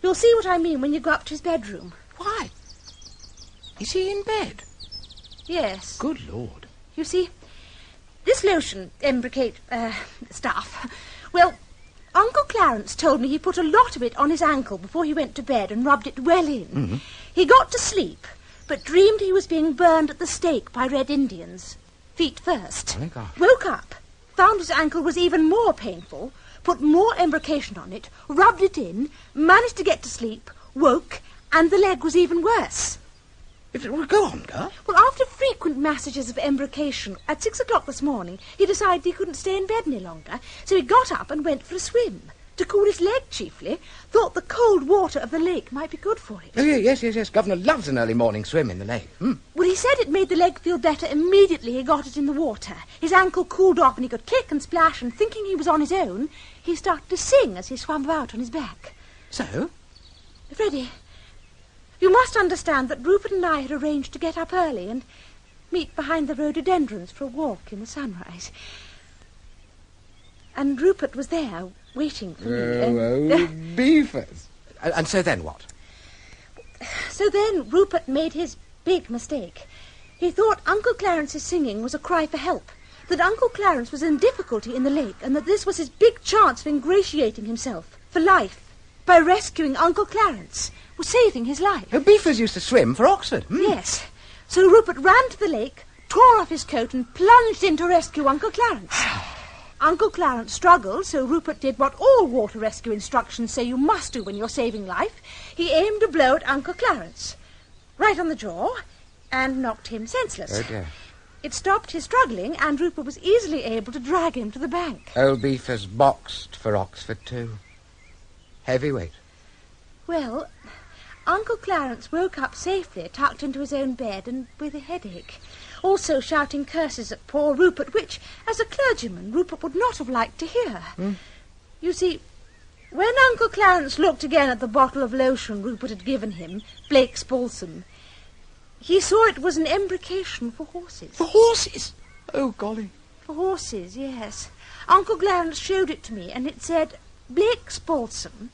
You'll see what I mean when you go up to his bedroom. Why? Is he in bed? Yes. Good Lord. You see, this lotion, embrocation, stuff, well, Uncle Clarence told me he put a lot of it on his ankle before he went to bed and rubbed it well in. He got to sleep, but dreamed he was being burned at the stake by Red Indians. Feet first. Oh, God. Woke up, found his ankle was even more painful, put more embrocation on it, rubbed it in, managed to get to sleep, woke, and the leg was even worse. Well, go on, girl. Well, after frequent massages of embrocation, at 6 o'clock this morning, he decided he couldn't stay in bed any longer, so he got up and went for a swim. To cool his leg, chiefly. Thought the cold water of the lake might be good for it. Oh, yes. Governor loves an early morning swim in the lake. Well, he said it made the leg feel better immediately he got it in the water. His ankle cooled off and he could kick and splash, and thinking he was on his own, he started to sing as he swam about on his back. So? Freddie, you must understand that Rupert and I had arranged to get up early and meet behind the rhododendrons for a walk in the sunrise. And Rupert was there, waiting for me. Beefers. And so then what? So then Rupert made his big mistake. He thought Uncle Clarence's singing was a cry for help, that Uncle Clarence was in difficulty in the lake, and that this was his big chance of ingratiating himself for life by rescuing Uncle Clarence, was saving his life. Oh, Beefers used to swim for Oxford. Yes. So Rupert ran to the lake, tore off his coat and plunged in to rescue Uncle Clarence. Uncle Clarence struggled, so Rupert did what all water rescue instructions say you must do when you're saving life. He aimed a blow at Uncle Clarence, right on the jaw, and knocked him senseless. Oh, dear. It stopped his struggling, and Rupert was easily able to drag him to the bank. Old Beefers boxed for Oxford, too. Heavyweight. Well, Uncle Clarence woke up safely, tucked into his own bed and with a headache, also shouting curses at poor Rupert, which, as a clergyman, Rupert would not have liked to hear. You see, when Uncle Clarence looked again at the bottle of lotion Rupert had given him, Blake's balsam, he saw it was an embrocation for horses. For horses? Oh, golly. For horses, yes. Uncle Clarence showed it to me, and it said, Blake's balsam,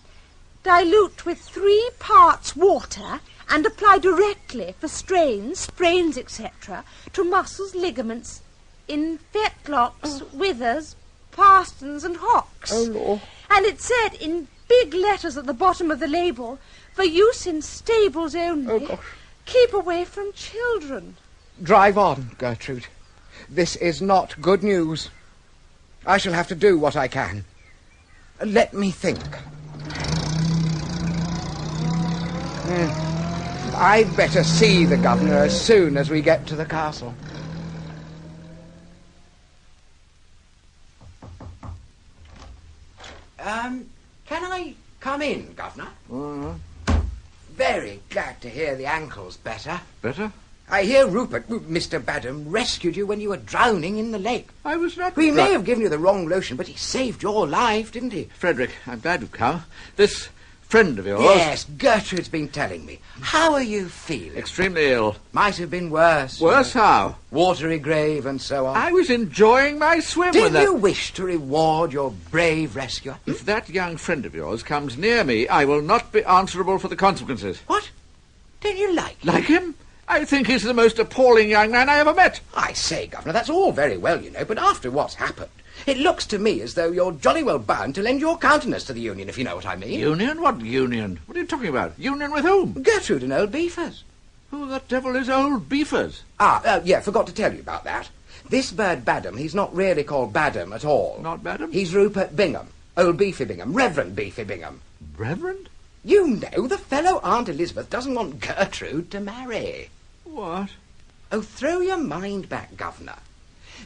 dilute with 3 parts water and apply directly for strains, sprains, etc., to muscles, ligaments, in fetlocks, withers, pastons and hocks. Oh, Lord. And it said in big letters at the bottom of the label, for use in stables only. Oh, gosh. Keep away from children. Drive on, Gertrude. This is not good news. I shall have to do what I can. Let me think. I'd better see the governor as soon as we get to the castle. Can I come in, Governor? Very glad to hear the ankle's better. Better? I hear Rupert, Mr. Badham, rescued you when you were drowning in the lake. I was not... He may have given you the wrong lotion, but he saved your life, didn't he? Frederick, I'm glad you've come. This friend of yours... Yes, Gertrude's been telling me. How are you feeling? Extremely ill. Might have been worse. Worse how? Watery grave and so on. I was enjoying my swim with that... Did you wish to reward your brave rescuer? If that young friend of yours comes near me, I will not be answerable for the consequences. What? Don't you like him? Like him? I think he's the most appalling young man I ever met. I say, Governor, that's all very well, you know, but after what's happened, it looks to me as though you're jolly well bound to lend your countenance to the union, if you know what I mean. Union? What union? What are you talking about? Union with whom? Gertrude and old Beefers. Who the devil is old Beefers? Yeah, forgot to tell you about that. This bird Badham, he's not really called Badham at all. Not Badham? He's Rupert Bingham. Old Beefy Bingham. Reverend Beefy Bingham. Reverend? You know, the fellow Aunt Elizabeth doesn't want Gertrude to marry. What? Oh, throw your mind back, Governor.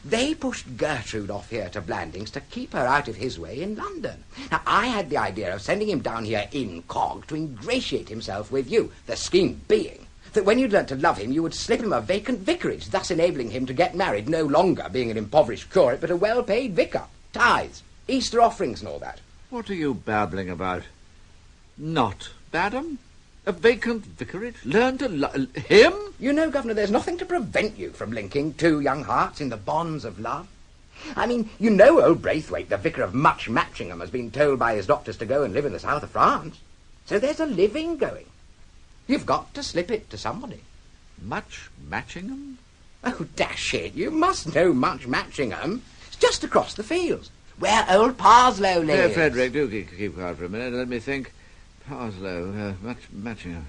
They pushed Gertrude off here to Blandings to keep her out of his way in London. Now, I had the idea of sending him down here incog to ingratiate himself with you, the scheme being that when you'd learnt to love him, you would slip him a vacant vicarage, thus enabling him to get married, no longer being an impoverished curate, but a well-paid vicar. Tithes, Easter offerings and all that. What are you babbling about? Not Badham? A vacant vicarage? Learn to love him? You know, Governor, there's nothing to prevent you from linking two young hearts in the bonds of love. I mean, you know old Braithwaite, the vicar of Much Matchingham, has been told by his doctors to go and live in the south of France. So there's a living going. You've got to slip it to somebody. Much Matchingham? Oh, dash it, you must know Much Matchingham. It's just across the fields, where old Parslow lives. Dear Frederick, do keep quiet for a minute. Let me think. Parslow, Matchingham.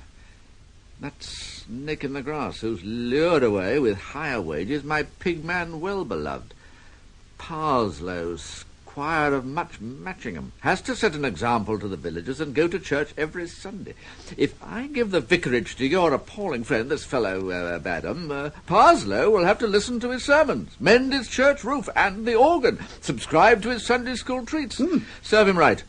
That snake in the grass who's lured away with higher wages my pigman well-beloved. Parslow, squire of Much Matchingham, has to set an example to the villagers and go to church every Sunday. If I give the vicarage to your appalling friend, this fellow Badham, Parslow will have to listen to his sermons, mend his church roof and the organ, subscribe to his Sunday school treats. Serve him right.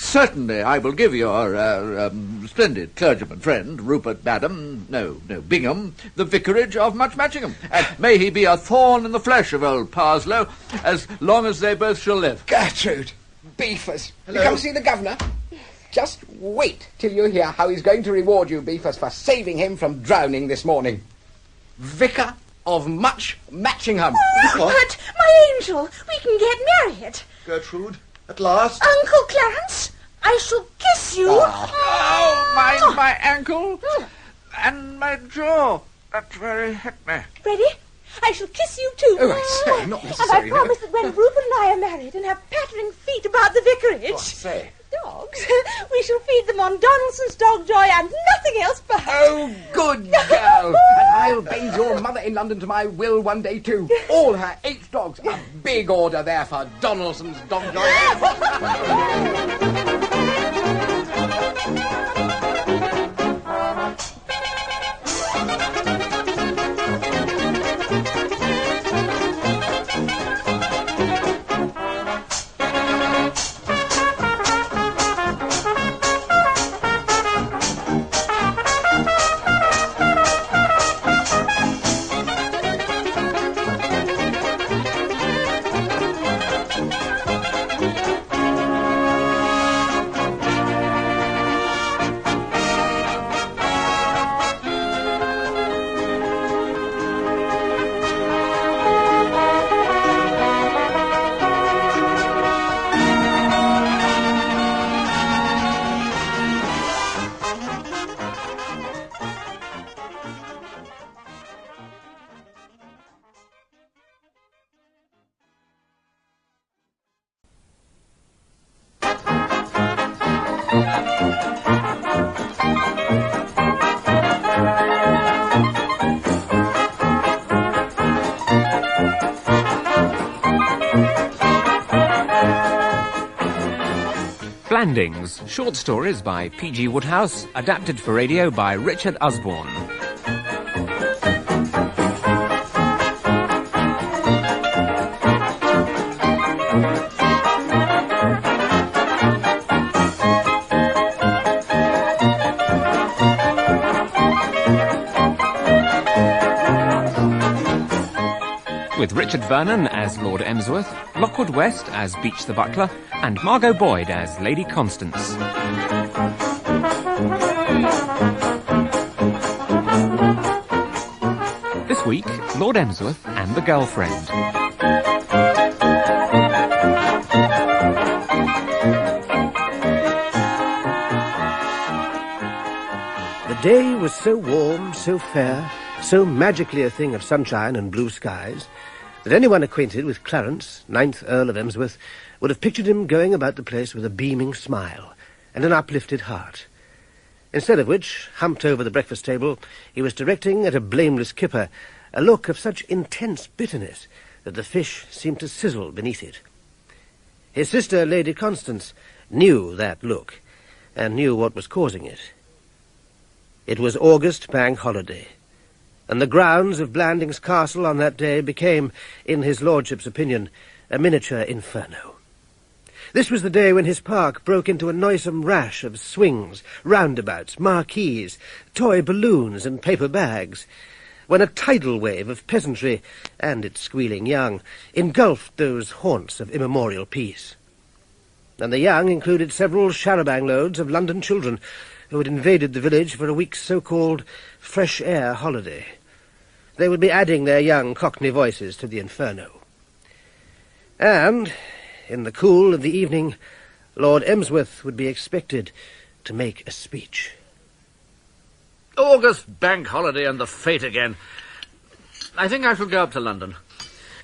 Certainly I will give your splendid clergyman friend, Rupert Bingham, the vicarage of Much Matchingham. And may he be a thorn in the flesh of old Parslow as long as they both shall live. Gertrude, Beefers, Hello? You come see the governor? Just wait till you hear how he's going to reward you, Beefers, for saving him from drowning this morning. Vicar of Much Matchingham. Rupert, my angel, we can get married. Gertrude, at last. Uncle Clarence, I shall kiss you. Oh, my ankle and my jaw. That very hit me. Ready? I shall kiss you too. Oh, I say, not And I necessary. promise that when Rupert and I are married and have pattering feet about the vicarage... Oh, I say. Dogs, we shall feed them on Donaldson's Dog Joy and nothing else but... Oh, good girl. And I'll bathe your mother in London to my will one day too. All her 8 dogs. A big order there for Donaldson's Dog Joy. Blandings, short stories by P.G. Wodehouse, adapted for radio by Richard Usborne. With Richard Vernon as Lord Emsworth, Lockwood West as Beach the Butler, and Margot Boyd as Lady Constance. This week, Lord Emsworth and the Girlfriend. The day was so warm, so fair, so magically a thing of sunshine and blue skies, that anyone acquainted with Clarence, 9th Earl of Emsworth, would have pictured him going about the place with a beaming smile and an uplifted heart. Instead of which, humped over the breakfast table, he was directing at a blameless kipper a look of such intense bitterness that the fish seemed to sizzle beneath it. His sister, Lady Constance, knew that look, and knew what was causing it. It was August Bank Holiday, and the grounds of Blandings Castle on that day became, in his lordship's opinion, a miniature inferno. This was the day when his park broke into a noisome rash of swings, roundabouts, marquees, toy balloons and paper bags, when a tidal wave of peasantry, and its squealing young, engulfed those haunts of immemorial peace. And the young included several charabanc loads of London children who had invaded the village for a week's so-called fresh air holiday. They would be adding their young Cockney voices to the inferno. And, in the cool of the evening, Lord Emsworth would be expected to make a speech. August Bank Holiday and the fate again. I think I shall go up to London.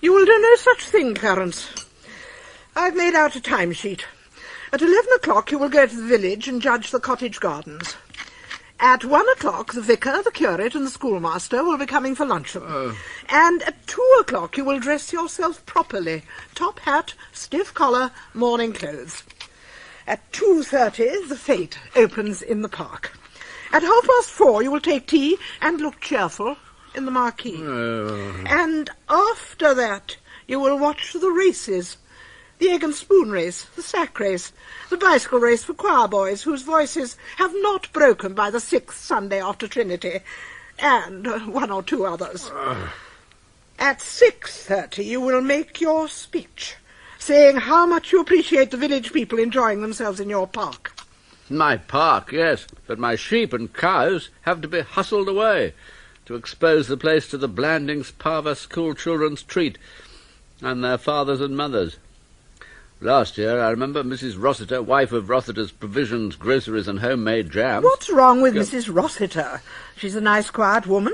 You will do no such thing, Clarence. I've made out a timesheet. At 11 o'clock you will go to the village and judge the cottage gardens. At 1 o'clock the vicar, the curate and the schoolmaster will be coming for luncheon. And at 2 o'clock you will dress yourself properly. Top hat, stiff collar, morning clothes. At 2:30 the fete opens in the park. At 4:30 you will take tea and look cheerful in the marquee. And after that you will watch the races. The egg and spoon race, the sack race, the bicycle race for choir boys whose voices have not broken by the 6th Sunday after Trinity, and one or two others. At 6:30 you will make your speech, saying how much you appreciate the village people enjoying themselves in your park. My park, yes, but my sheep and cows have to be hustled away to expose the place to the Blandings Parva school children's treat and their fathers and mothers. Last year, I remember Mrs. Rossiter, wife of Rossiter's Provisions, Groceries and Homemade Jams. What's wrong with Mrs. Rossiter? She's a nice, quiet woman,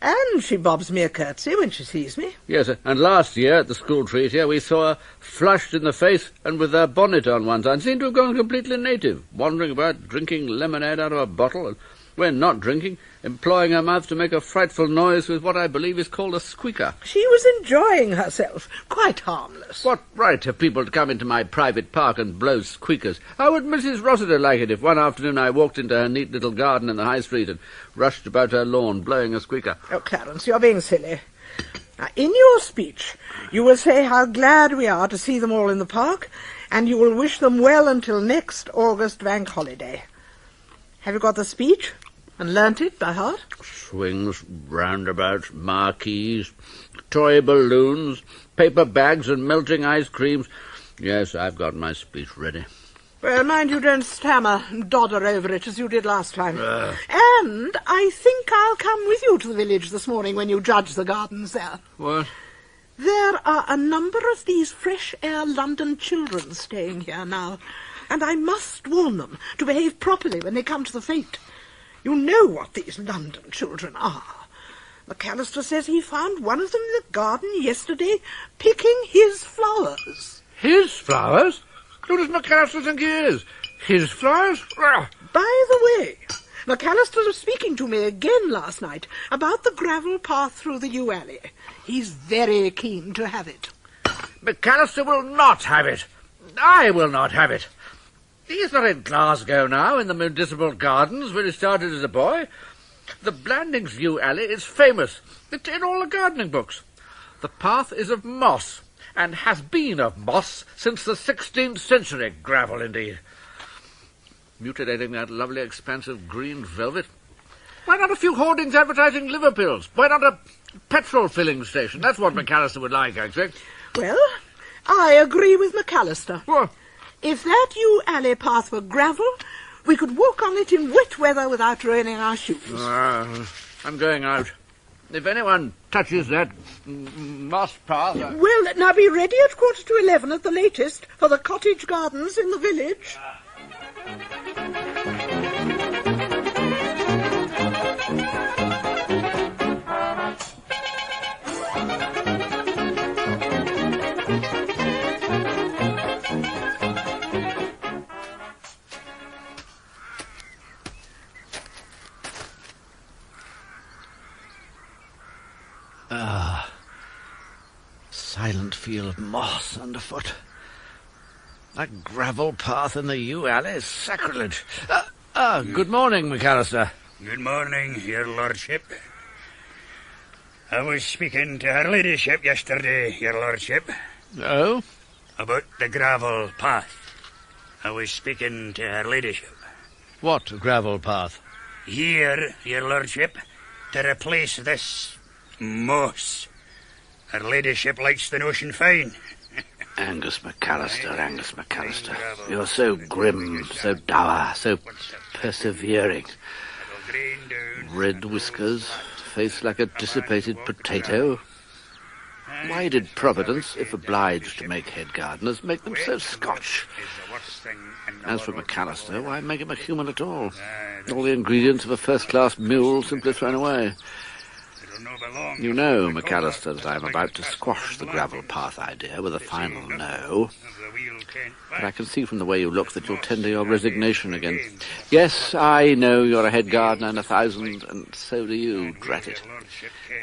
and she bobs me a curtsy when she sees me. Yes, and last year at the school treat here, we saw her flushed in the face and with her bonnet on one side, seemed to have gone completely native, wandering about drinking lemonade out of a bottle, and when not drinking, employing her mouth to make a frightful noise with what I believe is called a squeaker. She was enjoying herself, quite harmless. What right have people to come into my private park and blow squeakers? How would Mrs. Rossiter like it if one afternoon I walked into her neat little garden in the High Street and rushed about her lawn blowing a squeaker? Oh, Clarence, you're being silly. Now, in your speech, you will say how glad we are to see them all in the park, and you will wish them well until next August Bank Holiday. Have you got the speech and learnt it by heart? Swings, roundabouts, marquees, toy balloons, paper bags and melting ice creams. Yes, I've got my speech ready. Well, mind you don't stammer and dodder over it as you did last time. And I think I'll come with you to the village this morning when you judge the gardens there. What? There are a number of these fresh-air London children staying here now, and I must warn them to behave properly when they come to the fete. You know what these London children are. McAllister says he found one of them in the garden yesterday picking his flowers. His flowers? Who does McAllister think he is? His flowers? By the way, McAllister was speaking to me again last night about the gravel path through the yew alley. He's very keen to have it. McAllister will not have it. I will not have it. He's not in Glasgow now, in the municipal gardens, where he started as a boy. The Blandings yew alley is famous. It's in all the gardening books. The path is of moss, and has been of moss since the 16th century. Gravel, indeed. Mutilating that lovely expanse of green velvet. Why not a few hoardings advertising liver pills? Why not a petrol filling station? That's what McAllister would like, I expect. Well, I agree with McAllister. What? If that yew alley path were gravel, we could walk on it in wet weather without ruining our shoes. I'm going out. If anyone touches that moss path... Well, now be ready at 11:15 at the latest for the cottage gardens in the village. Silent feel of moss underfoot. That gravel path in the yew alley is sacrilege. Good morning, McAllister. Good morning, your lordship. I was speaking to her ladyship yesterday, your lordship. Oh? About the gravel path. I was speaking to her ladyship. What gravel path? Here, your lordship, to replace this moss. Her ladyship likes the notion fine. Angus McAllister. You're so grim, so dour, so persevering. Red whiskers, face like a dissipated potato. Why did Providence, if obliged to make head gardeners, make them so Scotch? As for McAllister, why make him a human at all? All the ingredients of a first-class mule simply thrown away. You know, McAllister, that I'm about to squash the gravel path idea with a final no. But I can see from the way you look that you'll tender your resignation again. Yes, I know you're a head gardener in 1,000, and so do you, drat it.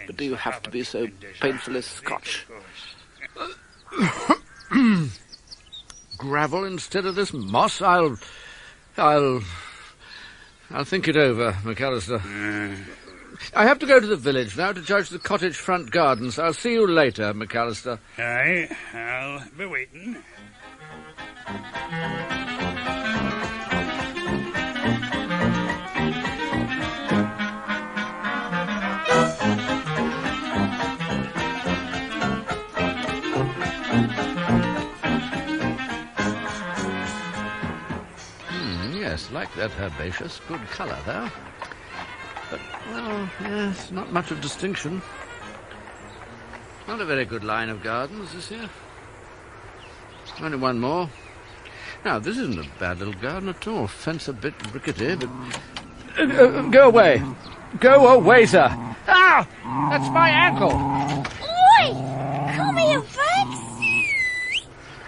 But do you have to be so painfully Scotch? Gravel instead of this moss? I'll think it over, McAllister. I have to go to the village now to judge the cottage front gardens. I'll see you later, McAllister. Aye, I'll be waiting. Yes, like that herbaceous. Good colour, though. But, well, yes, not much of distinction. Not a very good line of gardens, this here. Only one more. Now, this isn't a bad little garden at all. Fence a bit rickety, but... go away. Go away, sir. Ah! That's my ankle. Oi! Come here, Rex!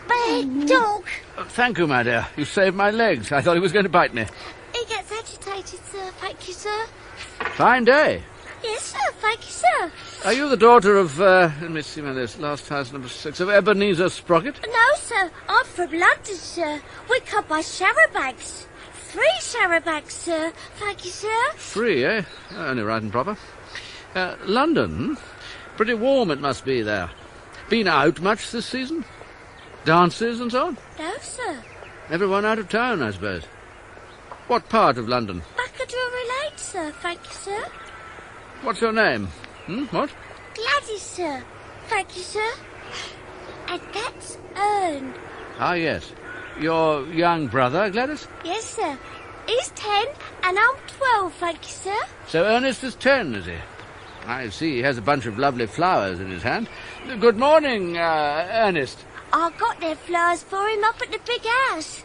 Bad dog. Thank you, my dear. You saved my legs. I thought he was going to bite me. He gets agitated, sir. Thank you, sir. Fine day. Yes, sir. Thank you, sir. Are you the daughter of, let me see my list, last house number 6, of Ebenezer Sprocket? No, sir. I'm from London, sir. We come by Sharrow-bags. 3 Sharrow-bags, sir. Thank you, sir. 3, eh? Only right and proper. London? Pretty warm it must be there. Been out much this season? Dances and so on? No, sir. Everyone out of town, I suppose. What part of London? Drury Lane, sir. Thank you, sir. What's your name? What? Gladys, sir. Thank you, sir. And that's Ern. Ah, yes. Your young brother, Gladys? Yes, sir. He's 10 and I'm 12, thank you, sir. So Ernest is 10, is he? I see he has a bunch of lovely flowers in his hand. Good morning, Ernest. I got their flowers for him up at the big house.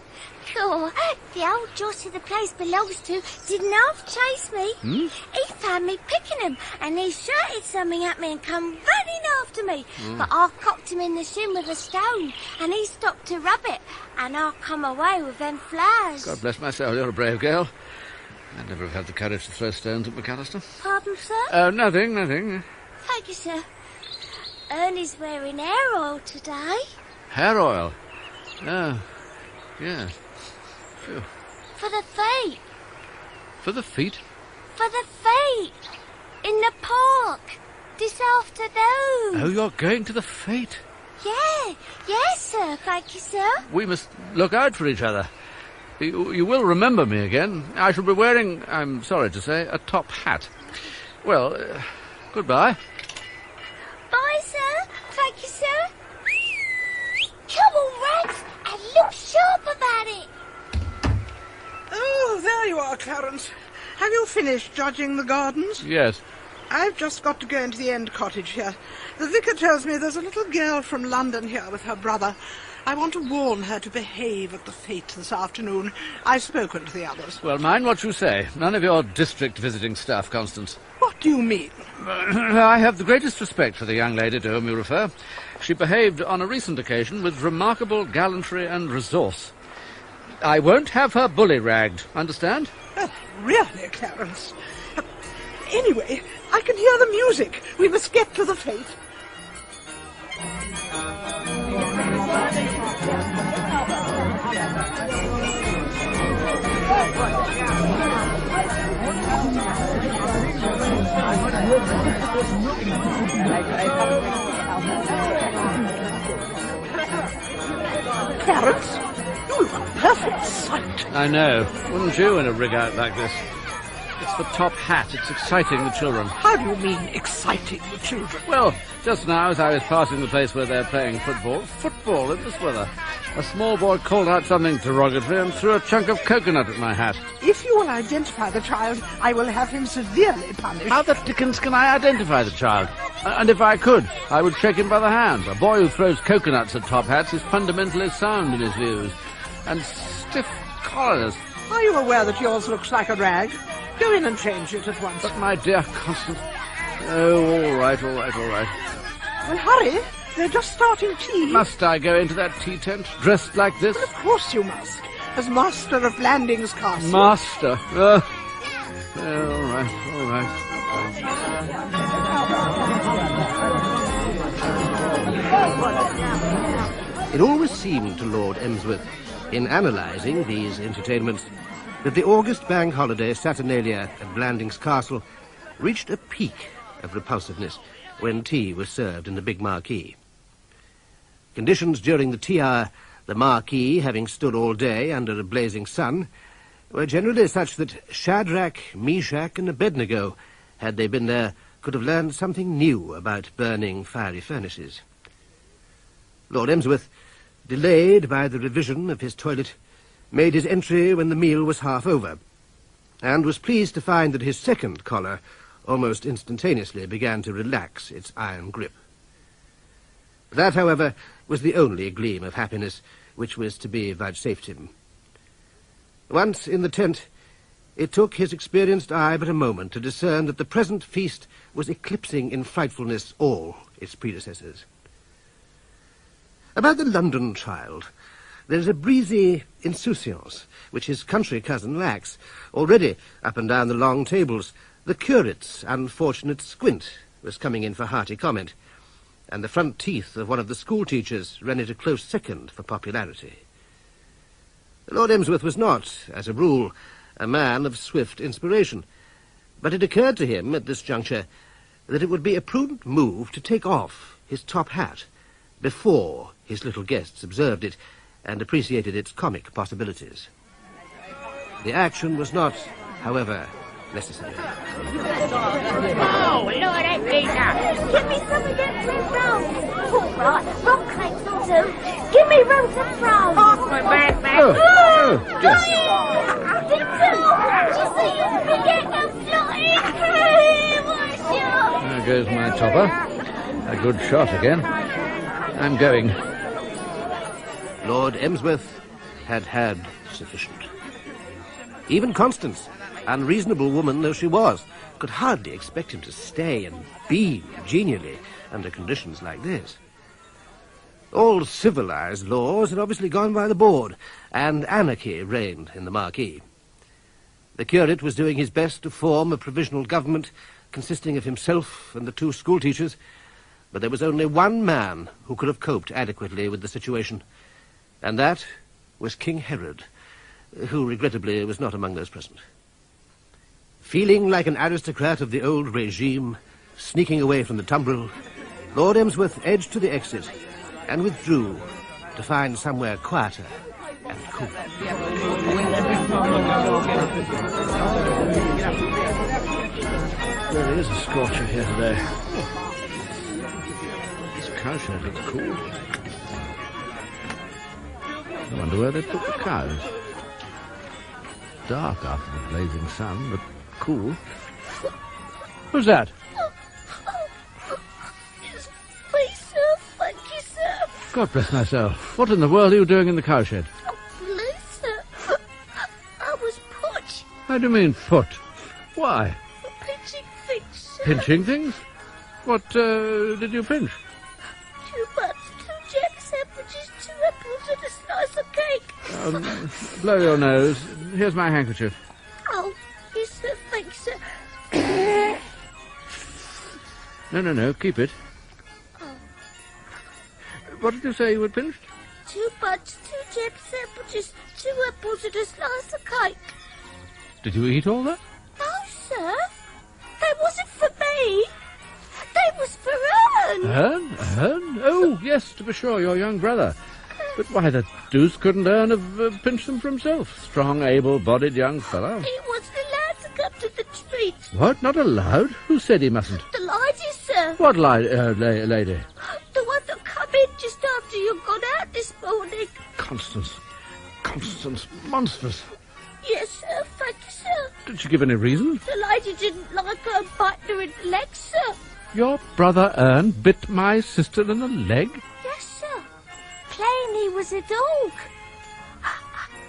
Oh, the old Jossie the place belongs to didn't half chase me. He found me picking them, and he shouted something at me and come running after me. But I cocked him in the shin with a stone, and he stopped to rub it, and I come away with them flowers. God bless my soul, you're a brave girl. I'd never have had the courage to throw stones at McAllister. Pardon, sir? Nothing. Thank you, sir. Ernie's wearing hair oil today. Hair oil? Oh, yes. Phew. For the fete. For the feet? For the fete. In the park. This afternoon. Oh, you're going to the fete? Yeah. Yes, sir. Thank you, sir. We must look out for each other. You will remember me again. I shall be wearing, I'm sorry to say, a top hat. Well, goodbye. Bye, sir. Thank you, sir. Come on, Rags, and look sharp about it. Oh, there you are, Clarence. Have you finished judging the gardens? Yes. I've just got to go into the end cottage here. The vicar tells me there's a little girl from London here with her brother. I want to warn her to behave at the fete this afternoon. I've spoken to the others. Well, mind what you say. None of your district visiting stuff, Constance. What do you mean? I have the greatest respect for the young lady to whom you refer. She behaved on a recent occasion with remarkable gallantry and resource. I won't have her bully-ragged, understand? Really, Clarence? Anyway, I can hear the music. We must get to the fete. Clarence, you look a perfect sight. I know. Wouldn't you in a rig out like this? It's the top hat. It's exciting the children. How do you mean, exciting the children? Well, just now as I was passing the place where they're playing football in this weather, a small boy called out something derogatory and threw a chunk of coconut at my hat. If you will identify the child, I will have him severely punished. How the dickens can I identify the child? And if I could, I would shake him by the hand. A boy who throws coconuts at top hats is fundamentally sound in his views. And stiff collars. Are you aware that yours looks like a rag? Go in and change it at once. But my dear Constance... Oh, all right. Well, hurry. They're just starting tea. Must I go into that tea tent dressed like this? Well, of course you must. As master of Blandings Castle. Master? All right. It always seemed to Lord Emsworth, in analysing these entertainments, that the August bank holiday saturnalia at Blandings Castle reached a peak of repulsiveness when tea was served in the big marquee. Conditions during the tea hour, the marquee having stood all day under a blazing sun, were generally such that Shadrach, Meshach and Abednego, had they been there, could have learned something new about burning fiery furnaces. Lord Emsworth, delayed by the revision of his toilet, made his entry when the meal was half over, and was pleased to find that his second collar almost instantaneously began to relax its iron grip. That, however, was the only gleam of happiness which was to be vouchsafed him. Once in the tent, it took his experienced eye but a moment to discern that the present feast was eclipsing in frightfulness all its predecessors. About the London child, there is a breezy insouciance which his country cousin lacks. Already, up and down the long tables, the curate's unfortunate squint was coming in for hearty comment, and the front teeth of one of the school-teachers ran it a close second for popularity. Lord Emsworth was not, as a rule, a man of swift inspiration, but it occurred to him at this juncture that it would be a prudent move to take off his top hat before his little guests observed it and appreciated its comic possibilities. The action was not, however, necessary. Oh, Lord, that pizza! Give me some of them red rolls. All right, rock cakes will do. Give me rolls of rolls. Pass my bag back. Just so you forget the flying. There goes my topper. A good shot again. I'm going. Lord Emsworth had had sufficient. Even Constance, unreasonable woman though she was, could hardly expect him to stay and beam genially under conditions like this. All civilized laws had obviously gone by the board, and anarchy reigned in the marquee. The curate was doing his best to form a provisional government consisting of himself and the two schoolteachers, but there was only one man who could have coped adequately with the situation, and that was King Herod, who regrettably was not among those present. Feeling like an aristocrat of the old regime, sneaking away from the tumbril, Lord Emsworth edged to the exit and withdrew to find somewhere quieter and cooler. There is a scorcher here today. This cowshed looks cool. I wonder where they put the cows. Dark after the blazing sun, but cool. Who's that? Please, sir. Thank you, sir. God bless myself. What in the world are you doing in the cowshed? Oh, please, sir. I was put. How do you mean, put? Why? Pinching things, sir. Pinching things? What did you pinch? 2 buns, 2 jack sandwiches, 2 apples, and a slice of cake. Blow your nose. Here's my handkerchief. Oh, yes, sir. Thanks, sir. No, keep it. Oh. What did you say you had pinched? 2 buns, 2 jack sandwiches, 2 apples, and a slice of cake. Did you eat all that? No, sir. They wasn't for me. They was for Ern. Ern? Oh, yes, to be sure, your young brother. But why the deuce couldn't Ern have pinched them for himself? Strong, able-bodied young fellow. He wasn't allowed to come to the treat. What? Not allowed? Who said he mustn't? The lady, sir. What lady? The one that come in just after you got out this morning. Constance, monstrous. Yes, sir. Thank you, sir. Did she give any reason? The lady didn't like her biting her in the leg, sir. Your brother Ern bit my sister in the leg? Yes, sir. Plain he was a dog.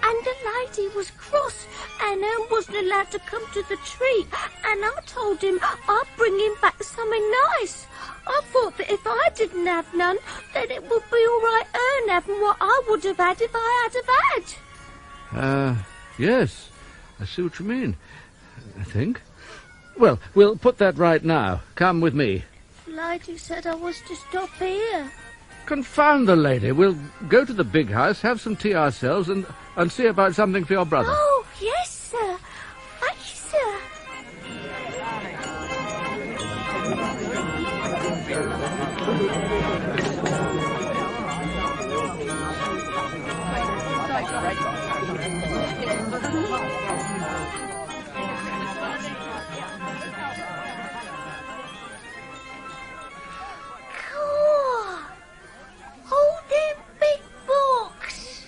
And the lady was cross, and Ern wasn't allowed to come to the treat. And I told him I'd bring him back something nice. I thought that if I didn't have none, then it would be all right Ern having what I would have had if I had have had. Yes. I see what you mean, I think. Well, we'll put that right now. Come with me. The lady said I was to stop here. Confound the lady. We'll go to the big house, have some tea ourselves, and see about something for your brother. Oh, yes, sir. Thank you, sir.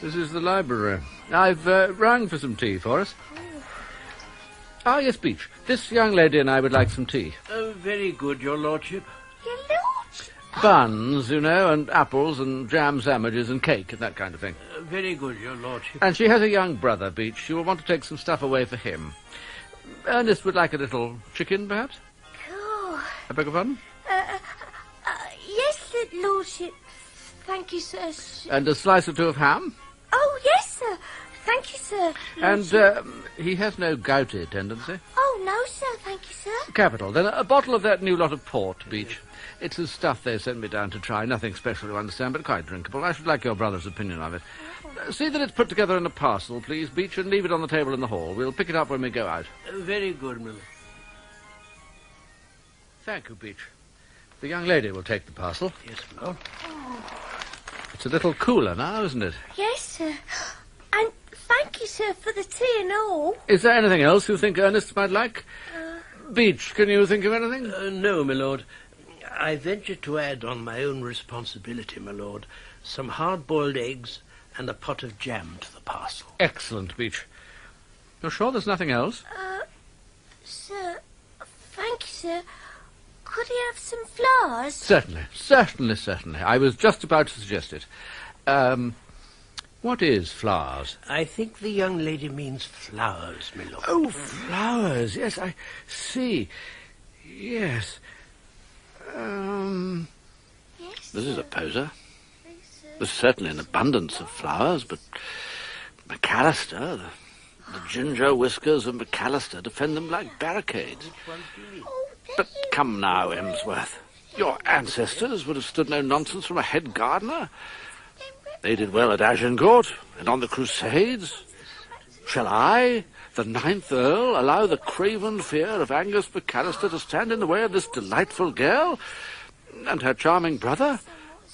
This is the library. I've rung for some tea for us. Ah, yes, Beach. This young lady and I would like some tea. Oh, very good, your lordship. Your lordship? Buns, you know, and apples and jam sandwiches and cake and that kind of thing. Very good, your lordship. And she has a young brother, Beach. She will want to take some stuff away for him. Ernest would like a little chicken, perhaps? Oh. I beg your pardon? Yes, lordship. Thank you, sir. And a slice or two of ham? Oh, yes, sir. Thank you, sir. And he has no gouty tendency? Oh, no, sir. Thank you, sir. Capital. Then a bottle of that new lot of port, Beach. It's the stuff they sent me down to try. Nothing special, you understand, but quite drinkable. I should like your brother's opinion of it. See that it's put together in a parcel, please, Beach, and leave it on the table in the hall. We'll pick it up when we go out. Very good, Miller. Thank you, Beach. The young lady will take the parcel. Yes, Lord. It's a little cooler now, isn't it? Yes, sir. And thank you, sir, for the tea and all. Is there anything else you think Ernest might like? Beach, can you think of anything? No, my lord. I venture to add on my own responsibility, my lord, some hard-boiled eggs and a pot of jam to the parcel. Excellent, Beach. You're sure there's nothing else? Sir, thank you, sir. Could he have some flowers? Certainly. I was just about to suggest it. What is flowers? I think the young lady means flowers, my lord. Oh, flowers. Yes, I see. Yes. Yes, this is a poser. There's certainly an abundance of flowers, but McAllister, the ginger whiskers of McAllister defend them like barricades. But come now, Emsworth. Your ancestors would have stood no nonsense from a head gardener. They did well at Agincourt and on the Crusades. Shall I, the 9th Earl, allow the craven fear of Angus McAllister to stand in the way of this delightful girl and her charming brother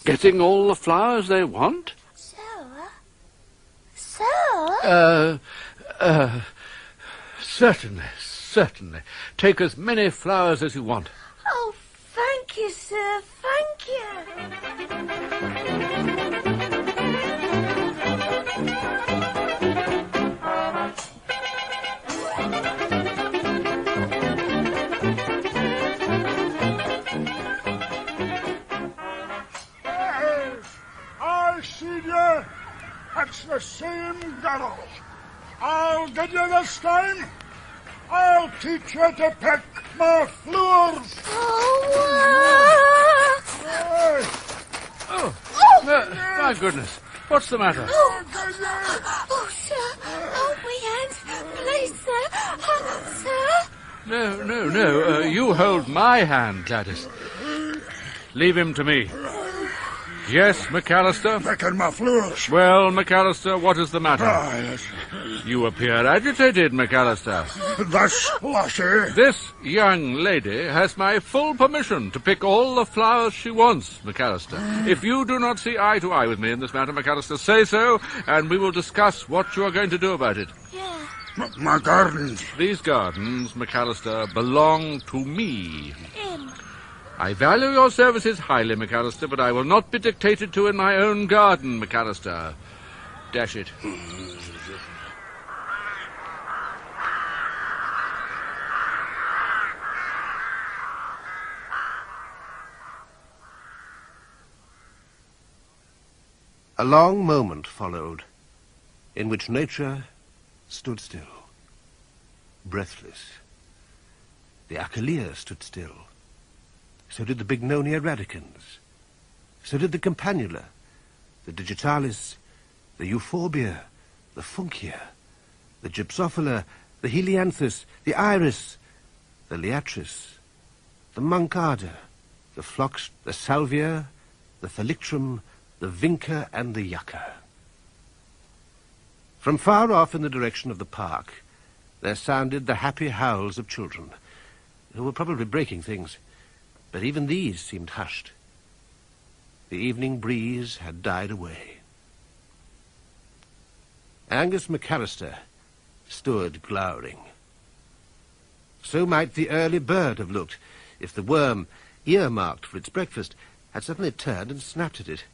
getting all the flowers they want? Sir? Certainly. Take as many flowers as you want. Oh, thank you, sir, thank you. I see you. It's the same girl. I'll get you this time. I'll teach you to pick my flowers. My goodness. What's the matter? Oh, sir. Oh, my hands. Please, sir. Oh, sir. No. You hold my hand, Gladys. Leave him to me. Yes, McAllister? Picking my flowers. Well, McAllister, what is the matter? Yes. You appear agitated, McAllister. This lassie. This young lady has my full permission to pick all the flowers she wants, McAllister. If you do not see eye to eye with me in this matter, McAllister, say so, and we will discuss what you are going to do about it. Yeah. My gardens. These gardens, McAllister, belong to me. I value your services highly, McAllister, but I will not be dictated to in my own garden, McAllister. Dash it. A long moment followed, in which nature stood still, breathless. The Achillea stood still. So did the Bignonia radicans. So did the Campanula, the Digitalis, the Euphorbia, the Funcia, the Gypsophila, the Helianthus, the Iris, the Liatris, the Moncarda, the Phlox, the Salvia, the Thalictrum, the Vinca, and the Yucca. From far off in the direction of the park, there sounded the happy howls of children, who were probably breaking things. But even these seemed hushed. The evening breeze had died away. Angus McAllister stood glowering. So might the early bird have looked if the worm, earmarked for its breakfast, had suddenly turned and snapped at it.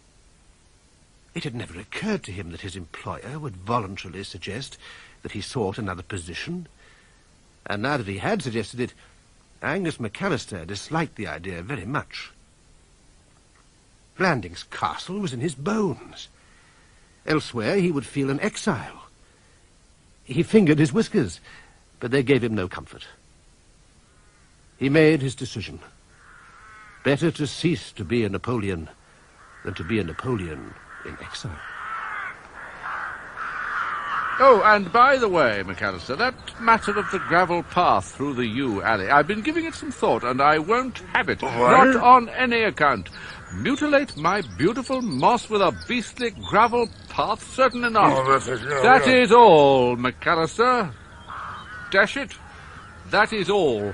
It had never occurred to him that his employer would voluntarily suggest that he sought another position. And now that he had suggested it, Angus McAllister disliked the idea very much. Blandings Castle was in his bones. Elsewhere he would feel an exile. He fingered his whiskers, but they gave him no comfort. He made his decision. Better to cease to be a Napoleon than to be a Napoleon in exile. Oh, and by the way, McAllister, that matter of the gravel path through the yew alley, I've been giving it some thought, and I won't have it. What? Not on any account. Mutilate my beautiful moss with a beastly gravel path? Certainly not. Oh, that is all, McAllister. Dash it. That is all.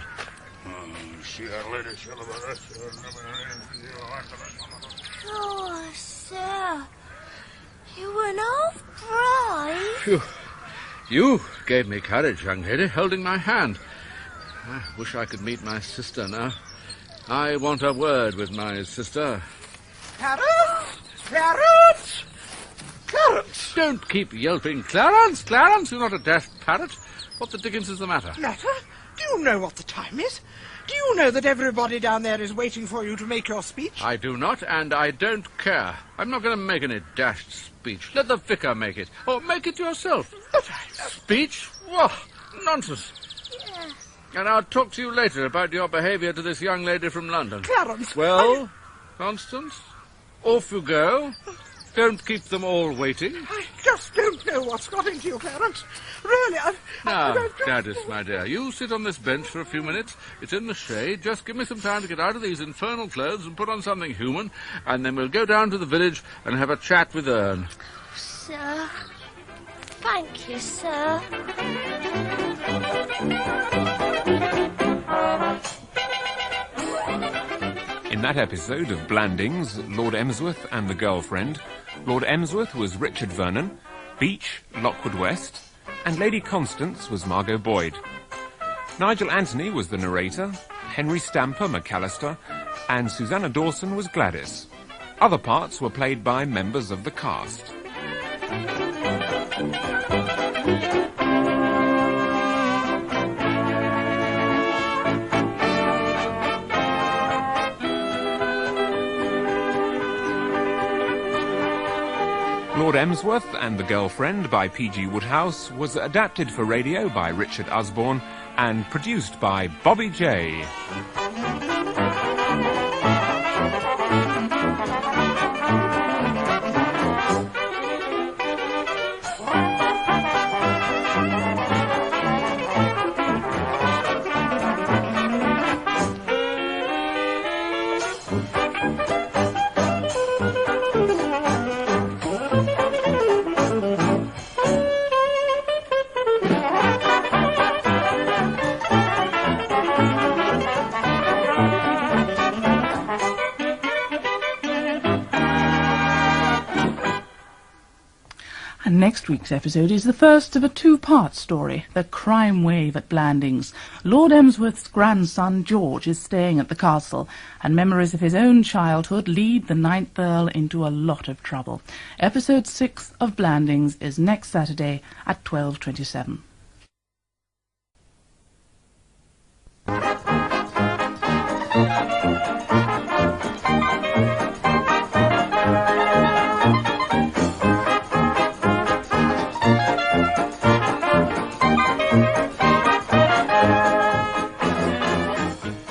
Oh, sir. You were not brave. Phew. You gave me courage, young lady, holding my hand. I wish I could meet my sister now. I want a word with my sister. Clarence! Clarence! Don't keep yelping. Clarence! Clarence, you're not a dashed parrot. What the dickens is the matter? Matter? Do you know what the time is? Do you know that everybody down there is waiting for you to make your speech? I do not, and I don't care. I'm not going to make any dashed speech. Let the vicar make it. Or make it yourself. Speech? Whoa, nonsense. Yeah. And I'll talk to you later about your behaviour to this young lady from London. Clarence! Well, Constance, off you go. Don't keep them all waiting. I just don't know what's got into you, Clarence. Really, Now, Gladys, my dear, you sit on this bench for a few minutes. It's in the shade. Just give me some time to get out of these infernal clothes and put on something human, and then we'll go down to the village and have a chat with Ern. Sir. Thank you, sir. In that episode of Blandings, Lord Emsworth and the Girlfriend, Lord Emsworth was Richard Vernon, Beach, Lockwood West, and Lady Constance was Margot Boyd. Nigel Anthony was the narrator, Henry Stamper McAllister, and Susanna Dawson was Gladys. Other parts were played by members of the cast. Lord Emsworth and the Girlfriend by P.G. Wodehouse was adapted for radio by Richard Usborne and produced by Bobby J. Next week's episode is the first of a two-part story, The Crime Wave at Blandings. Lord Emsworth's grandson, George, is staying at the castle, and memories of his own childhood lead the 9th Earl into a lot of trouble. Episode 6 of Blandings is next Saturday at 12:27.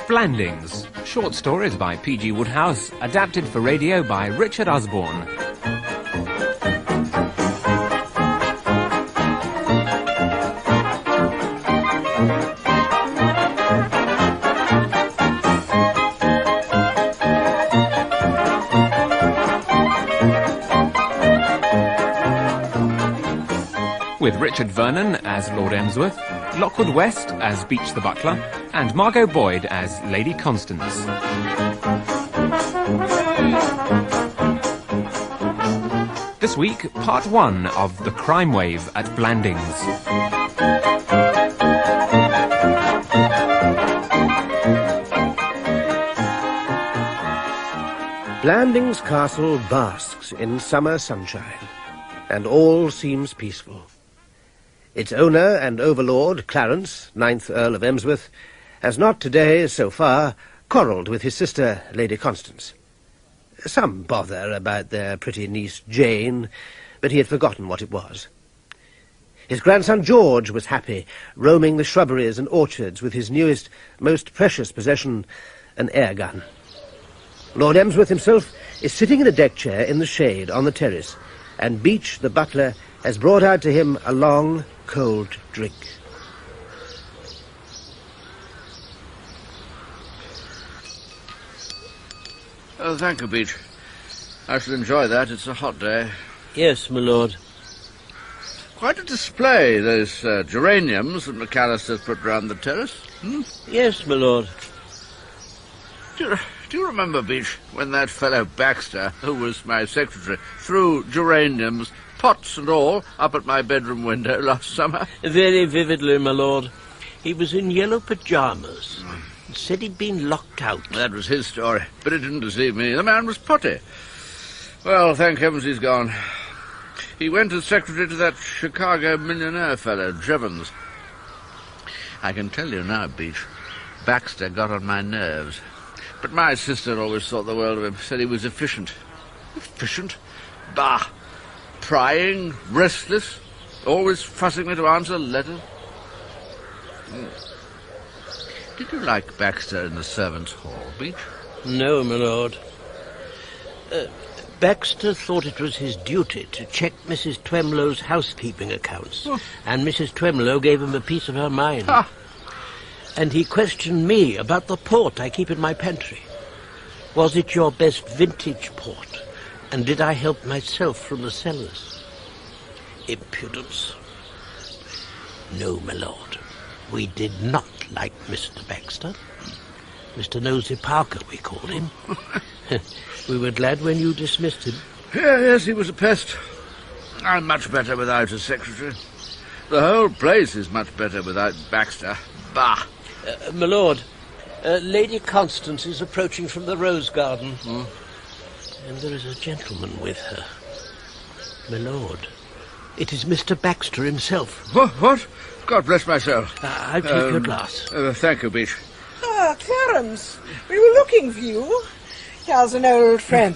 Blandings, short stories by P.G. Wodehouse, adapted for radio by Richard Usborne. With Richard Vernon as Lord Emsworth, Lockwood West as Beach the Butler, and Margot Boyd as Lady Constance. This week, part 1 of The Crime Wave at Blandings. Blandings Castle basks in summer sunshine, and all seems peaceful. Its owner and overlord, Clarence, 9th Earl of Emsworth, has not today, so far, quarrelled with his sister, Lady Constance. Some bother about their pretty niece, Jane, but he had forgotten what it was. His grandson, George, was happy, roaming the shrubberies and orchards with his newest, most precious possession, an air gun. Lord Emsworth himself is sitting in a deck chair in the shade on the terrace, and Beach, the butler, has brought out to him a long, cold drink. Oh, thank you, Beach. I shall enjoy that. It's a hot day. Yes, my lord. Quite a display, those geraniums that McAllister's put round the terrace. Yes, my lord. Do you remember, Beach, when that fellow Baxter, who was my secretary, threw geraniums, pots and all, up at my bedroom window last summer? Very vividly, my lord. He was in yellow pyjamas. Said he'd been locked out. That was his story, but it didn't deceive me. The man was potty. Well, thank heavens he's gone. He went as secretary to that Chicago millionaire fellow, Jevons. I can tell you now, Beach, Baxter got on my nerves. But my sister always thought the world of him, said he was efficient. Efficient? Bah! Prying, restless, always fussing me to answer letters. Did you like Baxter in the servants' hall, Beach? No, my lord. Baxter thought it was his duty to check Mrs. Twemlow's housekeeping accounts, and Mrs. Twemlow gave him a piece of her mind. Ah. And he questioned me about the port I keep in my pantry. Was it your best vintage port? And did I help myself from the cellars? impudence. No, my lord. We did not like Mr. Baxter. Mr. Nosey Parker, we called him. We were glad when you dismissed him. Yes, he was a pest. I'm much better without a secretary. The whole place is much better without Baxter. Bah! My lord, Lady Constance is approaching from the rose garden. And there is a gentleman with her. My lord, it is Mr. Baxter himself. What? God bless my soul. I'll take your glass. Thank you, Beach. Ah, Clarence, we were looking for you. Here's an old friend.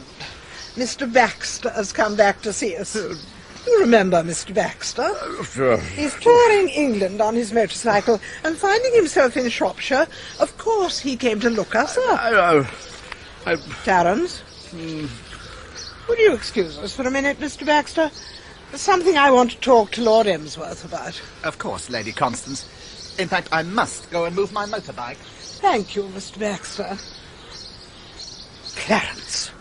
Mr. Baxter has come back to see us. You remember Mr. Baxter? Sure. He's touring England on his motorcycle, and finding himself in Shropshire, of course he came to look us up. Clarence? Would you excuse us for a minute, Mr. Baxter? There's something I want to talk to Lord Emsworth about. Of course, Lady Constance. In fact, I must go and move my motorbike. Thank you, Mr. Baxter. Clarence.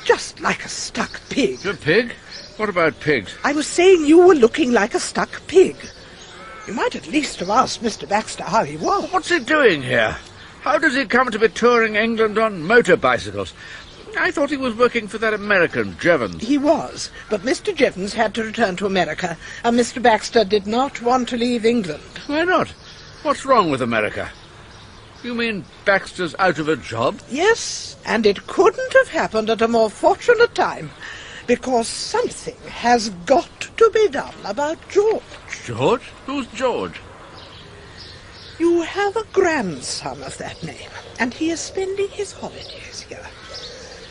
Just like a stuck pig. A pig? What about pigs? I was saying you were looking like a stuck pig. You might at least have asked Mr. Baxter how he was. What's he doing here? How does he come to be touring England on motor bicycles? I thought he was working for that American, Jevons. He was, but Mr. Jevons had to return to America, and Mr. Baxter did not want to leave England. Why not? What's wrong with America? You mean Baxter's out of a job? Yes, and it couldn't have happened at a more fortunate time, because something has got to be done about George. George? Who's George? You have a grandson of that name, and he is spending his holidays here.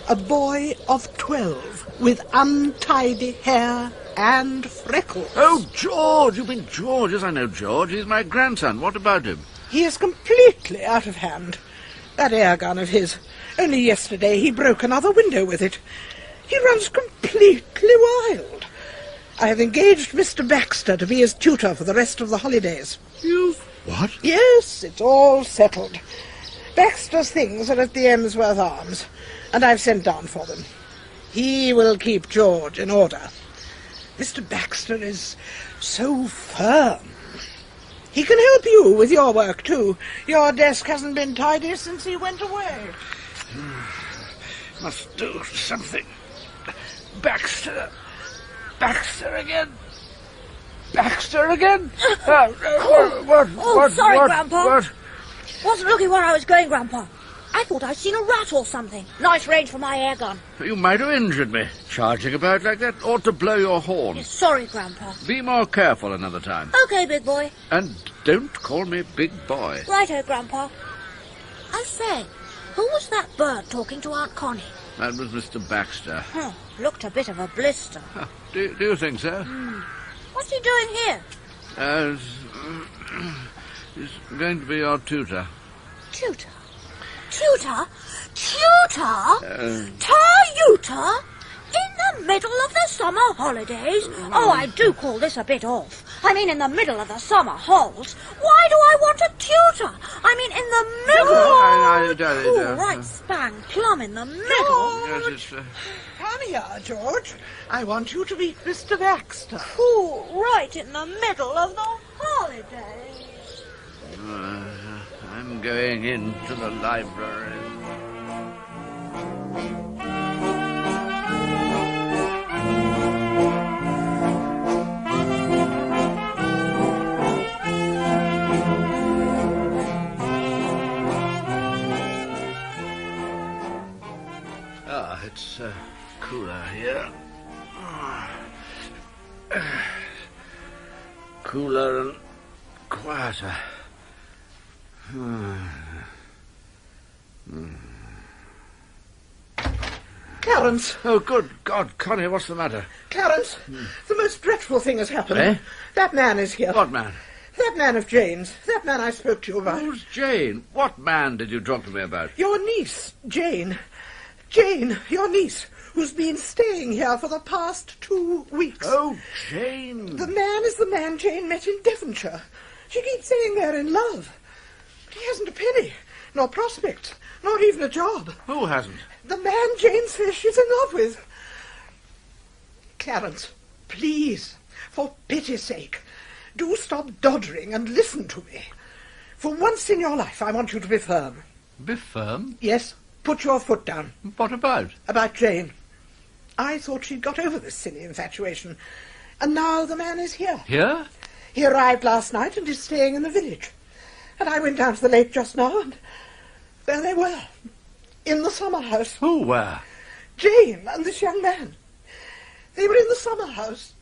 A boy of 12 with untidy hair and freckles. Oh, George! You mean George? Yes, I know George. He's my grandson. What about him? He is completely out of hand. That air gun of his. Only yesterday he broke another window with it. He runs completely wild. I have engaged Mr. Baxter to be his tutor for the rest of the holidays. You... what? Yes, it's all settled. Baxter's things are at the Emsworth Arms, and I've sent down for them. He will keep George in order. Mr. Baxter is so firm. He can help you with your work, too. Your desk hasn't been tidy since he went away. Must do something. Baxter. Baxter again. Baxter again? Sorry, Grandpa. What? Wasn't looking where I was going, Grandpa. I thought I'd seen a rat or something. Nice range for my air gun. You might have injured me. Charging about like that ought to blow your horn. Yes, sorry, Grandpa. Be more careful another time. Okay, big boy. And don't call me big boy. Righto, Grandpa. I say, who was that bird talking to Aunt Connie? That was Mr. Baxter. Looked a bit of a blister. Do you think so? What's he doing here? He's going to be your tutor. Tutor? Tutor? Tar-uter? In the middle of the summer holidays? Oh, I do call this a bit off. I mean, in the middle of the summer halls. Why do I want a tutor? I mean, in the middle. Right spang plumb in the middle. Come here, George. I want you to meet Mr. Baxter. Right in the middle of the holidays. I'm going into the library. It's cooler here. Cooler and quieter. Clarence! Oh, good God, Connie, what's the matter? Clarence, the most dreadful thing has happened. Eh? That man is here. What man? That man of Jane's. That man I spoke to you about. Who's Jane? What man did you talk to me about? Your niece, Jane. Jane, your niece, who's been staying here for the past 2 weeks. Oh, Jane. The man is the man Jane met in Devonshire. She keeps saying they're in love. But he hasn't a penny, nor prospects, not even a job. Who hasn't? The man Jane says she's in love with. Clarence, please, For pity's sake, do stop doddering and listen to me. For once in your life, I want you to be firm. Be firm? Yes, put your foot down. What about? About Jane. I thought she'd got over this silly infatuation, and now the man is here. Here? He arrived last night and is staying in the village. And I went down to the lake just now, and there they were, in the summer house. Who were? Jane and this young man. They were in the summer house,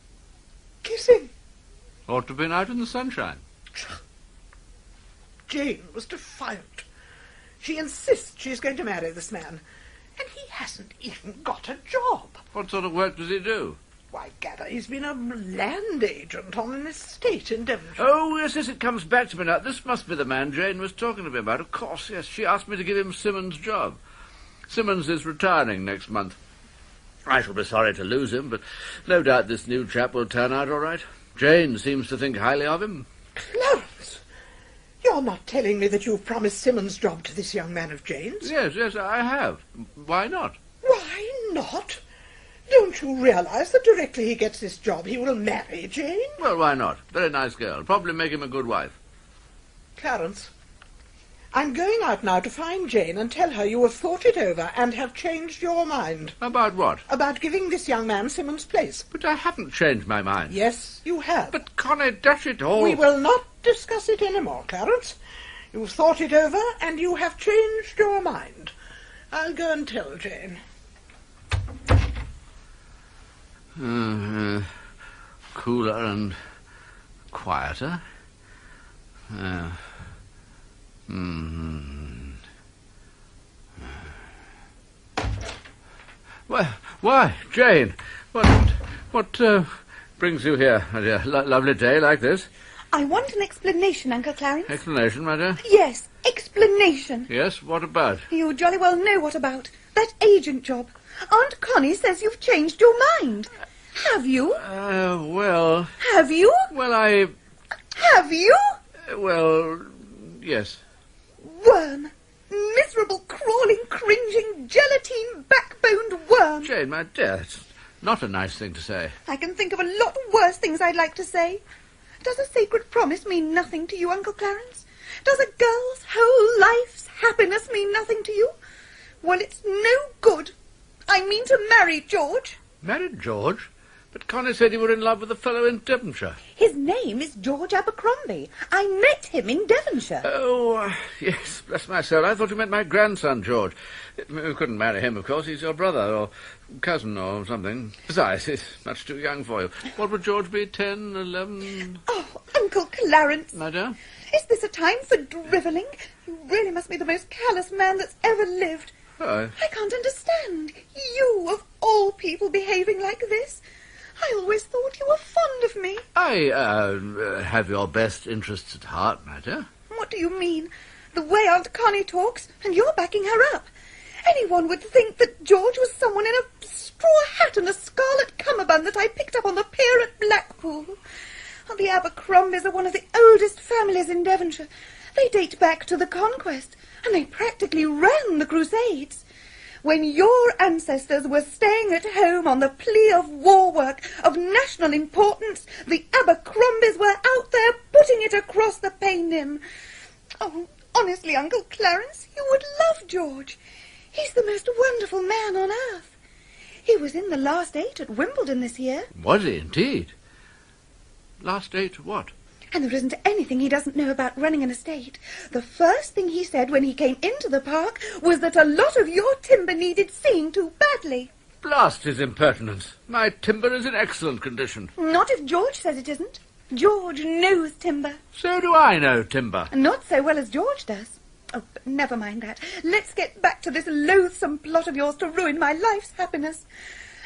kissing. Ought to have been out in the sunshine. Jane was defiant. She insists she's going to marry this man, and he hasn't even got a job. What sort of work does he do? Why, gather, he's been a land agent on an estate in Devonshire. Oh, yes, it comes back to me now. This must be the man Jane was talking to me about. Of course, yes. She asked me to give him Simmons' job. Simmons is retiring next month. I shall be sorry to lose him, but no doubt this new chap will turn out all right. Jane seems to think highly of him. Clarence, you're not telling me that you've promised Simmons' job to this young man of Jane's? Yes, I have. Why not? Why not? Don't you realise that directly he gets this job, he will marry Jane? Well, why not? Very nice girl. Probably make him a good wife. Clarence, I'm going out now to find Jane and tell her you have thought it over and have changed your mind. About what? About giving this young man Simmons' place. But I haven't changed my mind. Yes, you have. But Connie, dash it all... We will not discuss it any more, Clarence. You've thought it over and you have changed your mind. I'll go and tell Jane. Cooler and quieter. Why, Jane? What brings you here, my dear? Lovely day like this. I want an explanation, Uncle Clarence. Explanation, my dear? Yes, explanation. Yes, what about? You jolly well know what about. That agent job. Aunt Connie says you've changed your mind. Have you? Well... Have you? Well, Have you? Well, yes. Worm. Miserable, crawling, cringing, gelatine-backboned worm. Jane, my dear, it's not a nice thing to say. I can think of a lot worse things I'd like to say. Does a sacred promise mean nothing to you, Uncle Clarence? Does a girl's whole life's happiness mean nothing to you? Well, it's no good. I mean to marry George. Marry George? But Connie said you were in love with a fellow in Devonshire. His name is George Abercrombie. I met him in Devonshire. Oh, yes, bless my soul. I thought you meant my grandson, George. You couldn't marry him, of course. He's your brother or cousin or something. Besides, he's much too young for you. What would George be, 10, 11? Oh, Uncle Clarence. My dear? Is this a time for drivelling? You really must be the most callous man that's ever lived. Oh. I can't understand. You, of all people, behaving like this. I always thought you were fond of me. I, have your best interests at heart, my dear. What do you mean? The way Aunt Connie talks, and you're backing her up. Anyone would think that George was someone in a straw hat and a scarlet cummerbund that I picked up on the pier at Blackpool. Oh, the Abercrombies are one of the oldest families in Devonshire. They date back to the Conquest, and they practically ran the Crusades. When your ancestors were staying at home on the plea of war work, of national importance, the Abercrombies were out there putting it across the paynim. Oh, honestly, Uncle Clarence, you would love George. He's the most wonderful man on earth. He was in the last 8 at Wimbledon this year. Was he, indeed? Last 8 what? And there isn't anything he doesn't know about running an estate. The first thing he said when he came into the park was that a lot of your timber needed seeing to badly. Blast his impertinence. My timber is in excellent condition. Not if George says it isn't. George knows timber. So do I know timber. Not so well as George does. Oh, but never mind that. Let's get back to this loathsome plot of yours to ruin my life's happiness.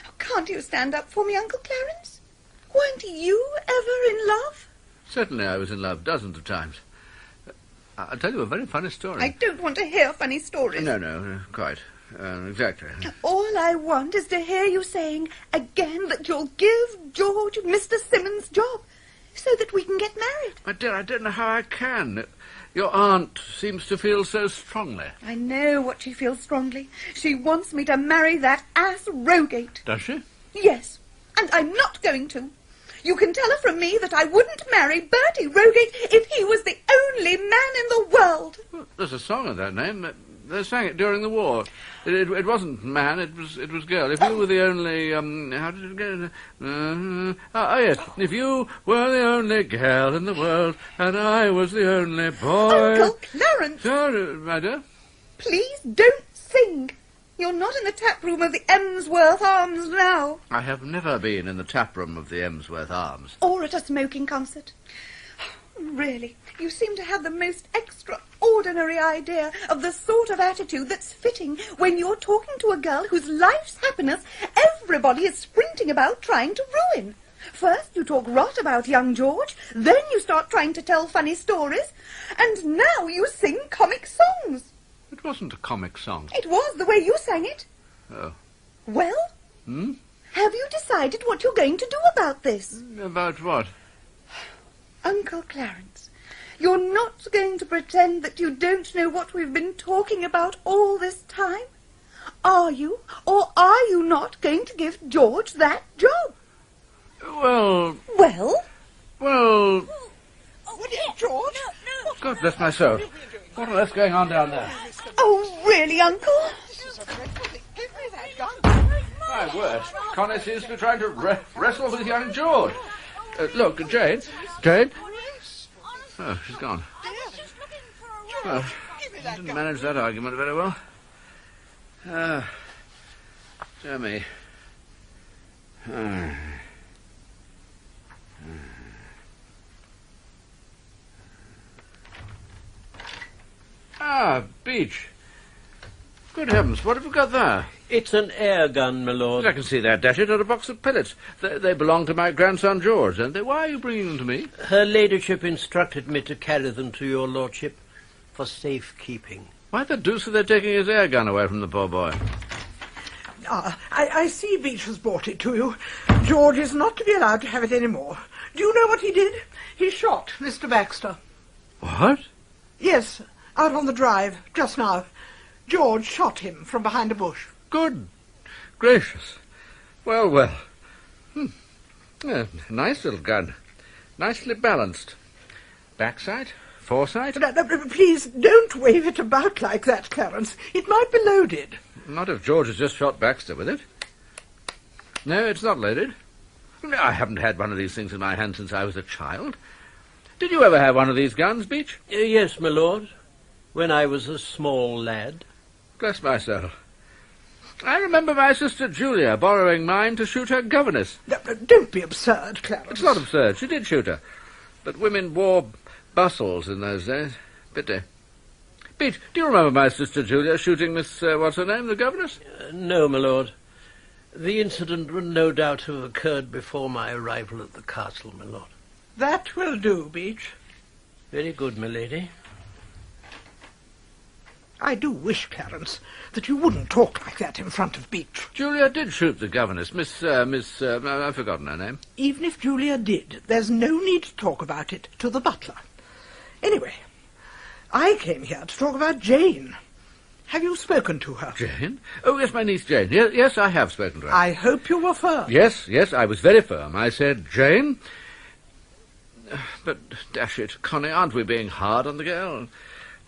Oh, can't you stand up for me, Uncle Clarence? Weren't you ever in love? Certainly I was in love dozens of times. I'll tell you a very funny story. I don't want to hear funny stories. No, quite. Exactly. All I want is to hear you saying again that you'll give George Mr. Simmons' job so that we can get married. My dear, I don't know how I can. Your aunt seems to feel so strongly. I know what she feels strongly. She wants me to marry that ass Rogate. Does she? Yes, and I'm not going to. You can tell her from me that I wouldn't marry Bertie Rogate if he was the only man in the world. Well, there's a song of that name. They sang it during the war. It wasn't man, it was girl. If you were the only, how did it go? Yes. If you were the only girl in the world, and I was the only boy... Uncle Clarence! Sorry, my dear. Please don't sing. You're not in the tap room of the Emsworth Arms now. I have never been in the tap room of the Emsworth Arms. Or at a smoking concert. Really, you seem to have the most extraordinary idea of the sort of attitude that's fitting when you're talking to a girl whose life's happiness everybody is sprinting about trying to ruin. First you talk rot about young George, then you start trying to tell funny stories, and now you sing comic songs. It wasn't a comic song. It was, the way you sang it. Oh. Well? Hmm? Have you decided what you're going to do about this? About what? Uncle Clarence, you're not going to pretend that you don't know what we've been talking about all this time? Are you, or are you not going to give George that job? Well... Well? Well... Would you, George? God bless my soul. What on earth's going on down there? Oh, really, Uncle? Give me that gun. My word. Connie seems to be trying to wrestle with young George. Look, Jane. Jane? Oh, she's gone. Well, I didn't manage that argument very well. Dear me. Beach. Good heavens, what have you got there? It's an air gun, my lord. I can see that, dash it, and a box of pellets. They belong to my grandson George, don't they? Why are you bringing them to me? Her ladyship instructed me to carry them to your lordship for safekeeping. Why the deuce are they taking his air gun away from the poor boy? I see Beach has brought it to you. George is not to be allowed to have it any more. Do you know what he did? He shot Mr. Baxter. What? Yes, out on the drive, just now. George shot him from behind a bush. Good gracious. Well, well. Yeah, nice little gun. Nicely balanced. Backsight? Foresight? Please, don't wave it about like that, Clarence. It might be loaded. Not if George has just shot Baxter with it. No, it's not loaded. I haven't had one of these things in my hand since I was a child. Did you ever have one of these guns, Beach? Yes, my lord. When I was a small lad. Bless my soul. I remember my sister Julia borrowing mine to shoot her governess. Don't be absurd, Clarence. It's not absurd. She did shoot her. But women wore bustles in those days. Pity. Beach, do you remember my sister Julia shooting Miss, what's her name, the governess? No, my lord. The incident would no doubt have occurred before my arrival at the castle, my lord. That will do, Beach. Very good, my lady. I do wish, Clarence, that you wouldn't talk like that in front of Beach. Julia did shoot the governess, I've forgotten her name. Even if Julia did, there's no need to talk about it to the butler. Anyway, I came here to talk about Jane. Have you spoken to her? Jane? Oh, yes, my niece Jane. Yes, I have spoken to her. I hope you were firm. Yes, I was very firm. I said, Jane... But, dash it, Connie, aren't we being hard on the girl?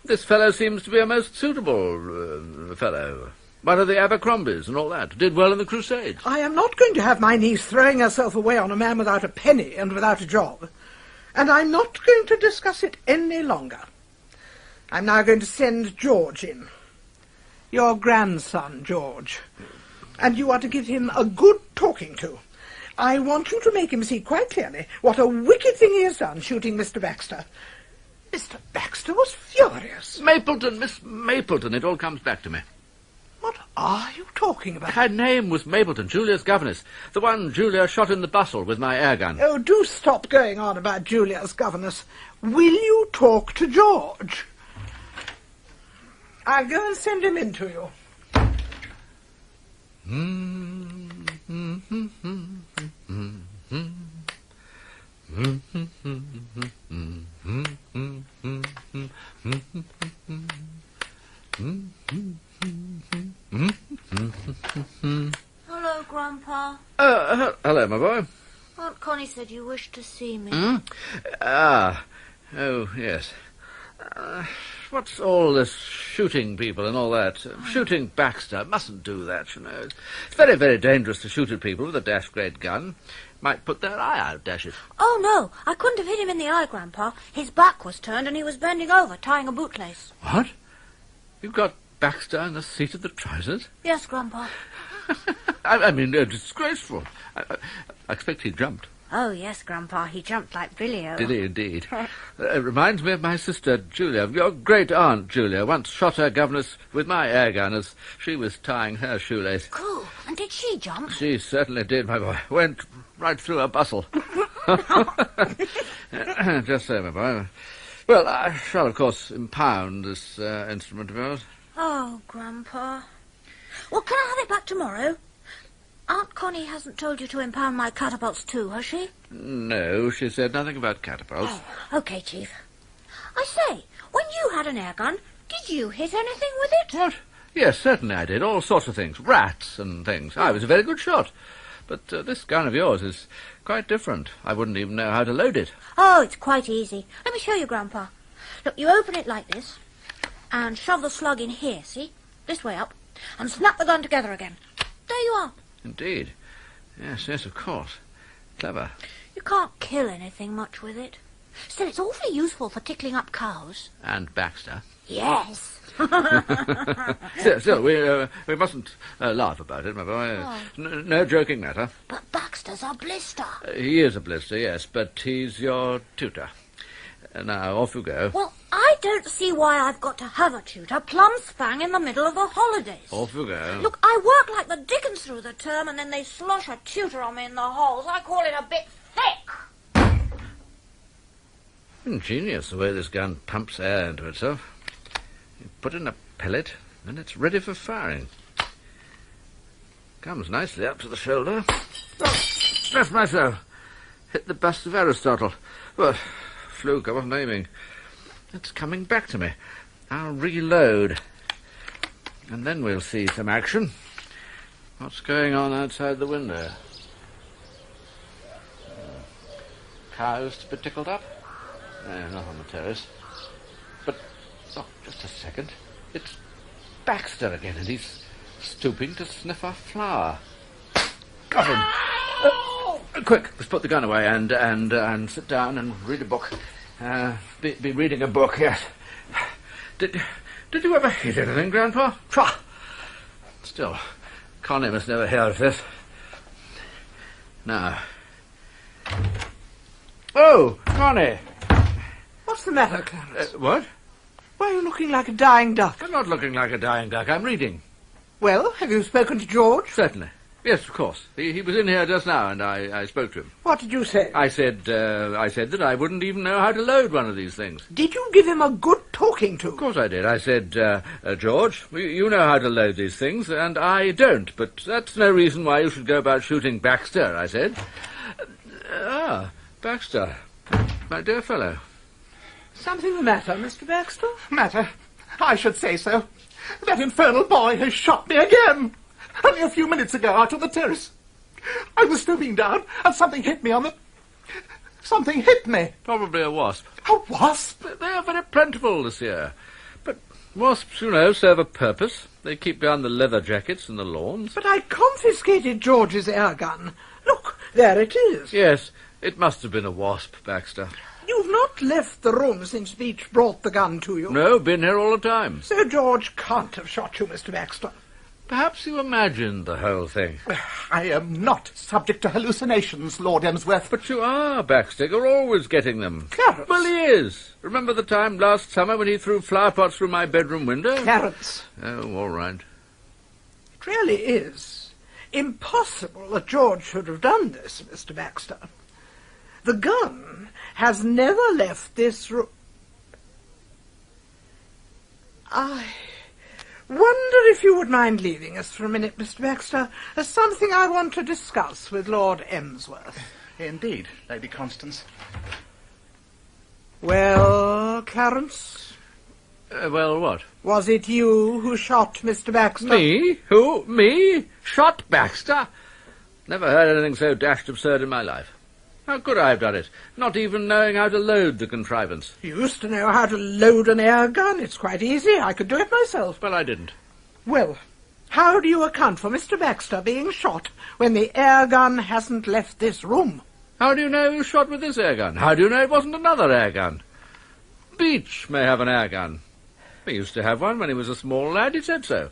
This fellow seems to be a most suitable fellow. One of the Abercrombies and all that. Did well in the Crusades. I am not going to have my niece throwing herself away on a man without a penny and without a job. And I'm not going to discuss it any longer. I'm now going to send George in. Your grandson, George. And you are to give him a good talking to. I want you to make him see quite clearly what a wicked thing he has done, shooting Mr. Baxter. Mr. Baxter was furious. Mapleton, Miss Mapleton, it all comes back to me. What are you talking about? Her name was Mapleton, Julia's governess. The one Julia shot in the bustle with my air gun. Oh, do stop going on about Julia's governess. Will you talk to George? I'll go and send him in to you. Hello, Grandpa. Hello, my boy. Aunt Connie Connie said you wished to see me. Oh, yes. What's all this shooting people and all that? Shooting Baxter. Mustn't do that, you know. It's very, very dangerous to shoot at people with a dash-grade gun. Might put their eye out, dash it. Oh, no, I couldn't have hit him in the eye, Grandpa. His back was turned and he was bending over, tying a bootlace. What? You've got Baxter in the seat of the trousers? Yes, Grandpa. I mean, disgraceful. I expect he jumped. Oh, yes, Grandpa, he jumped like Billy-o. Did he, indeed? It reminds me of my sister, Julia. Your great-aunt, Julia, once shot her governess with my air gun as she was tying her shoelace. Cool. And did she jump? She certainly did, my boy. Went right through her bustle. Just so, my boy. Well, I shall, of course, impound this instrument of yours. Oh, Grandpa. Well, can I have it back tomorrow? Aunt Connie hasn't told you to impound my catapults too, has she? No, she said nothing about catapults. Oh, OK, Chief. I say, when you had an air gun, did you hit anything with it? What? Yes, certainly I did. All sorts of things. Rats and things. I was a very good shot. But this gun of yours is quite different. I wouldn't even know how to load it. Oh, it's quite easy. Let me show you, Grandpa. Look, you open it like this, and shove the slug in here, see? This way up, and snap the gun together again. There you are. Indeed. Yes, of course. Clever. You can't kill anything much with it. Still, it's awfully useful for tickling up cows. And Baxter. Yes. Still, we mustn't laugh about it, my boy. Oh. No joking matter. But Baxter's a blister. He is a blister, yes, but he's your tutor. Now, off you go. Well, I don't see why I've got to have a tutor plumb spang in the middle of the holidays. Off you go. Look, I work like the dickens through the term, and then they slosh a tutor on me in the halls. I call it a bit thick. Ingenious, the way this gun pumps air into itself. You put in a pellet, and it's ready for firing. Comes nicely up to the shoulder. Oh, bless myself. Hit the bust of Aristotle. Well, fluke, I wasn't aiming. It's coming back to me. I'll reload. And then we'll see some action. What's going on outside the window? Cows to be tickled up? No, not on the terrace. But, just a second. It's Baxter again, and he's stooping to sniff a flower. Got him. Quick, let's put the gun away and sit down and read a book. Be reading a book, yes. Did you ever hit anything, Grandpa? Pah! Still, Connie must never hear of this. Now. Oh, Connie! What's the matter, Clarence? What? Why are you looking like a dying duck? I'm not looking like a dying duck. I'm reading. Well, have you spoken to George? Certainly. Yes, of course. He was in here just now, and I spoke to him. What did you say? I said that I wouldn't even know how to load one of these things. Did you give him a good talking to? Of course I did. I said, George, you know how to load these things, and I don't, but that's no reason why you should go about shooting Baxter, I said. Baxter, my dear fellow. Something the matter, Mr. Baxter? Matter? I should say so. That infernal boy has shot me again. Only a few minutes ago out on the terrace. I was stooping down and something hit me on the... Something hit me. Probably a wasp. A wasp? They are very plentiful this year. But wasps, you know, serve a purpose. They keep down the leather jackets and the lawns. But I confiscated George's air gun. Look, there it is. Yes, it must have been a wasp, Baxter. You've not left the room since Beach brought the gun to you. No, been here all the time. So George can't have shot you, Mr. Baxter. Perhaps you imagined the whole thing. I am not subject to hallucinations, Lord Emsworth. But you are, Baxter. You're always getting them. Clarence. Well, he is. Remember the time last summer when he threw flower pots through my bedroom window? Clarence. Oh, all right. It really is impossible that George should have done this, Mr. Baxter. The gun has never left this room. I wonder if you would mind leaving us for a minute, Mr. Baxter. There's something I want to discuss with Lord Emsworth. Indeed, Lady Constance. Well, Clarence? Well, what? Was it you who shot Mr. Baxter? Me? Who? Me? Shot Baxter? Never heard anything so dashed absurd in my life. How could I have done it? Not even knowing how to load the contrivance. You used to know how to load an air gun. It's quite easy. I could do it myself. Well, I didn't. Well, how do you account for Mr. Baxter being shot when the air gun hasn't left this room? How do you know he was shot with this air gun? How do you know it wasn't another air gun? Beach may have an air gun. He used to have one when he was a small lad, he said so.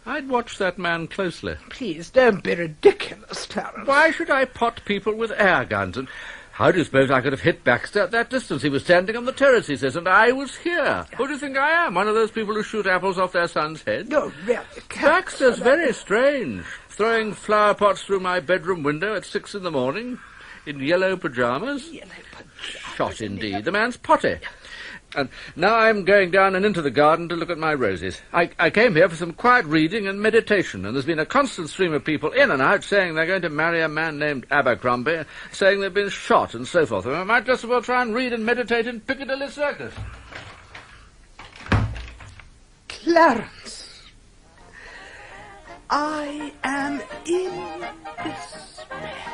I'd watched that man closely. Please, don't be ridiculous, Clarence. Why should I pot people with air guns? And how do you suppose I could have hit Baxter at that distance? He was standing on the terrace, he says, and I was here. Who do you think I am? One of those people who shoot apples off their son's head? No, really, Baxter's very strange. Throwing flower pots through my bedroom window at 6 in the morning in yellow pyjamas. Shot, indeed. The man's potty. And now I'm going down and into the garden to look at my roses. I came here for some quiet reading and meditation, and there's been a constant stream of people in and out saying they're going to marry a man named Abercrombie, saying they've been shot and so forth. And I might just as well try and read and meditate in Piccadilly Circus. Clarence, I am in despair.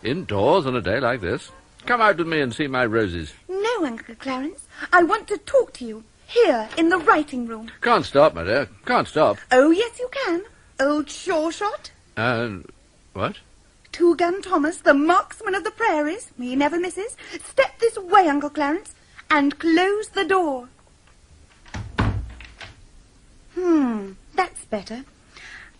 Indoors on a day like this. Come out with me and see my roses. No, Uncle Clarence. I want to talk to you. Here, in the writing room. Can't stop, my dear. Can't stop. Oh, yes, you can. Old Sure Shot. What? Two-Gun Thomas, the marksman of the prairies. He never misses. Step this way, Uncle Clarence, and close the door. That's better.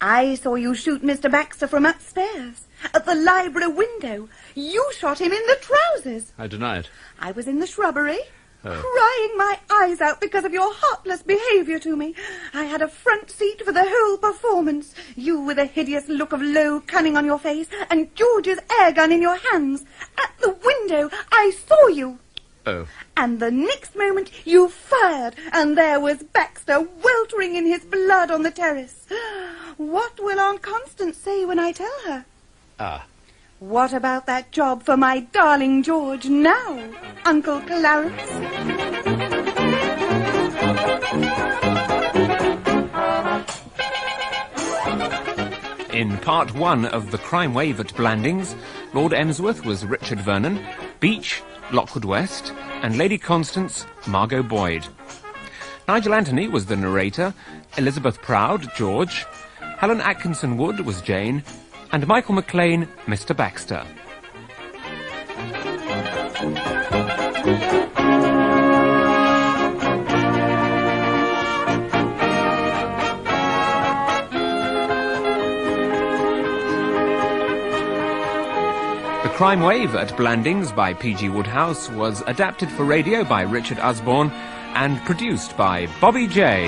I saw you shoot Mr. Baxter from upstairs. At the library window. You shot him in the trousers. I deny it. I was in the shrubbery, crying my eyes out because of your heartless behaviour to me. I had a front seat for the whole performance. You with a hideous look of low cunning on your face, and George's air gun in your hands. At the window, I saw you. Oh. And the next moment you fired, and there was Baxter weltering in his blood on the terrace. What will Aunt Constance say when I tell her? What about that job for my darling George now, Uncle Clarence? In part 1 of The Crime Wave at Blandings, Lord Emsworth was Richard Vernon, Beach, Lockwood West, and Lady Constance, Margot Boyd. Nigel Anthony was the narrator, Elizabeth Proud, George, Helen Atkinson Wood was Jane, and Michael McLean, Mr. Baxter. The Crime Wave at Blandings by P.G. Wodehouse was adapted for radio by Richard Usborne and produced by Bobby J.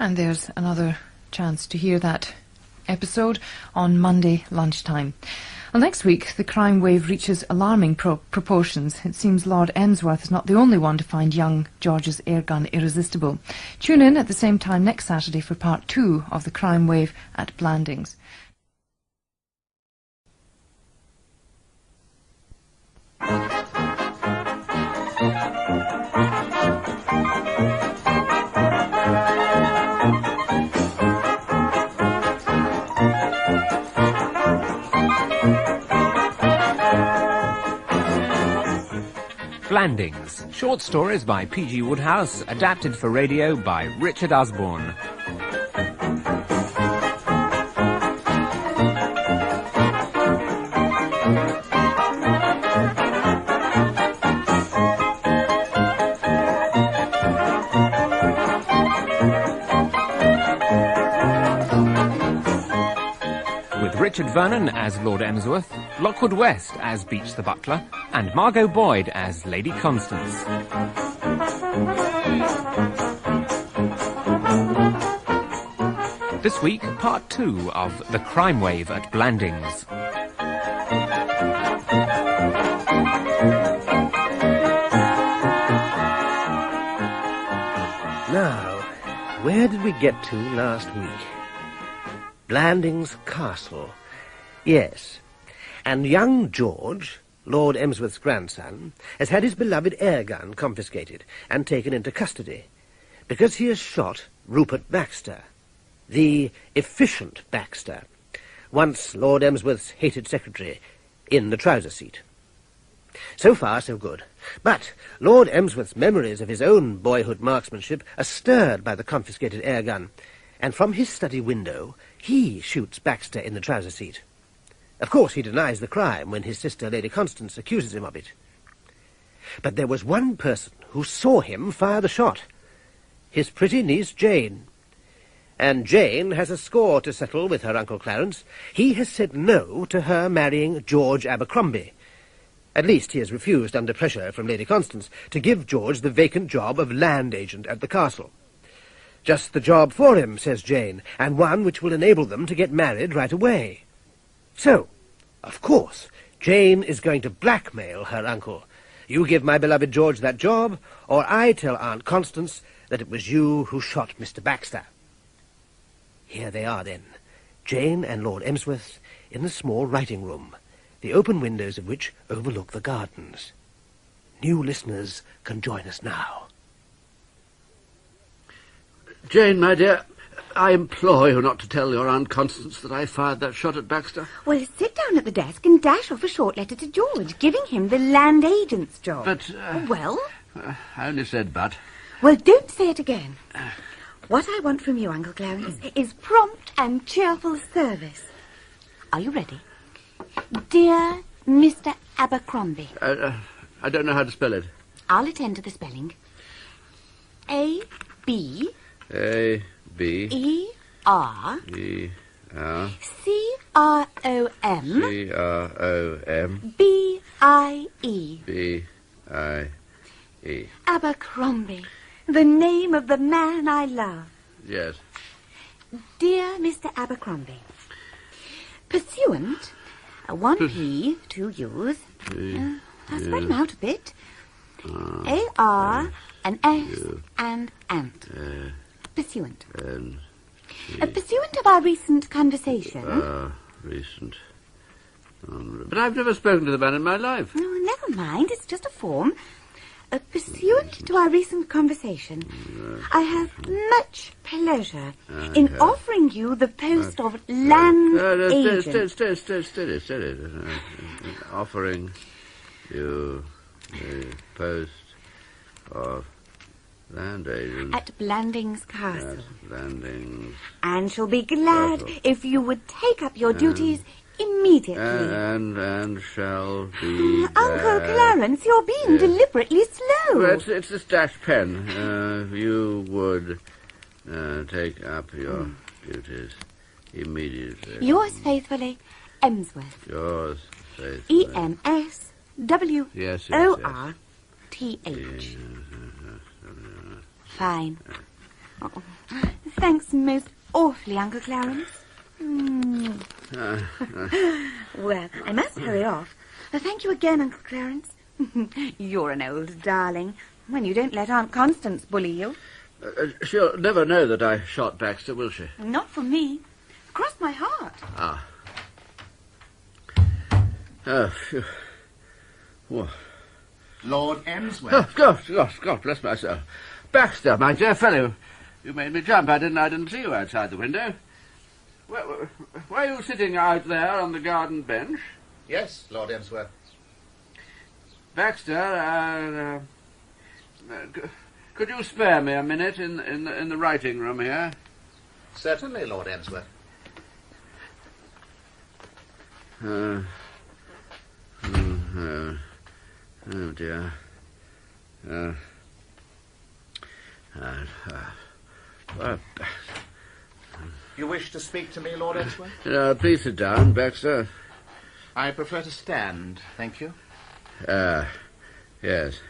And there's another chance to hear that episode on Monday lunchtime. Well, next week, the crime wave reaches alarming proportions. It seems Lord Emsworth is not the only one to find young George's airgun irresistible. Tune in at the same time next Saturday for part 2 of the crime wave at Blandings. Blandings, short stories by P.G. Wodehouse, adapted for radio by Richard Usborne. with Richard Vernon as Lord Emsworth, Lockwood West as Beach the butler, and Margot Boyd as Lady Constance. This week, part 2 of The Crime Wave at Blandings. Now, where did we get to last week? Blandings Castle. Yes. And young George, Lord Emsworth's grandson, has had his beloved air gun confiscated and taken into custody because he has shot Rupert Baxter, the efficient Baxter, once Lord Emsworth's hated secretary, in the trouser seat. So far, so good. But Lord Emsworth's memories of his own boyhood marksmanship are stirred by the confiscated air gun, and from his study window he shoots Baxter in the trouser seat. Of course, he denies the crime when his sister, Lady Constance, accuses him of it. But there was one person who saw him fire the shot, his pretty niece Jane. And Jane has a score to settle with her Uncle Clarence. He has said no to her marrying George Abercrombie. At least he has refused, under pressure from Lady Constance, to give George the vacant job of land agent at the castle. Just the job for him, says Jane, and one which will enable them to get married right away. So, of course, Jane is going to blackmail her uncle. You give my beloved George that job, or I tell Aunt Constance that it was you who shot Mr. Baxter. Here they are, then, Jane and Lord Emsworth in the small writing room, the open windows of which overlook the gardens. New listeners can join us now. Jane, my dear, I implore you not to tell your Aunt Constance that I fired that shot at Baxter. Well, sit down at the desk and dash off a short letter to George, giving him the land agent's job. But, Well? I only said but. Well, don't say it again. What I want from you, Uncle Clarence, is prompt and cheerful service. Are you ready? Dear Mr. Abercrombie. I don't know how to spell it. I'll attend to the spelling. A-B... A-B... E-R... E-R... C-R-O-M... C-R-O-M... B-I-E... B-I-E... Abercrombie. The name of the man I love. Yes. Dear Mr. Abercrombie, pursuant, 1P, 2 U's, I'll spread them out a bit, A-R, an S, and ant. Pursuant. Pursuant of our recent conversation. Recent. But I've never spoken to the man in my life. Oh, never mind, it's just a form. Pursuant to our recent conversation, I have much pleasure in offering you the post of land agent. Steady. Offering you the post of land agent at Blandings Castle. Blandings. And shall be glad if you would take up your duties immediately. And shall be Uncle Clarence, you're being deliberately slow. Well, it's this dash pen. You would take up your duties immediately. Yours faithfully, Emsworth. Yours faithfully. E-M-S-W-O-R-T-H. Fine. Oh, thanks most awfully, Uncle Clarence. Well, I must hurry off. Thank you again, Uncle Clarence. You're an old darling, when you don't let Aunt Constance bully you. She'll never know that I shot Baxter, will she? Not from me. Cross my heart. Ah. Oh, phew. What? Lord Emsworth. Oh, God bless my soul. Baxter, my dear fellow, you made me jump. I didn't see you outside the window. Were you sitting out there on the garden bench? Yes, Lord Emsworth. Baxter, could you spare me a minute in the writing room here? Certainly, Lord Emsworth. Oh dear. You wish to speak to me, Lord Emsworth? Please sit down, Baxter. I prefer to stand, thank you. Yes.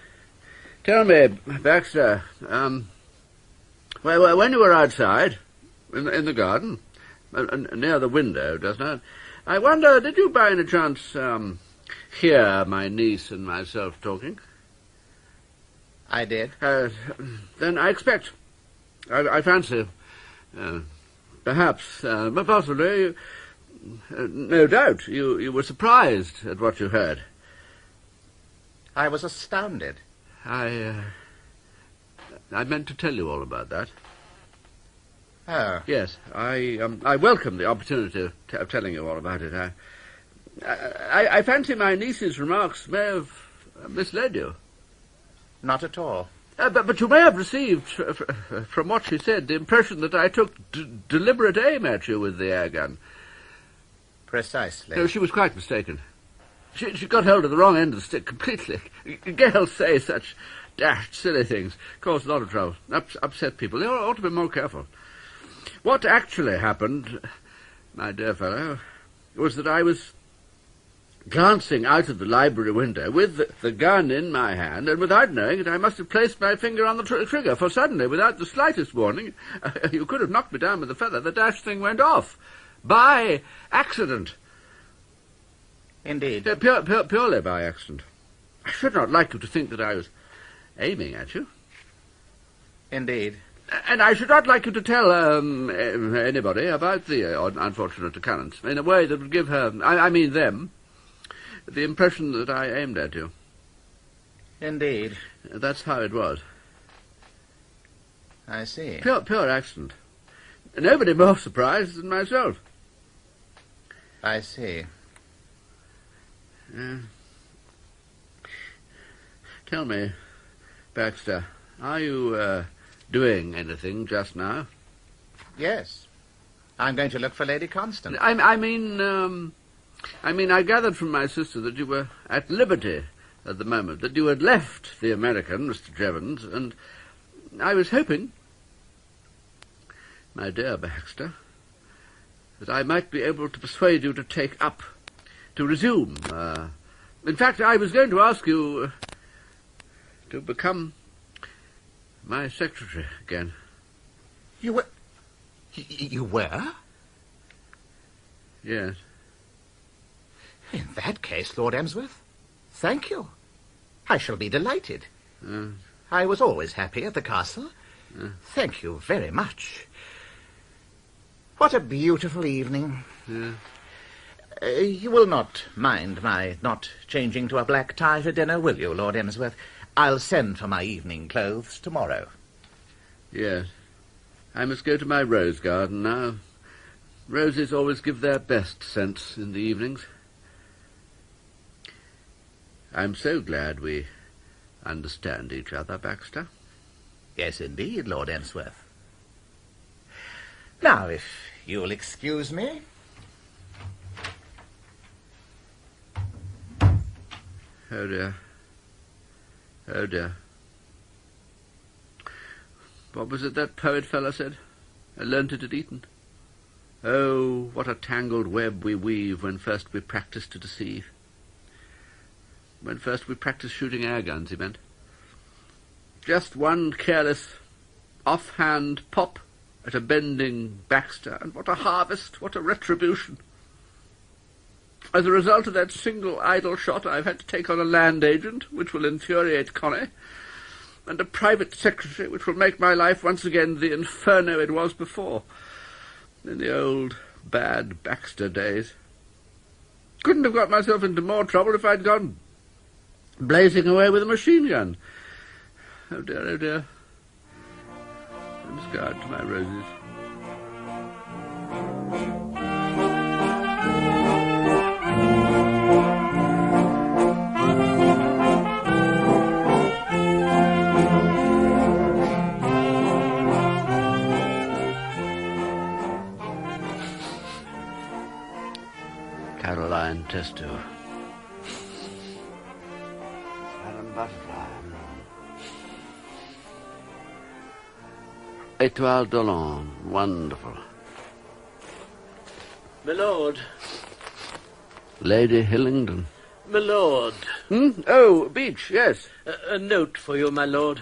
Tell me, Baxter, when you were outside, in the garden, near the window, just now, I wonder, did you by any chance hear my niece and myself talking? I did. Then I expect, I fancy, perhaps, but possibly, no doubt, you were surprised at what you heard. I was astounded. I meant to tell you all about that. Oh. Yes, I welcome the opportunity of telling you all about it. I fancy my niece's remarks may have misled you. Not at all. But you may have received, from what she said, the impression that I took deliberate aim at you with the air gun. Precisely. No, she was quite mistaken. She got hold of the wrong end of the stick completely. Girls say such dashed silly things, cause a lot of trouble, upset people. They ought to be more careful. What actually happened, my dear fellow, was that I was glancing out of the library window with the gun in my hand, and without knowing it, I must have placed my finger on the trigger, for suddenly, without the slightest warning, you could have knocked me down with a feather, the dashed thing went off. By accident. Indeed. Purely by accident. I should not like you to think that I was aiming at you. Indeed. And I should not like you to tell anybody about the unfortunate occurrence in a way that would give her, I mean them, the impression that I aimed at you. Indeed. That's how it was. I see. Pure accident. Nobody more surprised than myself. I see. Tell me, Baxter, are you doing anything just now? Yes. I'm going to look for Lady Constance. I mean, I gathered from my sister that you were at liberty at the moment, that you had left the American, Mr. Jevons, and I was hoping, my dear Baxter, that I might be able to persuade you to take up, to resume. In fact, I was going to ask you to become my secretary again. You were? You were? Yes. In that case, Lord Emsworth, thank you. I shall be delighted. I was always happy at the castle. Thank you very much. What a beautiful evening. You will not mind my not changing to a black tie for dinner, will you, Lord Emsworth? I'll send for my evening clothes tomorrow. Yes. I must go to my rose garden now. Roses always give their best scents in the evenings. I'm so glad we understand each other, Baxter. Yes, indeed, Lord Emsworth. Now, if you'll excuse me. Oh, dear. Oh, dear. What was it that poet fella said? I learnt it at Eton. Oh, what a tangled web we weave when first we practice to deceive. When first we practice shooting air guns, he meant. Just one careless, off-hand pop at a bending Baxter, and what a harvest, what a retribution. As a result of that single idle shot, I've had to take on a land agent, which will infuriate Connie, and a private secretary, which will make my life once again the inferno it was before, in the old, bad Baxter days. Couldn't have got myself into more trouble if I'd gone blazing away with a machine gun. Oh, dear, oh, dear. I must go out to my roses. Caroline Testo. Madame Butterfly. Étoile Dolon. Wonderful. My lord. Lady Hillingdon. My lord. Oh, Beach, yes. A note for you, my lord.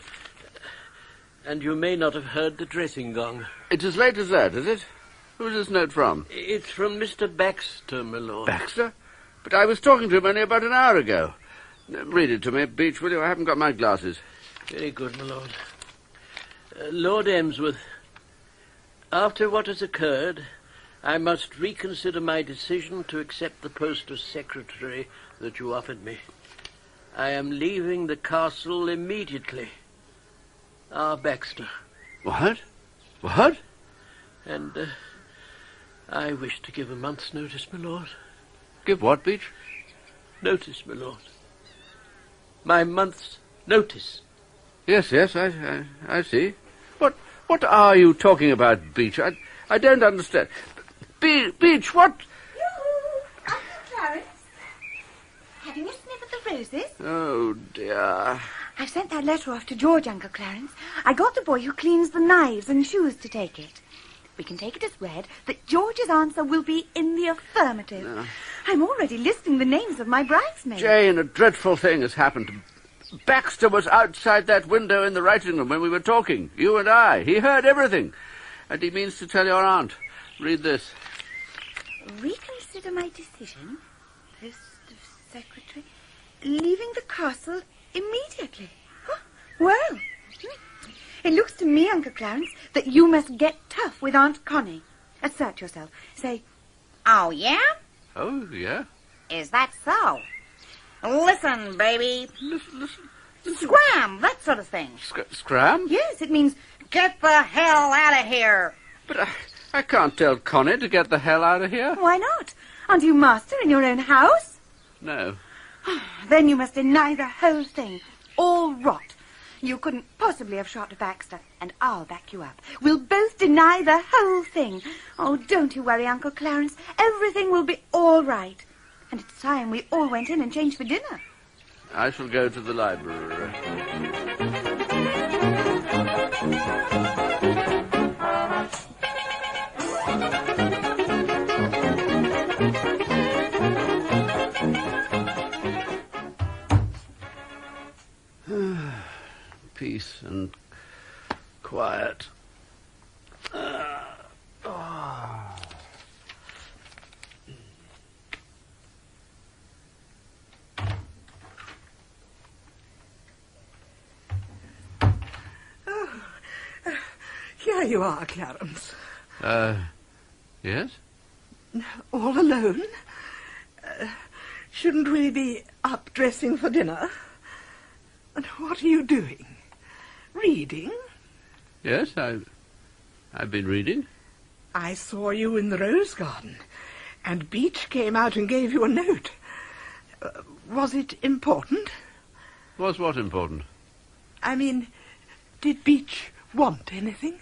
And you may not have heard the dressing gong. It's as late as that, is it? Who's this note from? It's from Mr. Baxter, my lord. Baxter? But I was talking to him only about an hour ago. Read it to me, Beach, will you? I haven't got my glasses. Very good, my lord. Lord Emsworth, after what has occurred, I must reconsider my decision to accept the post of secretary that you offered me. I am leaving the castle immediately. R. Baxter. What? What? And I wish to give a month's notice, my lord. Give what, Beach? Notice, my lord. My month's notice. Yes, I see. What are you talking about, Beach? I don't understand. Beach, what? Uncle Clarence, having a sniff at the roses? Oh, dear. I've sent that letter off to George, Uncle Clarence. I got the boy who cleans the knives and shoes to take it. We can take it as read that George's answer will be in the affirmative. No. I'm already listing the names of my bridesmaids. Jane, a dreadful thing has happened. Baxter was outside that window in the writing room when we were talking, you and I. He heard everything. And he means to tell your aunt. Read this. Reconsider my decision, post of secretary, leaving the castle immediately. Huh? Well, it looks to me, Uncle Clarence, that you must get tough with Aunt Connie. Assert yourself. Say, Oh, yeah? Oh, yeah? Is that so? Listen, baby. Listen. Scram, that sort of thing. Scram? Yes, it means get the hell out of here. But I can't tell Connie to get the hell out of here. Why not? Aren't you master in your own house? No. Then you must deny the whole thing. All rot. You couldn't possibly have shot Baxter, and I'll back you up. We'll both deny the whole thing. Oh, don't you worry, Uncle Clarence. Everything will be all right. And it's time we all went in and changed for dinner. I shall go to the library. Peace and quiet. Here you are, Clarence. Yes? All alone? Shouldn't we be up dressing for dinner? And what are you doing? Reading? Yes, I've been reading. I saw you in the rose garden, and Beach came out and gave you a note. Was it important? Was what important? I mean, did Beach want anything?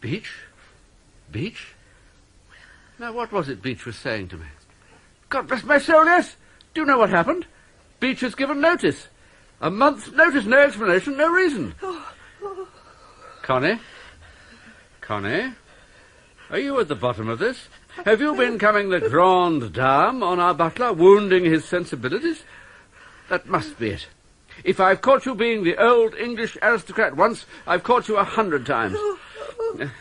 Beach? Beach? Now, what was it Beach was saying to me? God bless my soul, yes! Do you know what happened? Beach has given notice. A month's notice, no explanation, no reason. Connie? Connie? Are you at the bottom of this? Have you been becoming the grande dame on our butler, wounding his sensibilities? That must be it. If I've caught you being the old English aristocrat once, I've caught you 100 times.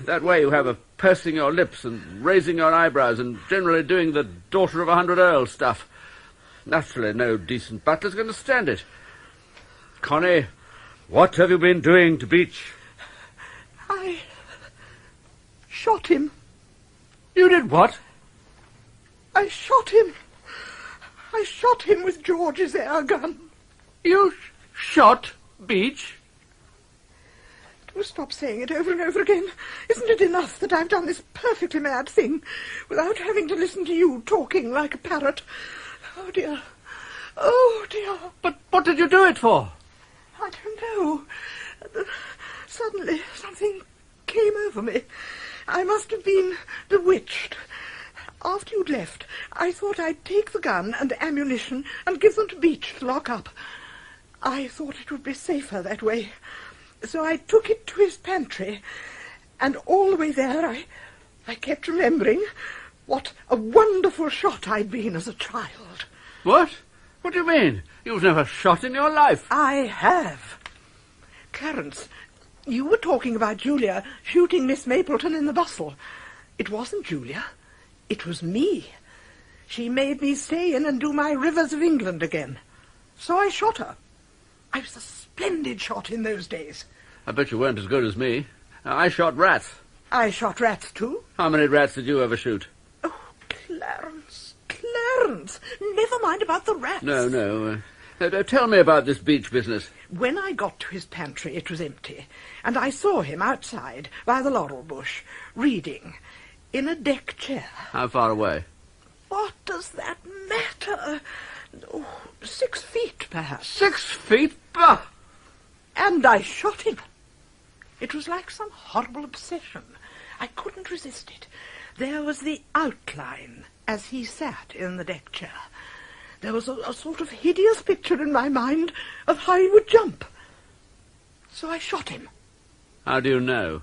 That way you have of pursing your lips and raising your eyebrows and generally doing the daughter of 100 earls stuff. Naturally, no decent butler's going to stand it. Connie, what have you been doing to Beach? I shot him. You did what? I shot him. I shot him with George's air gun. You shot Beach? Do stop saying it over and over again. Isn't it enough that I've done this perfectly mad thing without having to listen to you talking like a parrot? Oh, dear. Oh, dear. But what did you do it for? I don't know. Suddenly something came over me. I must have been bewitched. After you'd left, I thought I'd take the gun and ammunition and give them to Beach to lock up. I thought it would be safer that way. So I took it to his pantry, and all the way there I kept remembering, What a wonderful shot I'd been as a child. What? What do you mean? You've never shot in your life. I have. Clarence, you were talking about Julia shooting Miss Mapleton in the bustle. It wasn't Julia. It was me. She made me stay in and do my Rivers of England again. So I shot her. I was a splendid shot in those days. I bet you weren't as good as me. I shot rats. I shot rats too. How many rats did you ever shoot? Oh, Clarence, never mind about the rats. No. Tell me about this beach business. When I got to his pantry, it was empty, and I saw him outside by the laurel bush, reading, in a deck chair. How far away? What does that matter? 6 feet, perhaps. 6 feet? Bah! And I shot him. It was like some horrible obsession. I couldn't resist it. There was the outline as he sat in the deck chair. There was a sort of hideous picture in my mind of how he would jump. So I shot him. How do you know?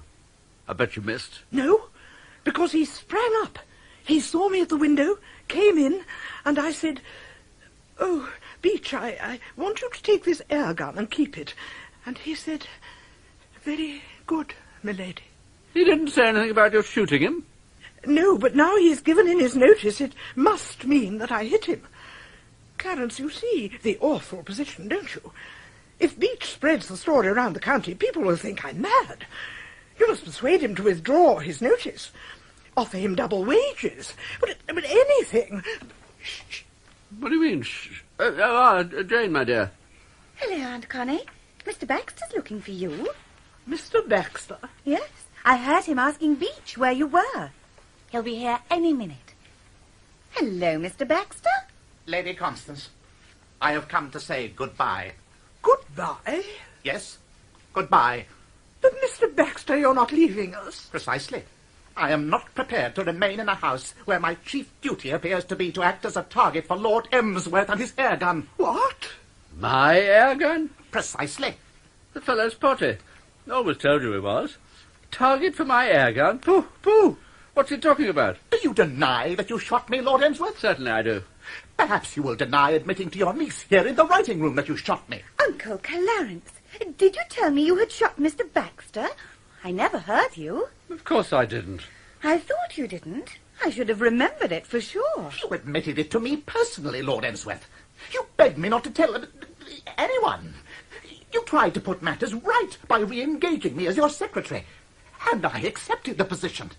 I bet you missed. No, because he sprang up. He saw me at the window, came in, and I said, "Oh, Beach, I want you to take this air gun and keep it." And he said, "Very good, milady." He didn't say anything about your shooting him? No, but now he's given in his notice, it must mean that I hit him. Clarence, you see the awful position, don't you? If Beach spreads the story around the county, people will think I'm mad. You must persuade him to withdraw his notice. Offer him double wages. But anything. Shh. What do you mean, shh? Jane, my dear. Hello, Aunt Connie. Mr. Baxter's looking for you. Mr. Baxter? Yes. I heard him asking Beach where you were. He'll be here any minute. Hello, Mr. Baxter. Lady Constance, I have come to say goodbye. Goodbye? Yes, goodbye. But, Mr. Baxter, you're not leaving us. Precisely. I am not prepared to remain in a house where my chief duty appears to be to act as a target for Lord Emsworth and his air gun. What? My air gun? Precisely. The fellow's potty. Always told you he was. Target for my air gun? Pooh. What's he talking about? Do you deny that you shot me, Lord Emsworth? Certainly I do. Perhaps you will deny admitting to your niece here in the writing room that you shot me. Uncle Clarence, did you tell me you had shot Mr. Baxter? I never heard you. Of course I didn't. I thought you didn't. I should have remembered it for sure. You admitted it to me personally, Lord Emsworth. You begged me not to tell anyone. You tried to put matters right by re-engaging me as your secretary. And I accepted the position.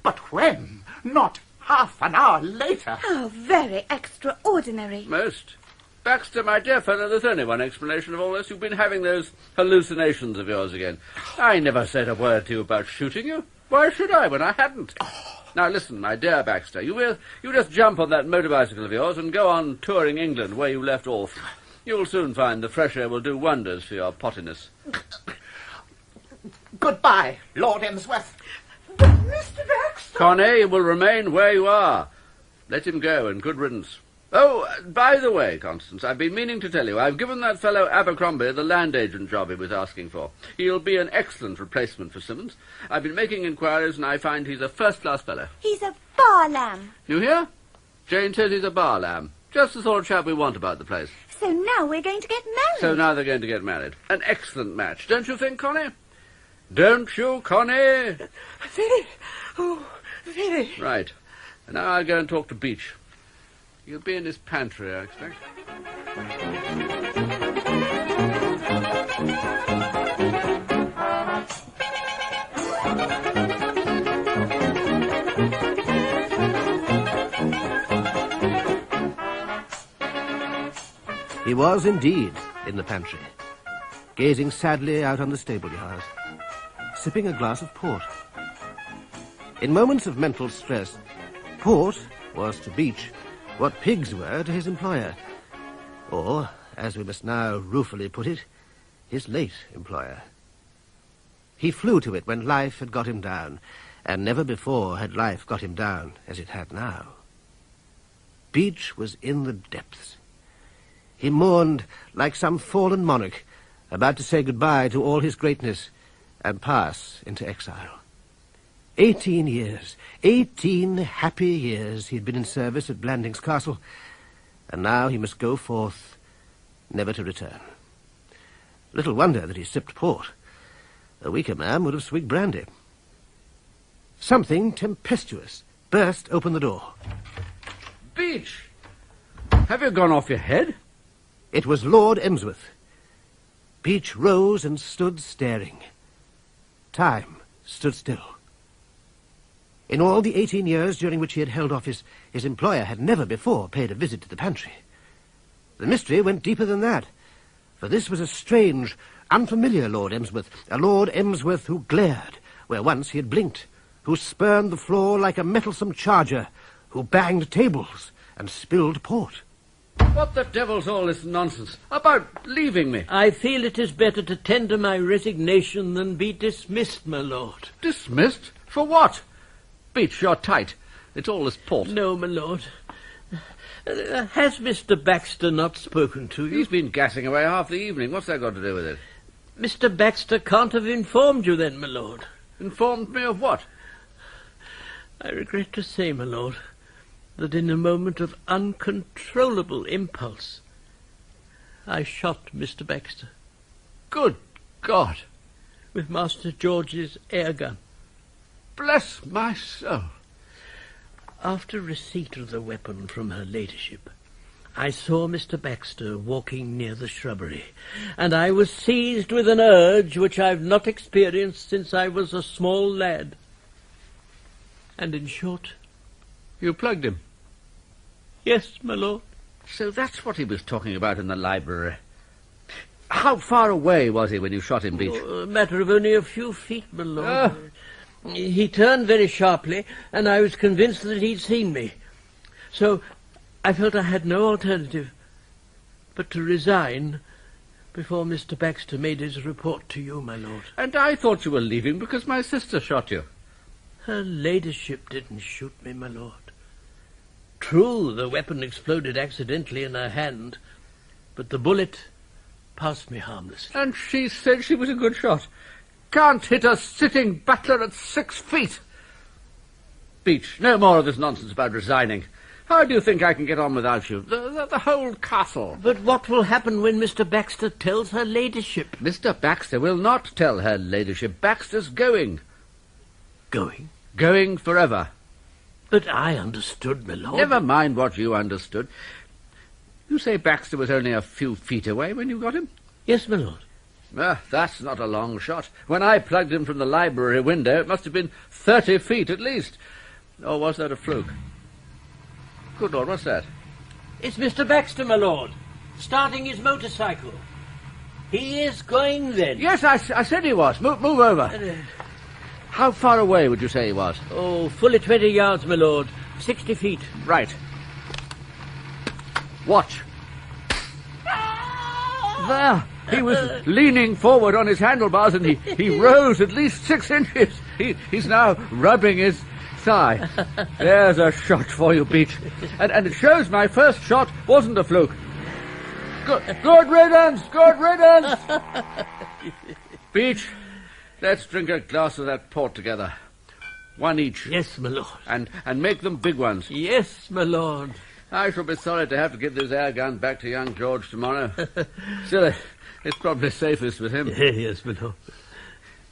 But when? Not half an hour later. How very extraordinary. Most. Baxter, my dear fellow, there's only one explanation of all this. You've been having those hallucinations of yours again. I never said a word to you about shooting you. Why should I when I hadn't? Now listen, my dear Baxter, you just jump on that motor bicycle of yours and go on touring England where you left off. You'll soon find the fresh air will do wonders for your pottiness. Goodbye, Lord Emsworth. Mr. Baxter! Connie, you will remain where you are. Let him go, and good riddance. Oh, by the way, Constance, I've been meaning to tell you, I've given that fellow Abercrombie the land agent job he was asking for. He'll be an excellent replacement for Simmons. I've been making inquiries, and I find he's a first-class fellow. He's a bar lamb. You hear? Jane says he's a bar lamb. Just the sort of chap we want about the place. So now we're going to get married. So now they're going to get married. An excellent match, don't you think, Connie? Don't you, Connie? Very. Right. And now I'll go and talk to Beach. He'll be in his pantry, I expect. He was indeed in the pantry, gazing sadly out on the stable yard, sipping a glass of port. In moments of mental stress, port was to Beach what pigs were to his employer, or, as we must now ruefully put it, his late employer. He flew to it when life had got him down, and never before had life got him down as it had now. Beach was in the depths. He mourned like some fallen monarch, about to say goodbye to all his greatness and pass into exile. 18 years. 18 happy years he had been in service at Blandings Castle, and now he must go forth, never to return. Little wonder that he sipped port. A weaker man would have swigged brandy. Something tempestuous burst open the door. Beach! Have you gone off your head? It was Lord Emsworth. Beach rose and stood staring. Time stood still. In all the 18 years during which he had held office, his employer had never before paid a visit to the pantry. The mystery went deeper than that, for this was a strange, unfamiliar Lord Emsworth, a Lord Emsworth who glared where once he had blinked, who spurned the floor like a mettlesome charger, who banged tables and spilled port. What the devil's all this nonsense about leaving me? I feel it is better to tender my resignation than be dismissed, my lord. Dismissed? For what? Beach, you're tight. It's all this port. No, my lord. Has Mr. Baxter not spoken to you? He's been gassing away half the evening. What's that got to do with it? Mr. Baxter can't have informed you then, my lord. Informed me of what? I regret to say, my lord, that in a moment of uncontrollable impulse, I shot Mr. Baxter. Good God! With Master George's air gun. Bless my soul! After receipt of the weapon from her ladyship, I saw Mr. Baxter walking near the shrubbery, and I was seized with an urge which I've not experienced since I was a small lad. And in short... You plugged him? Yes, my lord. So that's what he was talking about in the library. How far away was he when you shot him, Beach? Oh, a matter of only a few feet, my lord. He turned very sharply, and I was convinced that he'd seen me. So I felt I had no alternative but to resign before Mr. Baxter made his report to you, my lord. And I thought you were leaving because my sister shot you. Her ladyship didn't shoot me, my lord. True, the weapon exploded accidentally in her hand, but the bullet passed me harmlessly. And she said she was a good shot. Can't hit a sitting butler at 6 feet. Beach, no more of this nonsense about resigning. How do you think I can get on without you? The whole castle. But what will happen when Mr. Baxter tells her ladyship? Mr. Baxter will not tell her ladyship. Baxter's going. Going? Going forever. But I understood, my lord. Never mind what you understood. You say Baxter was only a few feet away when you got him? Yes, my lord. That's not a long shot. When I plugged him from the library window, it must have been 30 feet at least. Or was that a fluke? Good Lord, what's that? It's Mr. Baxter, my lord, starting his motorcycle. He is going then. Yes, I said he was. Move over. How far away would you say he was? Oh, fully 20 yards, my lord. 60 feet. Right. Watch. There. He was leaning forward on his handlebars and he rose at least 6 inches. He's now rubbing his thigh. There's a shot for you, Beach. And it shows my first shot wasn't a fluke. Good riddance! Good riddance! Beach, let's drink a glass of that port together. One each. Yes, my lord. And make them big ones. Yes, my lord. I shall be sorry to have to give this air gun back to young George tomorrow. Still, it's probably safest with him. Yes, my lord.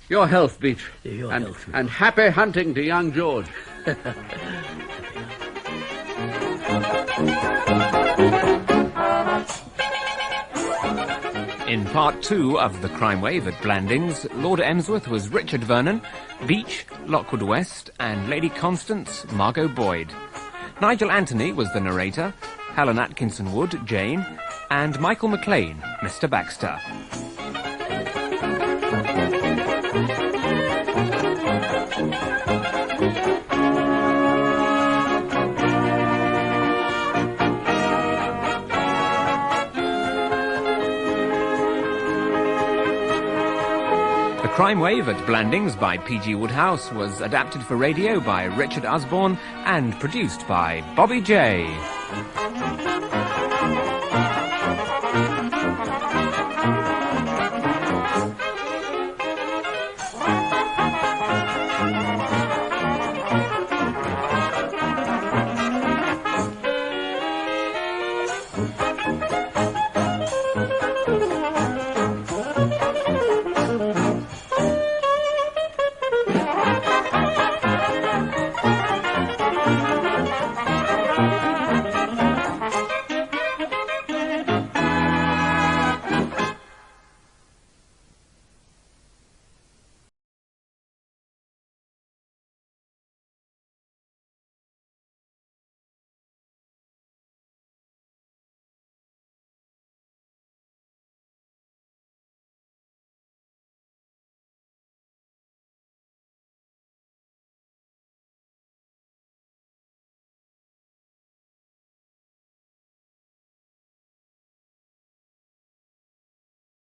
Your health, Beach. Your health. And happy hunting to young George. In part 2 of The Crime Wave at Blandings, Lord Emsworth was Richard Vernon, Beach, Lockwood West, and Lady Constance, Margot Boyd. Nigel Anthony was the narrator, Helen Atkinson Wood, Jane, and Michael McLean, Mr. Baxter. The Crime Wave at Blandings by P.G. Wodehouse was adapted for radio by Richard Usborne and produced by Bobby J.